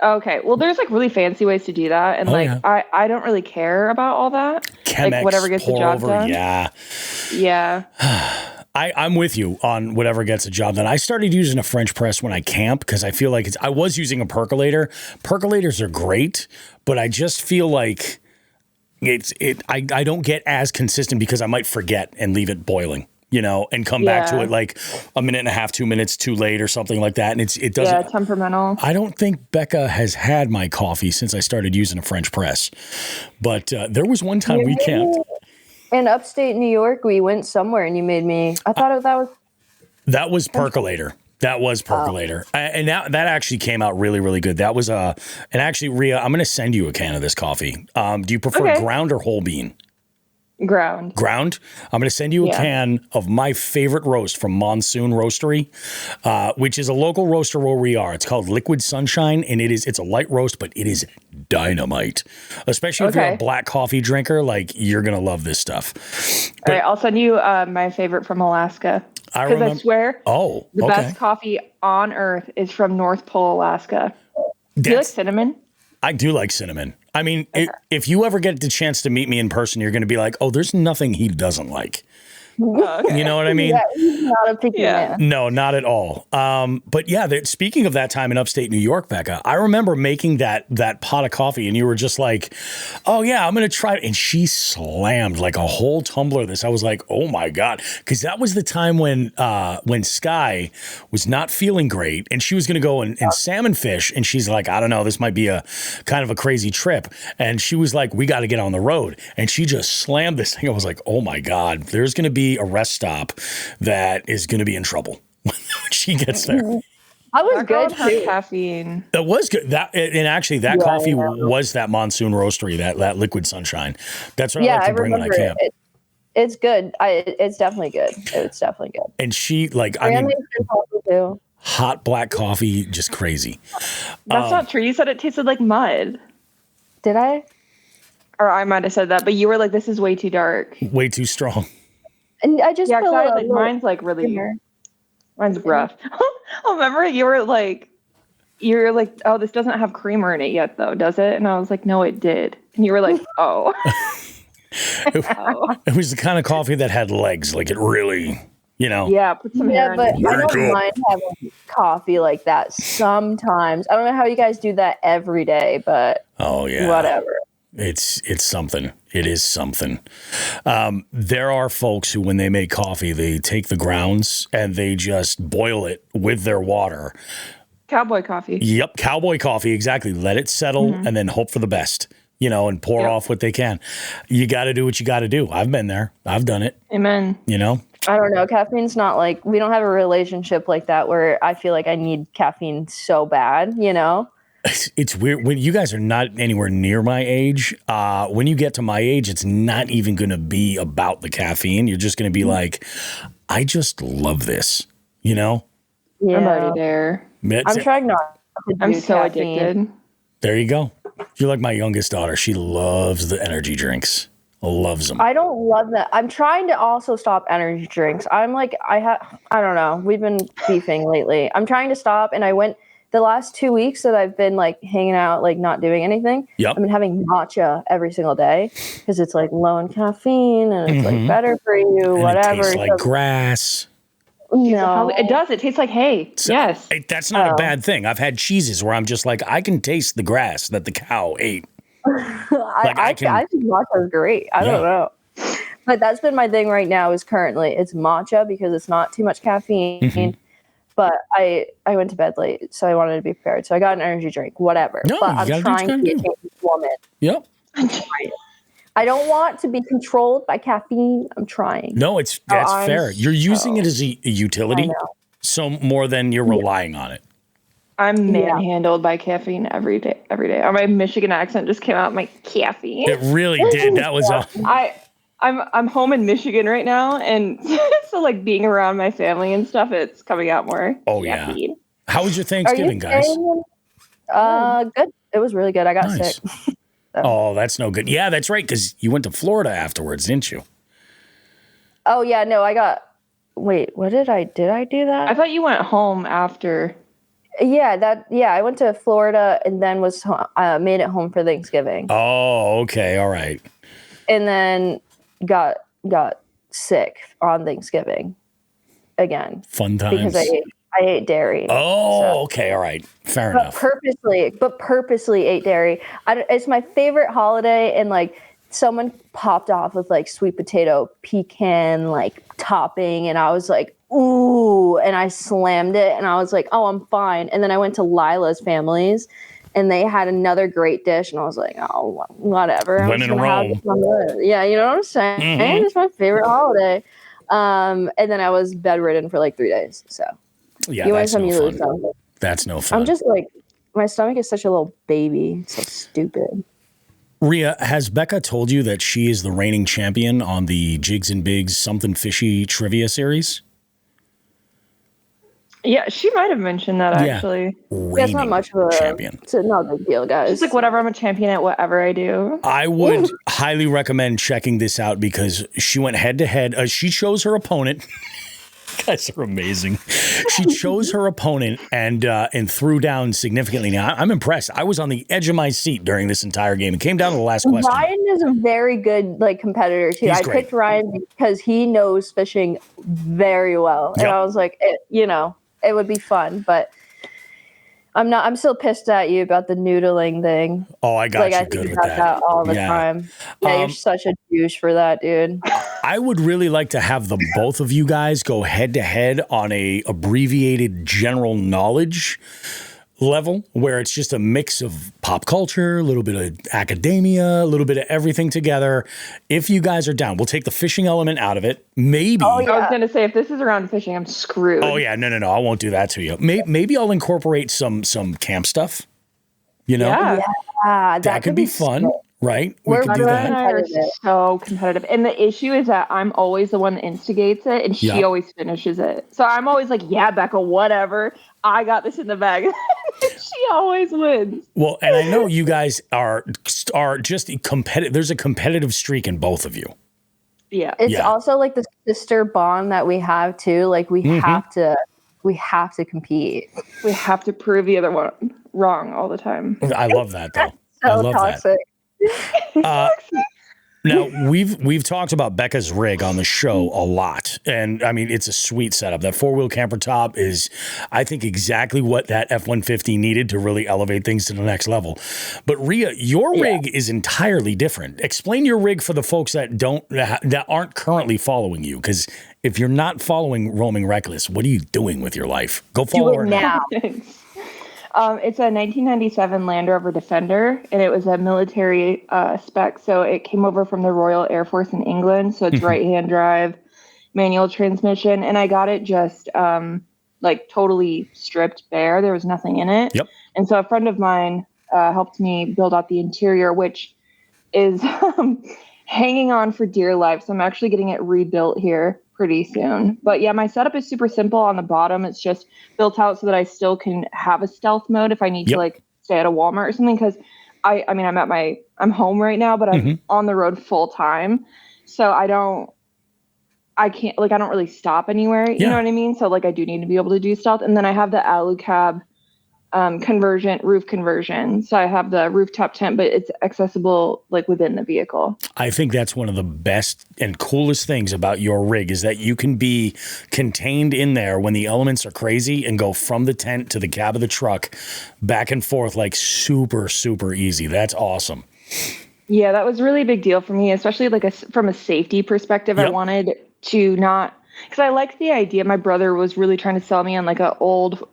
Okay, well, there's like really fancy ways to do that, and I don't really care about all that. Chemex, like whatever gets the job done. Yeah. I'm with you on whatever gets a job done. I started using a French press when I camp because I feel like I was using a percolator. Percolators are great, but I just feel like I don't get as consistent because I might forget and leave it boiling, and come back to it like a minute and a half, 2 minutes too late or something like that. And it doesn't. Yeah, temperamental. I don't think Becca has had my coffee since I started using a French press, but there was one time we camped. In upstate New York, we went somewhere and you made me. I thought that was percolator. That was percolator, and that actually came out really, really good. That was and actually, Rhea, I'm going to send you a can of this coffee. Do you prefer ground or whole bean? Ground. Ground. I'm going to send you a can of my favorite roast from Monsoon Roastery, which is a local roaster where we are. It's called Liquid Sunshine, and it's a light roast, but it is dynamite. Especially if you're a black coffee drinker, like you're going to love this stuff. All right, I'll send you my favorite from Alaska. Because I swear, the best coffee on earth is from North Pole, Alaska. Do you like cinnamon? I do like cinnamon. I mean, if you ever get the chance to meet me in person, you're going to be like, oh, there's nothing he doesn't like. Okay. You know what I mean? Yeah, he's not a picky man. No, not at all. But yeah, speaking of that time in upstate New York, Becca, I remember making that pot of coffee and you were just like, oh yeah, I'm going to try it. And she slammed like a whole tumbler of this. I was like, oh my God. Because that was the time when Sky was not feeling great and she was going to go and salmon fish. And she's like, I don't know, this might be a kind of a crazy trip. And she was like, we got to get on the road. And she just slammed this thing. I was like, oh my God, there's going to be a rest stop that is going to be in trouble when she gets there. I was good too. Caffeine. It was good. That coffee was that Monsoon Roastery, that Liquid Sunshine. That's what I like to bring when I camp. It's good. It's definitely good. It's definitely good. And she hot black coffee, just crazy. That's not true. You said it tasted like mud. Did I? Or I might have said that, but you were like, "This is way too dark, way too strong." And I just feel like mine's like really, mine's rough. Oh, remember you were like, oh, this doesn't have creamer in it yet, though, does it? And I was like, no, it did. And you were like, oh. It was the kind of coffee that had legs, like it really, Yeah, put some hair in it. But I don't mind having coffee like that sometimes. I don't know how you guys do that every day, but whatever. It's something. It is something. There are folks who, when they make coffee, they take the grounds and they just boil it with their water. Cowboy coffee. Yep, cowboy coffee, exactly. Let it settle and then hope for the best, and pour off what they can. You got to do what you got to do. I've been there. I've done it. Amen. I don't know. Caffeine's not like, we don't have a relationship like that where I feel like I need caffeine so bad, It's weird when you guys are not anywhere near my age. When you get to my age, it's not even going to be about the caffeine. You're just going to be like, I just love this, Yeah. I'm already there. I'm trying not to I'm do so caffeine. addicted. There you go. You're like my youngest daughter. She loves the energy drinks. Loves them. I don't love that. I'm trying to also stop energy drinks. I'm like, I don't know. We've been beefing lately. I'm trying to stop, and I went the last 2 weeks that I've been like hanging out, like not doing anything. I've been having matcha every single day because it's like low in caffeine and it's like better for you, and whatever. It tastes like grass. It does. It tastes like hay. Yes. That's not a bad thing. I've had cheeses where I'm just like, I can taste the grass that the cow ate. I think matcha is great. I don't know. But that's been my thing right now is currently it's matcha because it's not too much caffeine. But I went to bed late, so I wanted to be prepared. So I got an energy drink, whatever. No, but I'm trying to be a changed woman. Yep. I'm trying. I don't want to be controlled by caffeine. I'm trying. No, that's fair. You're using it as a utility, so more than you're relying on it. I'm manhandled by caffeine every day. Or my Michigan accent just came out. My caffeine. It really did. That was I'm home in Michigan right now, and so like being around my family and stuff, it's coming out more. Oh caffeine. Yeah. How was your Thanksgiving, guys? Good. It was really good. I got sick. So. Oh, that's no good. Yeah, that's right, because you went to Florida afterwards, didn't you? Oh yeah, no, wait, what did I do that? I thought you went home after. Yeah, I went to Florida and then made it home for Thanksgiving. Oh, okay, all right. And then got sick on Thanksgiving. again. Fun times. Because I ate dairy. Oh, okay. All right. Fair enough. Purposely ate dairy. It's my favorite holiday, and like someone popped off with like sweet potato pecan like topping, and I was like, ooh, and I slammed it, and I was like, oh, I'm fine. And then I went to Lila's family's, and they had another great dish, and I was like, oh, whatever. When in Rome. Yeah, you know what I'm saying? Mm-hmm. It's my favorite holiday. And then I was bedridden for like 3 days. So yeah, that's no fun. That's no fun. I'm just like, my stomach is such a little baby. It's so stupid. Rhea, has Becca told you that she is the reigning champion on the Jigs and Bigs Something Fishy trivia series? Yeah, she might have mentioned that actually. It's not much of a champion. It's not a big deal, guys. It's like whatever, I'm a champion at whatever I do. I would highly recommend checking this out because she went head to head. She chose her opponent. You guys are amazing. She chose her opponent and threw down significantly. Now, I'm impressed. I was on the edge of my seat during this entire game. It came down to the last question. Ryan is a very good like competitor too. I picked Ryan because he knows fishing very well, and I was like, it would be fun, but I'm still pissed at you about the noodling thing. Oh, I got you good with that all the time. Yeah, you're such a douche for that, dude. I would really like to have the both of you guys go head to head on a abbreviated general knowledge level where it's just a mix of pop culture, a little bit of academia, a little bit of everything together. If you guys are down, we'll take the fishing element out of it. Maybe. Oh, yeah. I was going to say, if this is around fishing, I'm screwed. Oh, yeah. No. I won't do that to you. Maybe I'll incorporate some camp stuff. You know? Yeah. That could be fun. Right? We could do that. Are so competitive. And the issue is that I'm always the one that instigates it, and she always finishes it. So I'm always like, yeah, Becca, whatever. I got this in the bag. She always wins. Well, and I know you guys are just competitive. There's a competitive streak in both of you. Yeah. It's also like the sister bond that we have too. Like we have to compete. We have to prove the other one wrong all the time. I love that though. I love toxic. Now we've talked about Becca's rig on the show a lot, and I mean it's a sweet setup. That 4-wheel camper top is, I think, exactly what that F-150 needed to really elevate things to the next level. But Rhea, your rig is entirely different. Explain your rig for the folks that aren't currently following you, because if you're not following Roaming Reckless, what are you doing with your life? Go follow her now. It's a 1997 Land Rover Defender, and it was a military spec. So it came over from the Royal Air Force in England. So it's right-hand drive, manual transmission. And I got it just like totally stripped bare. There was nothing in it. Yep. And so a friend of mine helped me build out the interior, which is hanging on for dear life. So I'm actually getting it rebuilt here pretty soon. But yeah, my setup is super simple. On the bottom, it's just built out so that I still can have a stealth mode if I need to like stay at a Walmart or something. Because I'm home right now, but I'm on the road full time. So I don't really stop anywhere. You know what I mean? So like I do need to be able to do stealth. And then I have the alu cab roof conversion. So I have the rooftop tent, but it's accessible like within the vehicle. I think that's one of the best and coolest things about your rig is that you can be contained in there when the elements are crazy and go from the tent to the cab of the truck back and forth like super, super easy. That's awesome. Yeah, that was really a big deal for me, especially like from a safety perspective. I wanted to not, because I liked the idea. My brother was really trying to sell me on like an old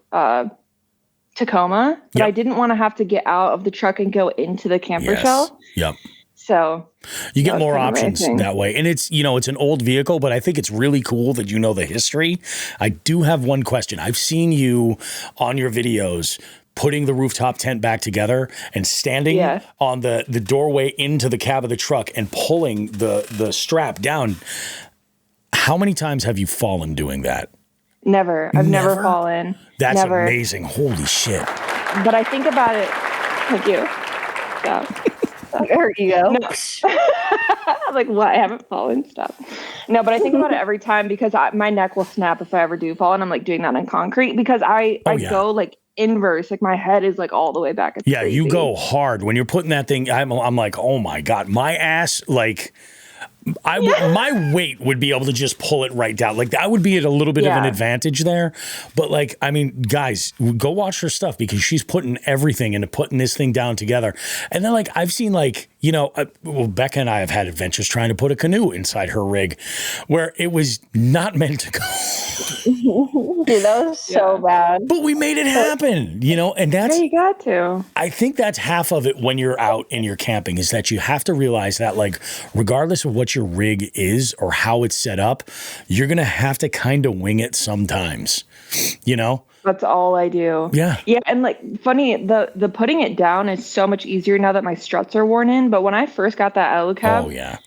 Tacoma, but I didn't want to have to get out of the truck and go into the camper shell. Yep. So you get more options that way. And it's an old vehicle, but I think it's really cool that you know the history. I do have one question. I've seen you on your videos putting the rooftop tent back together and standing on the doorway into the cab of the truck and pulling the strap down. How many times have you fallen doing that? Never. I've never fallen. That's amazing. Holy shit. But I think about it. Thank you. Stop. There you go. No. I'm like, what? I haven't fallen. Stop. No, but I think about it every time because my neck will snap if I ever do fall. And I'm like doing that on concrete because I go like inverse. Like my head is like all the way back. It's crazy. You go hard when you're putting that thing. I'm like, oh my God, my ass, like My weight would be able to just pull it right down. Like, that would be at a little bit of an advantage there. But like, I mean, guys, go watch her stuff because she's putting everything into putting this thing down together. And then like, I've seen like, you know, Becca and I have had adventures trying to put a canoe inside her rig where it was not meant to go. Dude, that was so bad. But we made it happen, you know, and that's, you got to. I think that's half of it when you're out and you're camping is that you have to realize that like, regardless of what your rig is or how it's set up, you're going to have to kind of wing it sometimes, you know? That's all I do. Yeah. Yeah. And like funny, the putting it down is so much easier now that my struts are worn in. But when I first got that Alucab,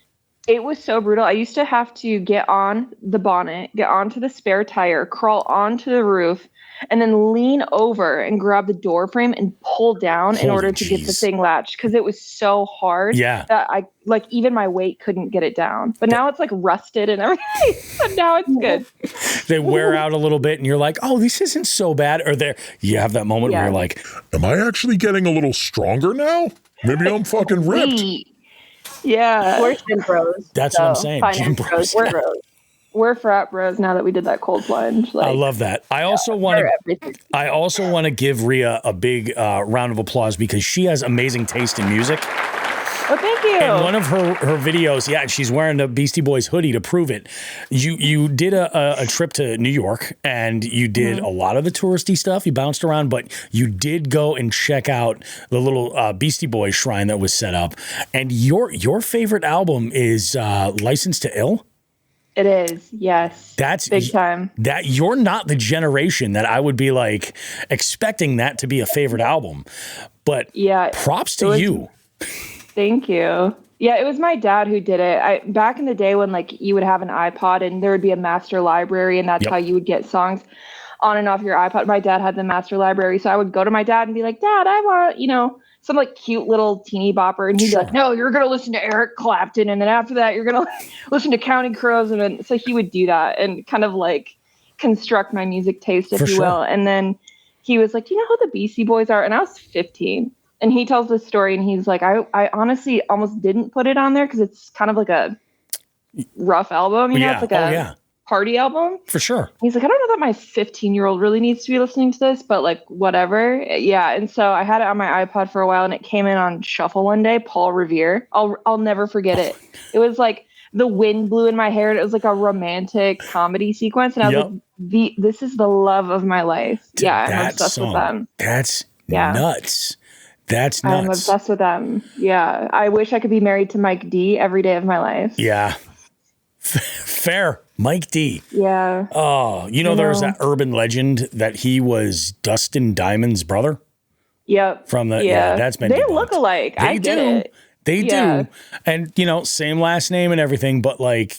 it was so brutal. I used to have to get on the bonnet, get onto the spare tire, crawl onto the roof, and then lean over and grab the door frame and pull down in order to get the thing latched because it was so hard that I like even my weight couldn't get it down. But now it's like rusted and everything. So now it's good. They wear out a little bit and you're like, oh, this isn't so bad. Or you have that moment where you're like, am I actually getting a little stronger now? Maybe I'm fucking ripped. Yeah. We're gym bros. That's what I'm saying. Gym bros. We're bros. We're frat bros now that we did that cold plunge. Like, I love that. I also want to give Rhea a big round of applause because she has amazing taste in music. Oh, thank you. And one of her videos, she's wearing the Beastie Boys hoodie to prove it. You did a trip to New York and you did a lot of the touristy stuff. You bounced around, but you did go and check out the little Beastie Boys shrine that was set up. And your favorite album is License to Ill? It is, yes. That's big time. That you're not the generation that I would be like expecting that to be a favorite album. But props to you. Thank you. Yeah, it was my dad who did it. Back in the day when like you would have an iPod and there would be a master library and that's how you would get songs on and off your iPod. My dad had the master library. So I would go to my dad and be like, Dad, I want, you know, some like cute little teeny bopper. And he'd be like, no, you're going to listen to Eric Clapton. And then after that, you're going to listen to Counting Crows. And then, so he would do that and kind of like construct my music taste, if you will. And then he was like, do you know who the Beastie Boys are? And I was 15. And he tells this story and he's like, I honestly almost didn't put it on there because it's kind of like a rough album. You know, it's like a party album. For sure. He's like, I don't know that my 15-year-old really needs to be listening to this, but like whatever. Yeah. And so I had it on my iPod for a while and it came in on shuffle one day, Paul Revere. I'll never forget it. It was like the wind blew in my hair and it was like a romantic comedy sequence. And I was like, this is the love of my life. Dude, I'm obsessed with them. That's nuts. That's nuts. I'm obsessed with them. Yeah. I wish I could be married to Mike D every day of my life. Yeah. Fair. Mike D. Yeah. Oh, there was that urban legend that he was Dustin Diamond's brother? Yep. From the that's been They debunked. look alike. They do. They do. And same last name and everything, but like,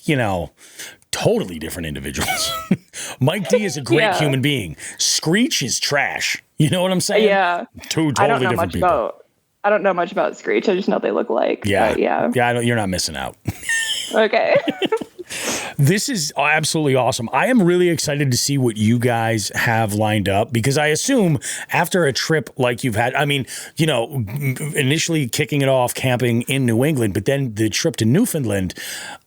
totally different individuals. Mike D is a great human being. Screech is trash. You know what I'm saying? Yeah. Two totally different people. I don't know much about Screech. I just know they look alike. Yeah. Yeah. You're not missing out. Okay. This is absolutely awesome. I am really excited to see what you guys have lined up because I assume after a trip like you've had, I mean, initially kicking it off camping in New England, but then the trip to Newfoundland,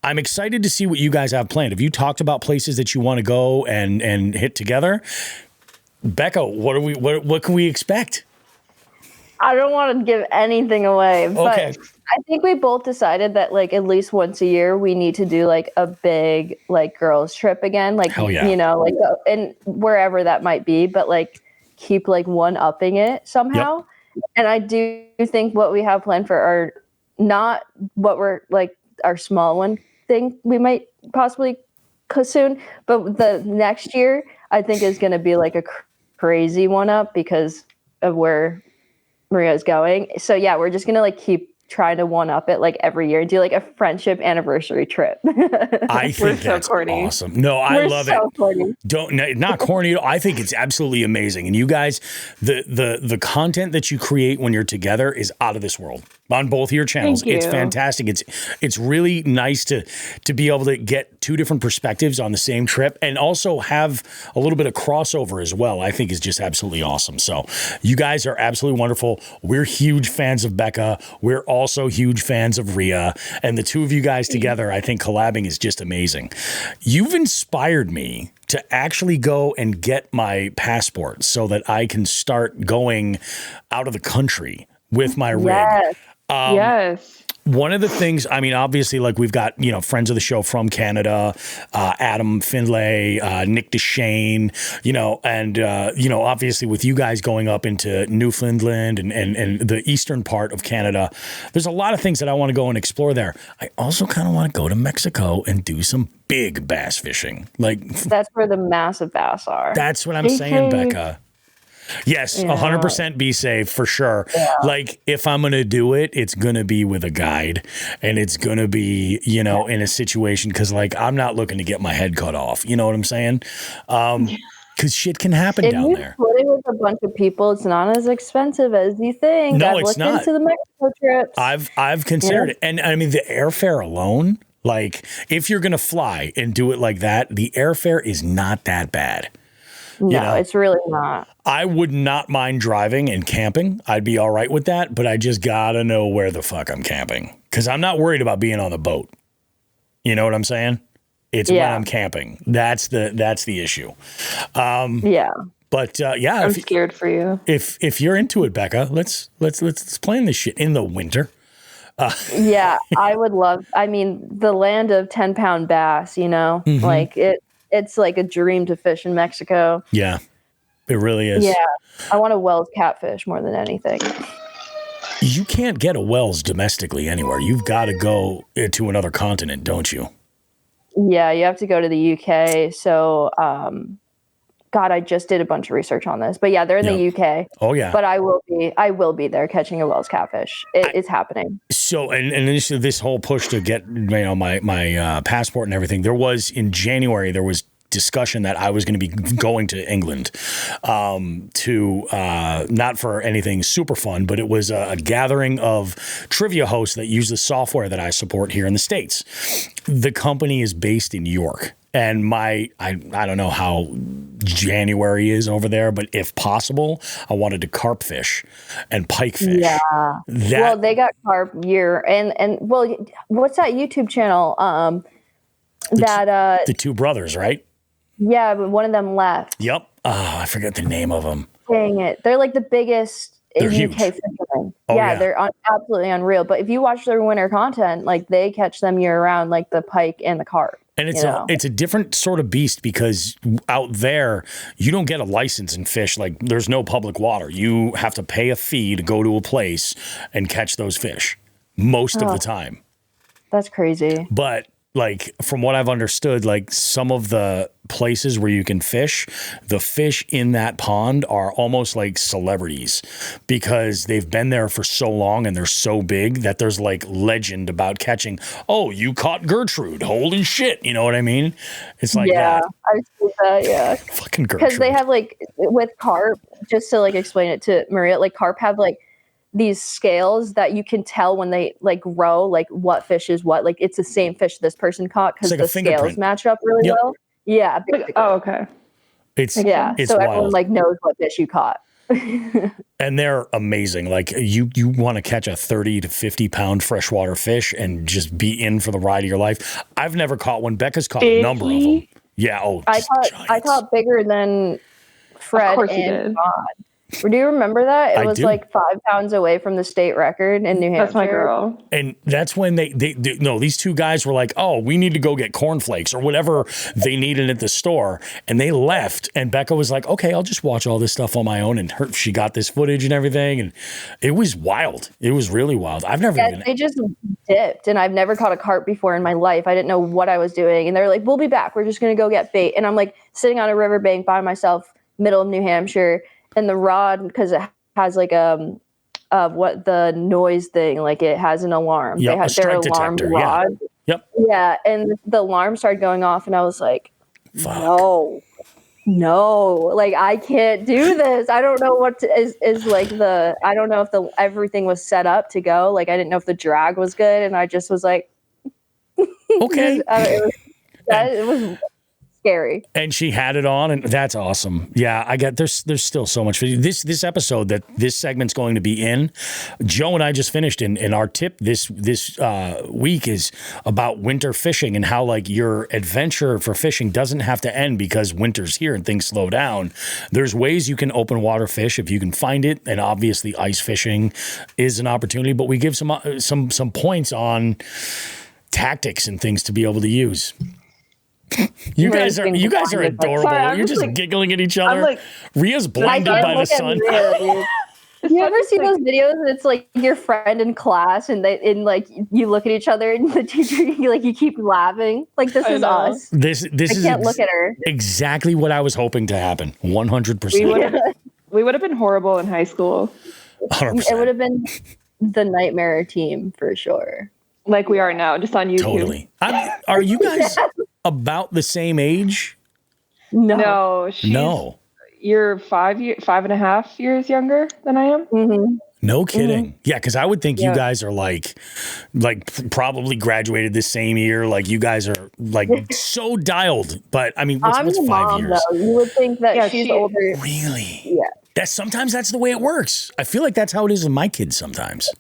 I'm excited to see what you guys have planned. Have you talked about places that you want to go and hit together? Becca, what can we expect? I don't want to give anything away, but I think we both decided that like at least once a year we need to do like a big like girls trip again, like like and wherever that might be, but like keep like one-upping it somehow. Yep. And I do think what we have planned for our not what we're like our small one thing we might possibly soon, but the next year I think is going to be like a crazy one-up because of where Maria's going. So yeah, we're just gonna like keep trying to one up it like every year and do like a friendship anniversary trip. I think that's corny. Awesome. No, I love it. Corny. Not corny. I think it's absolutely amazing. And you guys, the content that you create when you're together is out of this world on both of your channels. It's fantastic. It's really nice to be able to get two different perspectives on the same trip and also have a little bit of crossover as well. I think is just absolutely awesome. So you guys are absolutely wonderful. We're huge fans of Becca. We're all also huge fans of Rhea, and the two of you guys together, I think collabing is just amazing. You've inspired me to actually go and get my passport so that I can start going out of the country with my rig. Yes. One of the things, I mean, obviously, like we've got, friends of the show from Canada, Adam Finlay, Nick DeShane, and obviously with you guys going up into Newfoundland and the eastern part of Canada, there's a lot of things that I want to go and explore there. I also kind of want to go to Mexico and do some big bass fishing. Like that's where the massive bass are. That's what I'm saying, Becca. Yes, 100% be safe for sure. Yeah. Like if I'm going to do it, it's going to be with a guide and it's going to be, in a situation because like I'm not looking to get my head cut off. You know what I'm saying? Because shit can happen down there. If you split it with a bunch of people, it's not as expensive as you think. No, I've it's not. Into the Mexico trips. I've considered it. And I mean, the airfare alone, like if you're going to fly and do it like that, the airfare is not that bad. No, it's really not. I would not mind driving and camping. I'd be all right with that, but I just gotta know where the fuck I'm camping because I'm not worried about being on the boat. You know what I'm saying? It's when I'm camping. That's the issue. But I'm scared for you. If you're into it, Becca, let's plan this shit in the winter. I would love. I mean, the land of 10-pound bass. Like it. It's like a dream to fish in Mexico. Yeah, it really is. Yeah, I want a Wells catfish more than anything. You can't get a Wells domestically anywhere. You've got to go to another continent, don't you? Yeah, you have to go to the UK. So, God, I just did a bunch of research on this. But yeah, they're in the UK. Oh yeah. But I will be there catching a Wells catfish. It's happening. So, and this whole push to get my passport and everything. There was in January. There was discussion that I was going to be going to England to not for anything super fun, but it was a gathering of trivia hosts that use the software that I support here in the States. The company is based in York. And I don't know how January is over there, but if possible, I wanted to carp fish and pike fish. Yeah. Well, they got carp year and well, what's that YouTube channel? The two brothers, right? Yeah, but one of them left. Yep. Oh, I forget the name of them. Dang it. They're like the biggest they're UK huge. fishermen. Oh, yeah, they're absolutely unreal. But if you watch their winter content, like they catch them year round, like the pike and the carp. And it's a different sort of beast because out there, you don't get a license and fish. Like there's no public water. You have to pay a fee to go to a place and catch those fish most of the time. That's crazy. But like from what I've understood, like some of the places where you can fish, the fish in that pond are almost like celebrities because they've been there for so long and they're so big that there's like legend about catching. Oh, you caught Gertrude. Holy shit. You know what I mean? It's like that. I've seen that. Yeah. Fucking Gertrude. Because they have like with carp, just to like explain it to Maria, like carp have like these scales that you can tell when they like grow, like what fish is what. Like it's the same fish this person caught because like the scales match up really well. Yeah. Basically. Oh, okay. It's so wild. Everyone like knows what fish you caught. And they're amazing. Like you want to catch a 30 to 50 pound freshwater fish and just be in for the ride of your life. I've never caught one. Becca's caught a number of them. Yeah. Oh, I caught bigger than Fred and Rod. Do you remember that? It was like 5 pounds away from the state record in New Hampshire. That's my girl. And that's when these two guys were like, oh, we need to go get cornflakes or whatever they needed at the store. And they left. And Becca was like, okay, I'll just watch all this stuff on my own. And she got this footage and everything. And it was wild. It was really wild. I've never even. They just dipped. And I've never caught a carp before in my life. I didn't know what I was doing. And they're like, we'll be back. We're just going to go get bait. And I'm like sitting on a riverbank by myself, middle of New Hampshire. And the rod, because it has like what the noise thing, like it has an alarm. Yep, they have their alarm detector, rod. Yeah. Yep. Yeah, and the alarm started going off, and I was like, fuck. No, like I can't do this. I don't know what is like I don't know if everything was set up to go. Like I didn't know if the drag was good, and I just was like, okay. it was scary. And she had it on, and that's awesome. Yeah, I got there's still so much. This episode that this segment's going to be in, Joe and I just finished, and our tip this week is about winter fishing and how like your adventure for fishing doesn't have to end because winter's here and things slow down. There's ways you can open water fish if you can find it, and obviously ice fishing is an opportunity. But we give some points on tactics and things to be able to use. You guys are adorable. Sorry, You're just like, giggling at each other. like, Ria's blinded by the sun. You ever see those videos and it's like your friend in class and you look at each other and the teacher you keep laughing like this is us. This I can't look at her. Exactly what I was hoping to happen. 100%. We would have been horrible in high school. 100%. It would have been the nightmare team for sure. Like we are now, just on YouTube. Totally. Are you guys about the same age? No. No. You're 5.5 years younger than I am. Mm-hmm. No kidding. Yeah, because I would think you guys are like probably graduated the same year. Like you guys are like so dialed. But I mean, what's 5 mom, years? Though. You would think that she's older. Really? Yeah. Sometimes that's the way it works. I feel like that's how it is with my kids sometimes.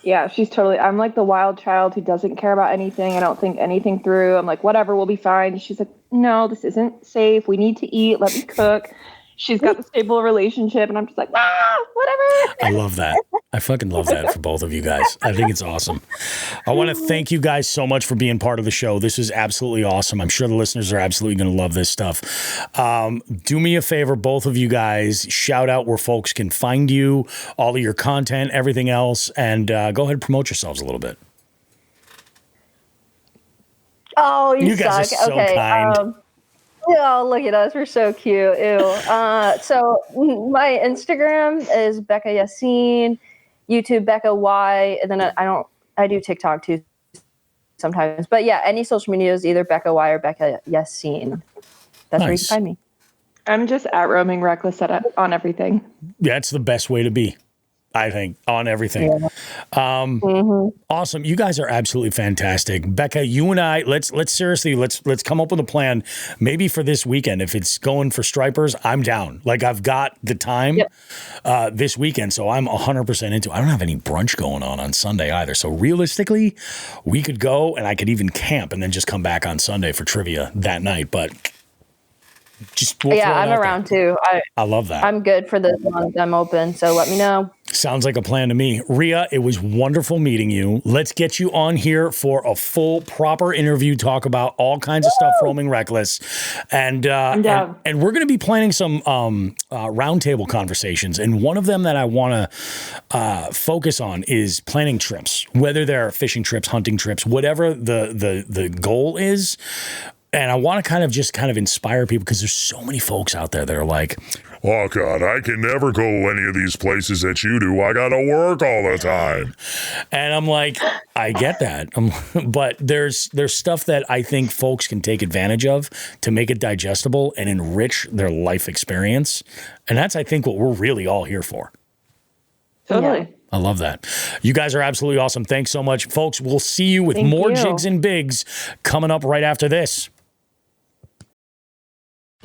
Yeah, she's totally. I'm like the wild child who doesn't care about anything. I don't think anything through. I'm like, whatever, we'll be fine. She's like, no, this isn't safe. We need to eat. Let me cook. She's got the stable relationship, and I'm just like, whatever. I love that. I fucking love that for both of you guys. I think it's awesome. I want to thank you guys so much for being part of the show. This is absolutely awesome. I'm sure the listeners are absolutely going to love this stuff. Do me a favor, both of you guys, shout out where folks can find you, all of your content, everything else, and go ahead and promote yourselves a little bit. Oh, you guys suck. are so Okay. kind. Oh, look at us. We're so cute. Ew. So my Instagram is Becca Yassine, YouTube Becca Y, and then I do TikTok too sometimes. But yeah, any social media is either Becca Y or Becca Yassine. That's where you can find me. I'm just at roaming reckless on everything. Yeah, it's the best way to be, I think, on everything. Yeah. Awesome. You guys are absolutely fantastic. Becca, you and I, let's seriously, let's come up with a plan maybe for this weekend. If it's going for stripers, I'm down. Like I've got the time this weekend, so I'm 100% into it. I don't have any brunch going on Sunday either. So realistically, we could go and I could even camp and then just come back on Sunday for trivia that night. But I'm around too. I love that. I'm good for this month. I'm open, so let me know. Sounds like a plan to me. Ria, it was wonderful meeting you. Let's get you on here for a full, proper interview, talk about all kinds of stuff, roaming reckless. And we're going to be planning some roundtable conversations. And one of them that I want to focus on is planning trips, whether they're fishing trips, hunting trips, whatever the goal is. And I want to kind of inspire people because there's so many folks out there that are like, oh, God, I can never go any of these places that you do. I got to work all the time. And I'm like, I get that. But there's stuff that I think folks can take advantage of to make it digestible and enrich their life experience. And that's, I think, what we're really all here for. Totally. Yeah. I love that. You guys are absolutely awesome. Thanks so much, folks. We'll see you with more Jigs and Bigs coming up right after this.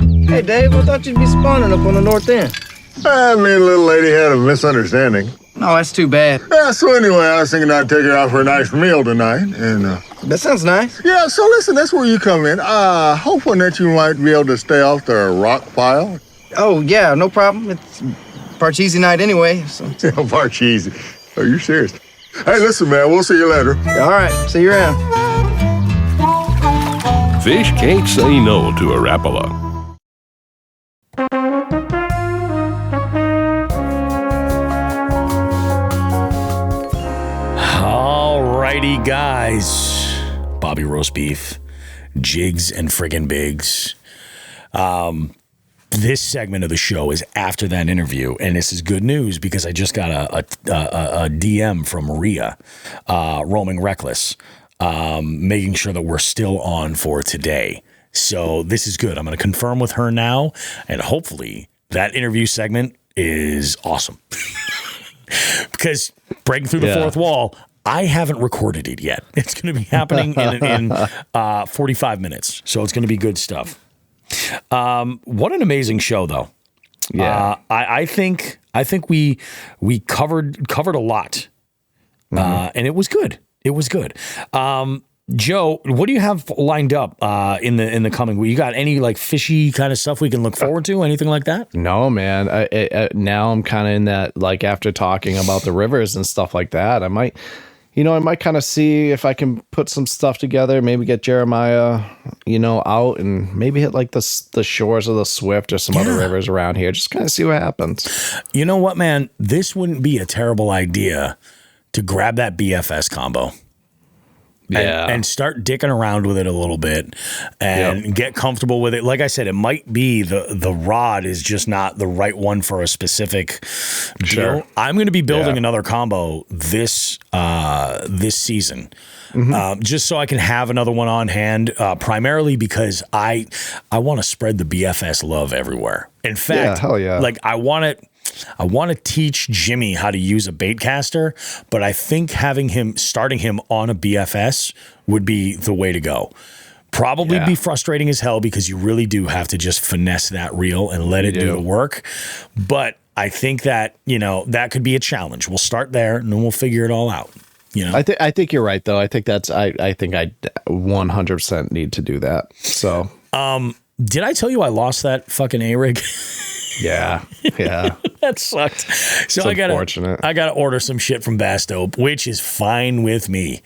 Hey, Dave, I thought you'd be spawning up on the north end. Me and the little lady had a misunderstanding. Oh, that's too bad. Yeah, so anyway, I was thinking I'd take her out for a nice meal tonight. And that sounds nice. Yeah, so listen, that's where you come in. Hoping that you might be able to stay off the rock pile. Oh, yeah, no problem. It's Parcheesi night anyway. So. Yeah, Parcheesi. Are you serious? Hey, listen, man, we'll see you later. All right, see you around. Fish can't say no to a Rapala. Alrighty, guys. Bobby Roast Beef, Jigs and friggin' Bigs. This segment of the show is after that interview, and this is good news because I just got a DM from Ria, Roaming Reckless, making sure that we're still on for today. So this is good. I'm going to confirm with her now, and hopefully that interview segment is awesome. Because breaking through the fourth wall, I haven't recorded it yet. It's going to be happening in 45 minutes. So it's going to be good stuff. What an amazing show, though. Yeah. I think we covered a lot. And it was good. It was good. Joe, what do you have lined up in the coming week? You got any like fishy kind of stuff we can look forward to? Anything like that? No, man. Now I'm kind of in that, like, after talking about the rivers and stuff like that, I might kind of see if I can put some stuff together, maybe get Jeremiah, out and maybe hit like the shores of the Swift or some other rivers around here. Just kind of see what happens. You know what, man? This wouldn't be a terrible idea to grab that BFS combo. And start dicking around with it a little bit and get comfortable with it. Like I said, it might be the rod is just not the right one for a specific deal. I'm going to be building another combo this season. Just so I can have another one on hand, primarily because I want to spread the BFS love everywhere. In fact, like I want to teach Jimmy how to use a bait caster, but I think starting him on a BFS would be the way to go. Probably be frustrating as hell because you really do have to just finesse that reel and let it do the work. But I think that, that could be a challenge. We'll start there and then we'll figure it all out. I think you're right though. I think I 100% need to do that. So, did I tell you I lost that fucking A-rig? Yeah. That sucked. So I gotta order some shit from Bastope, which is fine with me.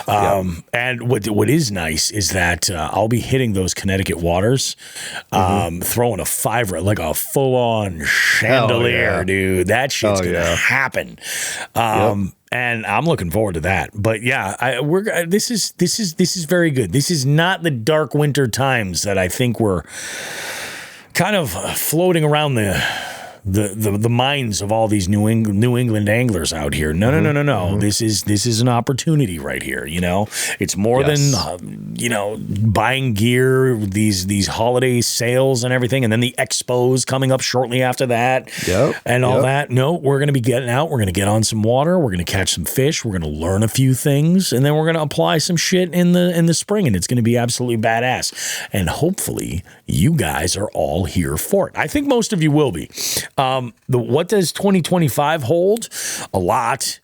And what is nice is that I'll be hitting those Connecticut waters, throwing a 5 like a full on chandelier, dude. That shit's gonna happen. And I'm looking forward to that. But this is very good. This is not the dark winter times that I think we're kind of floating around the minds of all these New England anglers out here. No. This is an opportunity right here. It's more than buying gear, these holiday sales and everything, and then the expos coming up shortly after that, and all that. No, we're gonna be getting out. We're gonna get on some water. We're gonna catch some fish. We're gonna learn a few things, and then we're gonna apply some shit in the spring, and it's gonna be absolutely badass. And hopefully, you guys are all here for it. I think most of you will be. What does 2025 hold? A lot.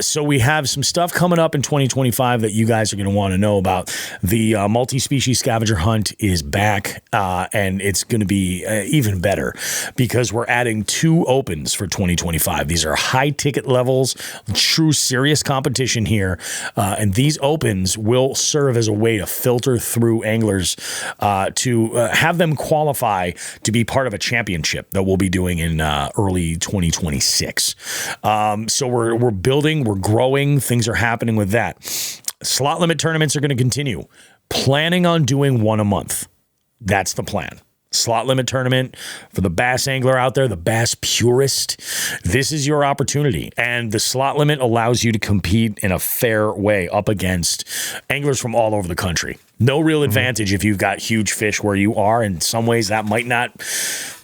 So we have some stuff coming up in 2025 that you guys are going to want to know about. The multi-species scavenger hunt is back, and it's going to be even better because we're adding 2 opens for 2025. These are high ticket levels, true serious competition here, and these opens will serve as a way to filter through anglers to have them qualify to be part of a championship that we'll be doing in early 2026. So we're building, we're growing, things are happening with that. Slot limit tournaments are going to continue. Planning on doing one a month. That's the plan. Slot limit tournament for the bass angler out there, the bass purist. This is your opportunity. And the slot limit allows you to compete in a fair way up against anglers from all over the country. No real advantage if you've got huge fish where you are. In some ways, that might not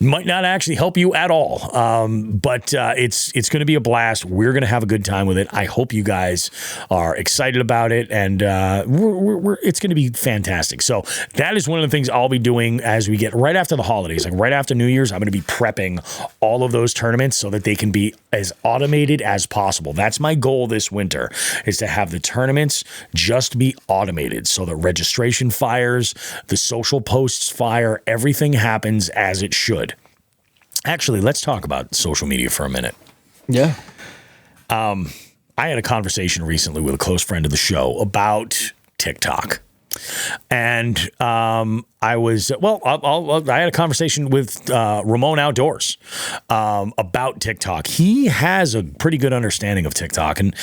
actually help you at all. But it's going to be a blast. We're going to have a good time with it. I hope you guys are excited about it, and it's going to be fantastic. So that is one of the things I'll be doing as we get right after the holidays, like right after New Year's. I'm going to be prepping all of those tournaments so that they can be as automated as possible. That's my goal this winter, is to have the tournaments just be automated so that registration fires, the social posts fire, everything happens as it should. Actually, let's talk about social media for a minute. Yeah. I had a conversation recently with a close friend of the show about TikTok. And I had a conversation with Ramon Outdoors about TikTok. He has a pretty good understanding of TikTok. And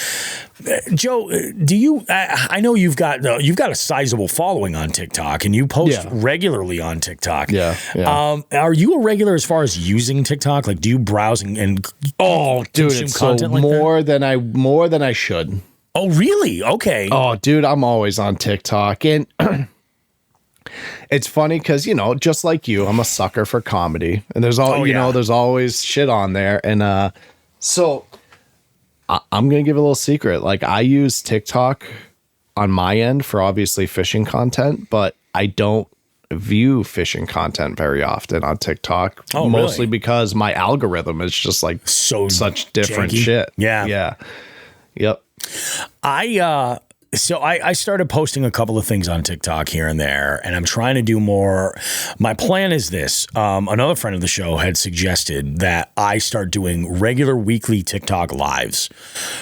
Joe, do you? I know you've got a sizable following on TikTok, and you post regularly on TikTok. Yeah. Are you a regular as far as using TikTok? Like, do you browse and dude, it's content like more than I should. Oh, really? Okay. Oh, dude, I'm always on TikTok. And it's funny because, just like you, I'm a sucker for comedy. And there's there's always shit on there. And so I'm going to give a little secret. Like, I use TikTok on my end for obviously fishing content, but I don't view fishing content very often on TikTok. Oh, mostly really? because my algorithm is just like such different janky. shit. Yeah. Yep. So I started posting a couple of things on TikTok here and there, and I'm trying to do more. My plan is this. Another friend of the show had suggested that I start doing regular weekly TikTok lives,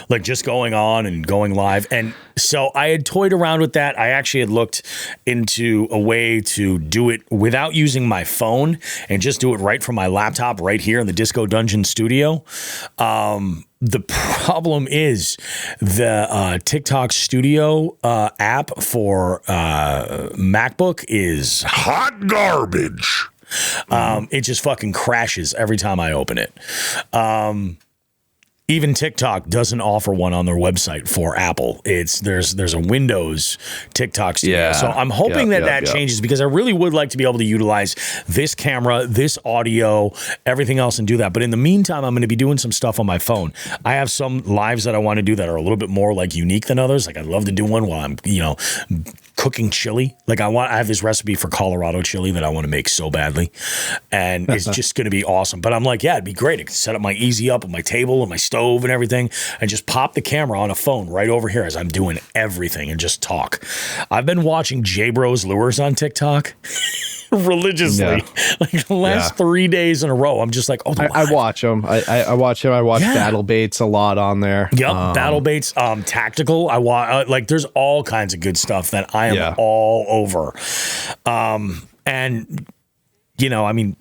like just going on and going live. And so I had toyed around with that. I actually had looked into a way to do it without using my phone and just do it right from my laptop right here in the Disco Dungeon studio. The problem is the TikTok Studio app for MacBook is hot garbage. It just fucking crashes every time I open it. Even TikTok doesn't offer one on their website for Apple. There's a Windows TikTok Studio. Yeah. So I'm hoping that changes, because I really would like to be able to utilize this camera, this audio, everything else, and do that. But in the meantime, I'm going to be doing some stuff on my phone. I have some lives that I want to do that are a little bit more like unique than others. Like, I'd love to do one while I'm, cooking chili. Like, I have this recipe for Colorado chili that I want to make so badly, and it's just going to be awesome. But I'm like, yeah, it'd be great. I could set up my Easy Up on my table and my stove and everything, and just pop the camera on a phone right over here as I'm doing everything and just talk. I've been watching J Bros Lures on TikTok religiously, like the last 3 days in a row. I'm just like, oh, I watch them. I watch him. I watch Battle Baits a lot on there. Yep, Battle Baits, Tactical. I watch like there's all kinds of good stuff that I am all over. And I mean,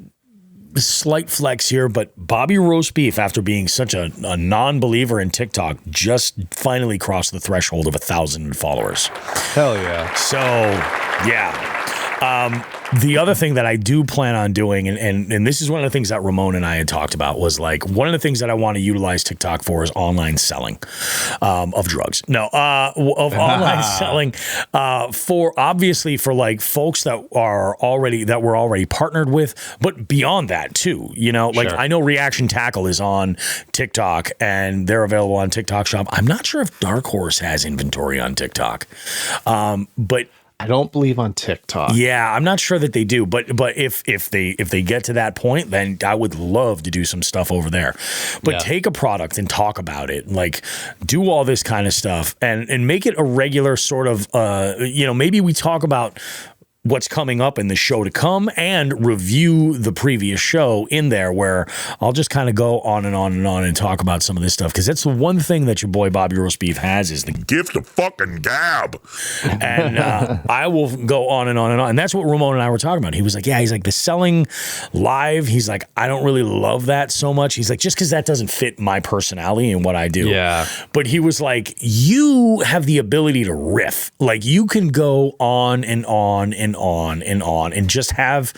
slight flex here, but Bobby Roast Beef, after being such a non-believer in TikTok, just finally crossed the threshold of 1,000 followers. Hell yeah! So yeah. The other thing that I do plan on doing, and this is one of the things that Ramon and I had talked about, was like, one of the things that I want to utilize TikTok for is online selling of drugs. No, of online selling for like folks that we're already partnered with, but beyond that too. Like, I know Reaction Tackle is on TikTok and they're available on TikTok Shop. I'm not sure if Dark Horse has inventory on TikTok, but I don't believe on TikTok. Yeah, I'm not sure that they do, but if they get to that point, then I would love to do some stuff over there. But take a product and talk about it, like do all this kind of stuff, and make it a regular sort of maybe we talk about what's coming up in the show to come and review the previous show in there, where I'll just kind of go on and on and on and talk about some of this stuff, because that's the one thing that your boy Bobby Roast Beef has, is the gift of fucking gab. And I will go on and on and on. And that's what Ramon and I were talking about. He was like, he's like, the selling live, he's like, I don't really love that so much. He's like, just because that doesn't fit my personality and what I do. Yeah. But he was like, you have the ability to riff. Like, you can go on and on and on and on and just have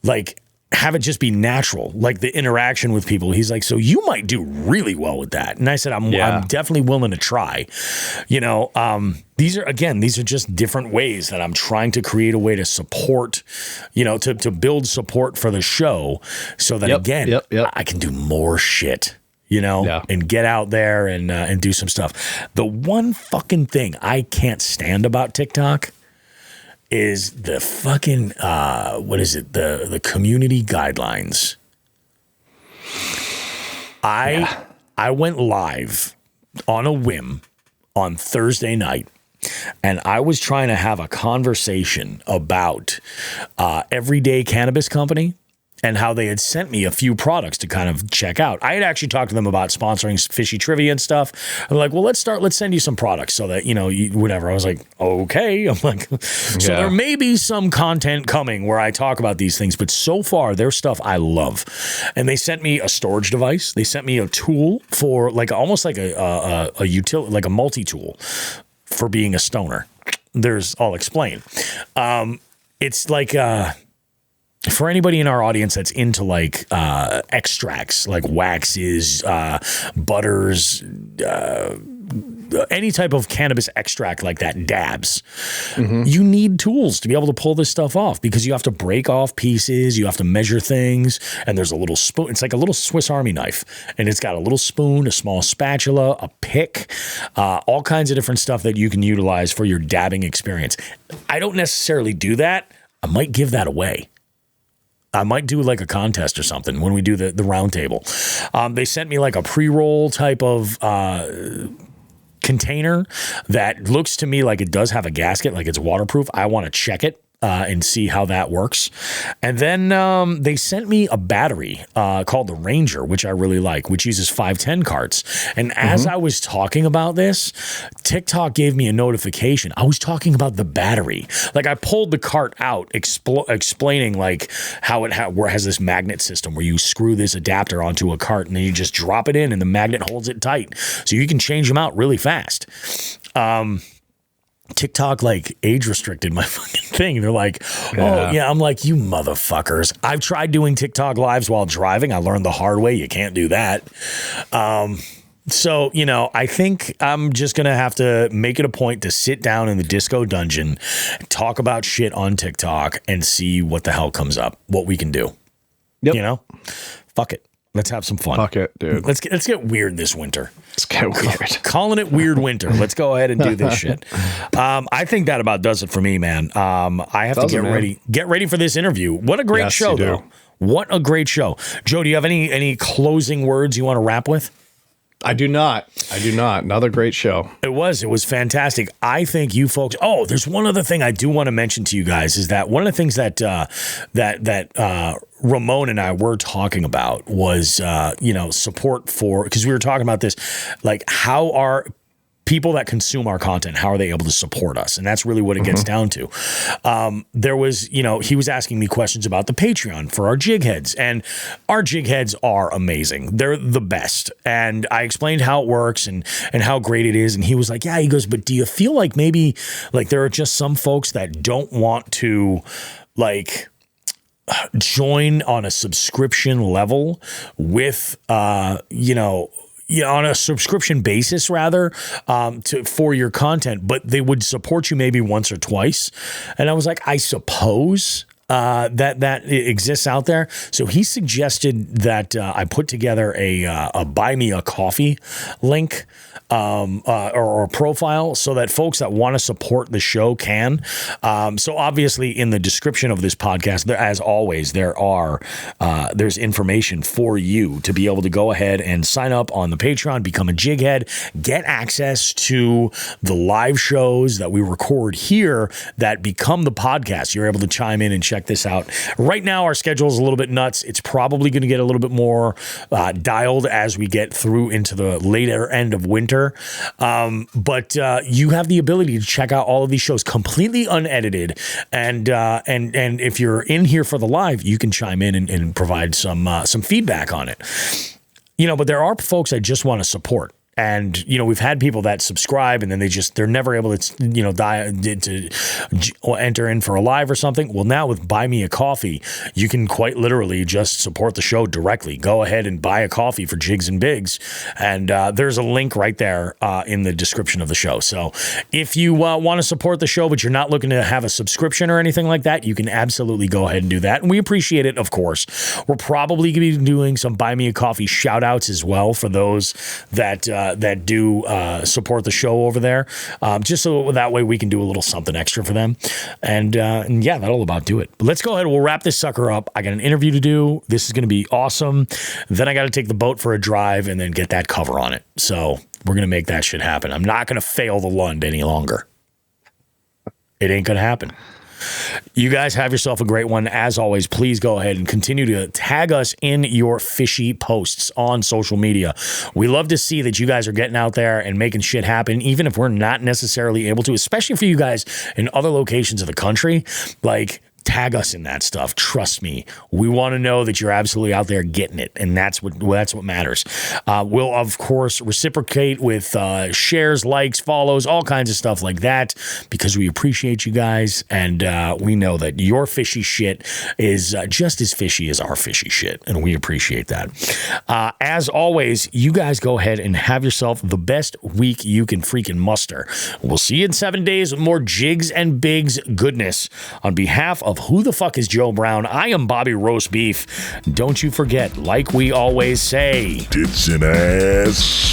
it just be natural, like the interaction with people. He's like, so you might do really well with that. And I said, I'm definitely willing to try. These are just different ways that I'm trying to create a way to support, to build support for the show, so that I can do more shit. And get out there and do some stuff. The one fucking thing I can't stand about TikTok is the fucking the community guidelines. I went live on a whim on Thursday night, and I was trying to have a conversation about Everyday Cannabis Company and how they had sent me a few products to kind of check out. I had actually talked to them about sponsoring fishy trivia and stuff. I'm like, well, let's send you some products so that, whatever. I was like, okay. I'm like, so there may be some content coming where I talk about these things, but so far their stuff I love. And they sent me a storage device. They sent me a tool for almost like a utility, like a multi-tool for being a stoner. I'll explain. It's like, for anybody in our audience that's into extracts, like waxes, butters, any type of cannabis extract like that, dabs, you need tools to be able to pull this stuff off because you have to break off pieces, you have to measure things, and there's a little spoon. It's like a little Swiss Army knife, and it's got a little spoon, a small spatula, a pick, all kinds of different stuff that you can utilize for your dabbing experience. I don't necessarily do that. I might give that away. I might do like a contest or something when we do the round table. They sent me like a pre-roll type of container that looks to me like it does have a gasket, like it's waterproof. I want to check it and see how that works. And then they sent me a battery called the Ranger, which I really like, which uses 510 carts. And as I was talking about this, TikTok gave me a notification. I was talking about the battery. Like I pulled the cart out, explaining like how it has this magnet system where you screw this adapter onto a cart and then you just drop it in and the magnet holds it tight. So you can change them out really fast. TikTok like age restricted my fucking thing. They're like, oh yeah. I'm like, you motherfuckers. I've tried doing TikTok lives while driving. I learned the hard way. You can't do that. So, I think I'm just going to have to make it a point to sit down in the disco dungeon, talk about shit on TikTok and see what the hell comes up, what we can do. Yep. Fuck it. Let's have some fun. Fuck it, dude. Let's get weird this winter. Let's get weird. Calling it weird winter. Let's go ahead and do this shit. I think that about does it for me, man. I have to get ready for this interview. What a great show, though. What a great show. Joe, do you have any closing words you want to wrap with? I do not. Another great show. It was fantastic. I think you folks. Oh, there's one other thing I do want to mention to you guys is that one of the things that Ramon and I were talking about was support for, because we were talking about this, like how are people that consume our content, how are they able to support us? And that's really what it gets down to. There was, he was asking me questions about the Patreon for our jig heads, and our jig heads are amazing. They're the best. And I explained how it works and how great it is. And he was like, yeah, he goes, but do you feel like maybe like there are just some folks that don't want to like join on a subscription level with, on a subscription basis rather, for your content, but they would support you maybe once or twice. And I was like, I suppose that exists out there. So he suggested that I put together a buy me a coffee link or a profile so that folks that want to support the show can. So obviously in the description of this podcast, as always, there's information for you to be able to go ahead and sign up on the Patreon, become a jig head, get access to the live shows that we record here that become the podcast. You're able to chime in and check this out. Right now, our schedule is a little bit nuts. It's probably going to get a little bit more dialed as we get through into the later end of winter. But you have the ability to check out all of these shows completely unedited. And if you're in here for the live, you can chime in and provide some feedback on it. But there are folks that just want to support. And, we've had people that subscribe and then they're never able to enter in for a live or something. Well, now with Buy Me a Coffee, you can quite literally just support the show directly. Go ahead and buy a coffee for Jigs and Bigs. And there's a link right there in the description of the show. So if you want to support the show, but you're not looking to have a subscription or anything like that, you can absolutely go ahead and do that. And we appreciate it, of course. We're probably going to be doing some Buy Me a Coffee shout outs as well for those that do support the show over there, just so that way we can do a little something extra for them. And yeah, that'll about do it. But let's go ahead. We'll wrap this sucker up. I got an interview to do. This is going to be awesome. Then I got to take the boat for a drive and then get that cover on it. So we're going to make that shit happen. I'm not going to fail the Lund any longer. It ain't going to happen. You guys have yourself a great one. As always, please go ahead and continue to tag us in your fishy posts on social media. We love to see that you guys are getting out there and making shit happen, even if we're not necessarily able to, especially for you guys in other locations of the country. Like, tag us in that stuff. Trust me. We want to know that you're absolutely out there getting it, and that's what matters. We'll, of course, reciprocate with shares, likes, follows, all kinds of stuff like that, because we appreciate you guys, and we know that your fishy shit is just as fishy as our fishy shit, and we appreciate that. As always, you guys go ahead and have yourself the best week you can freaking muster. We'll see you in 7 days with more Jigs and Bigs goodness. On behalf of Who the Fuck is Joe Brown, I am Bobby Roast Beef. Don't you forget, like we always say, tits and ass.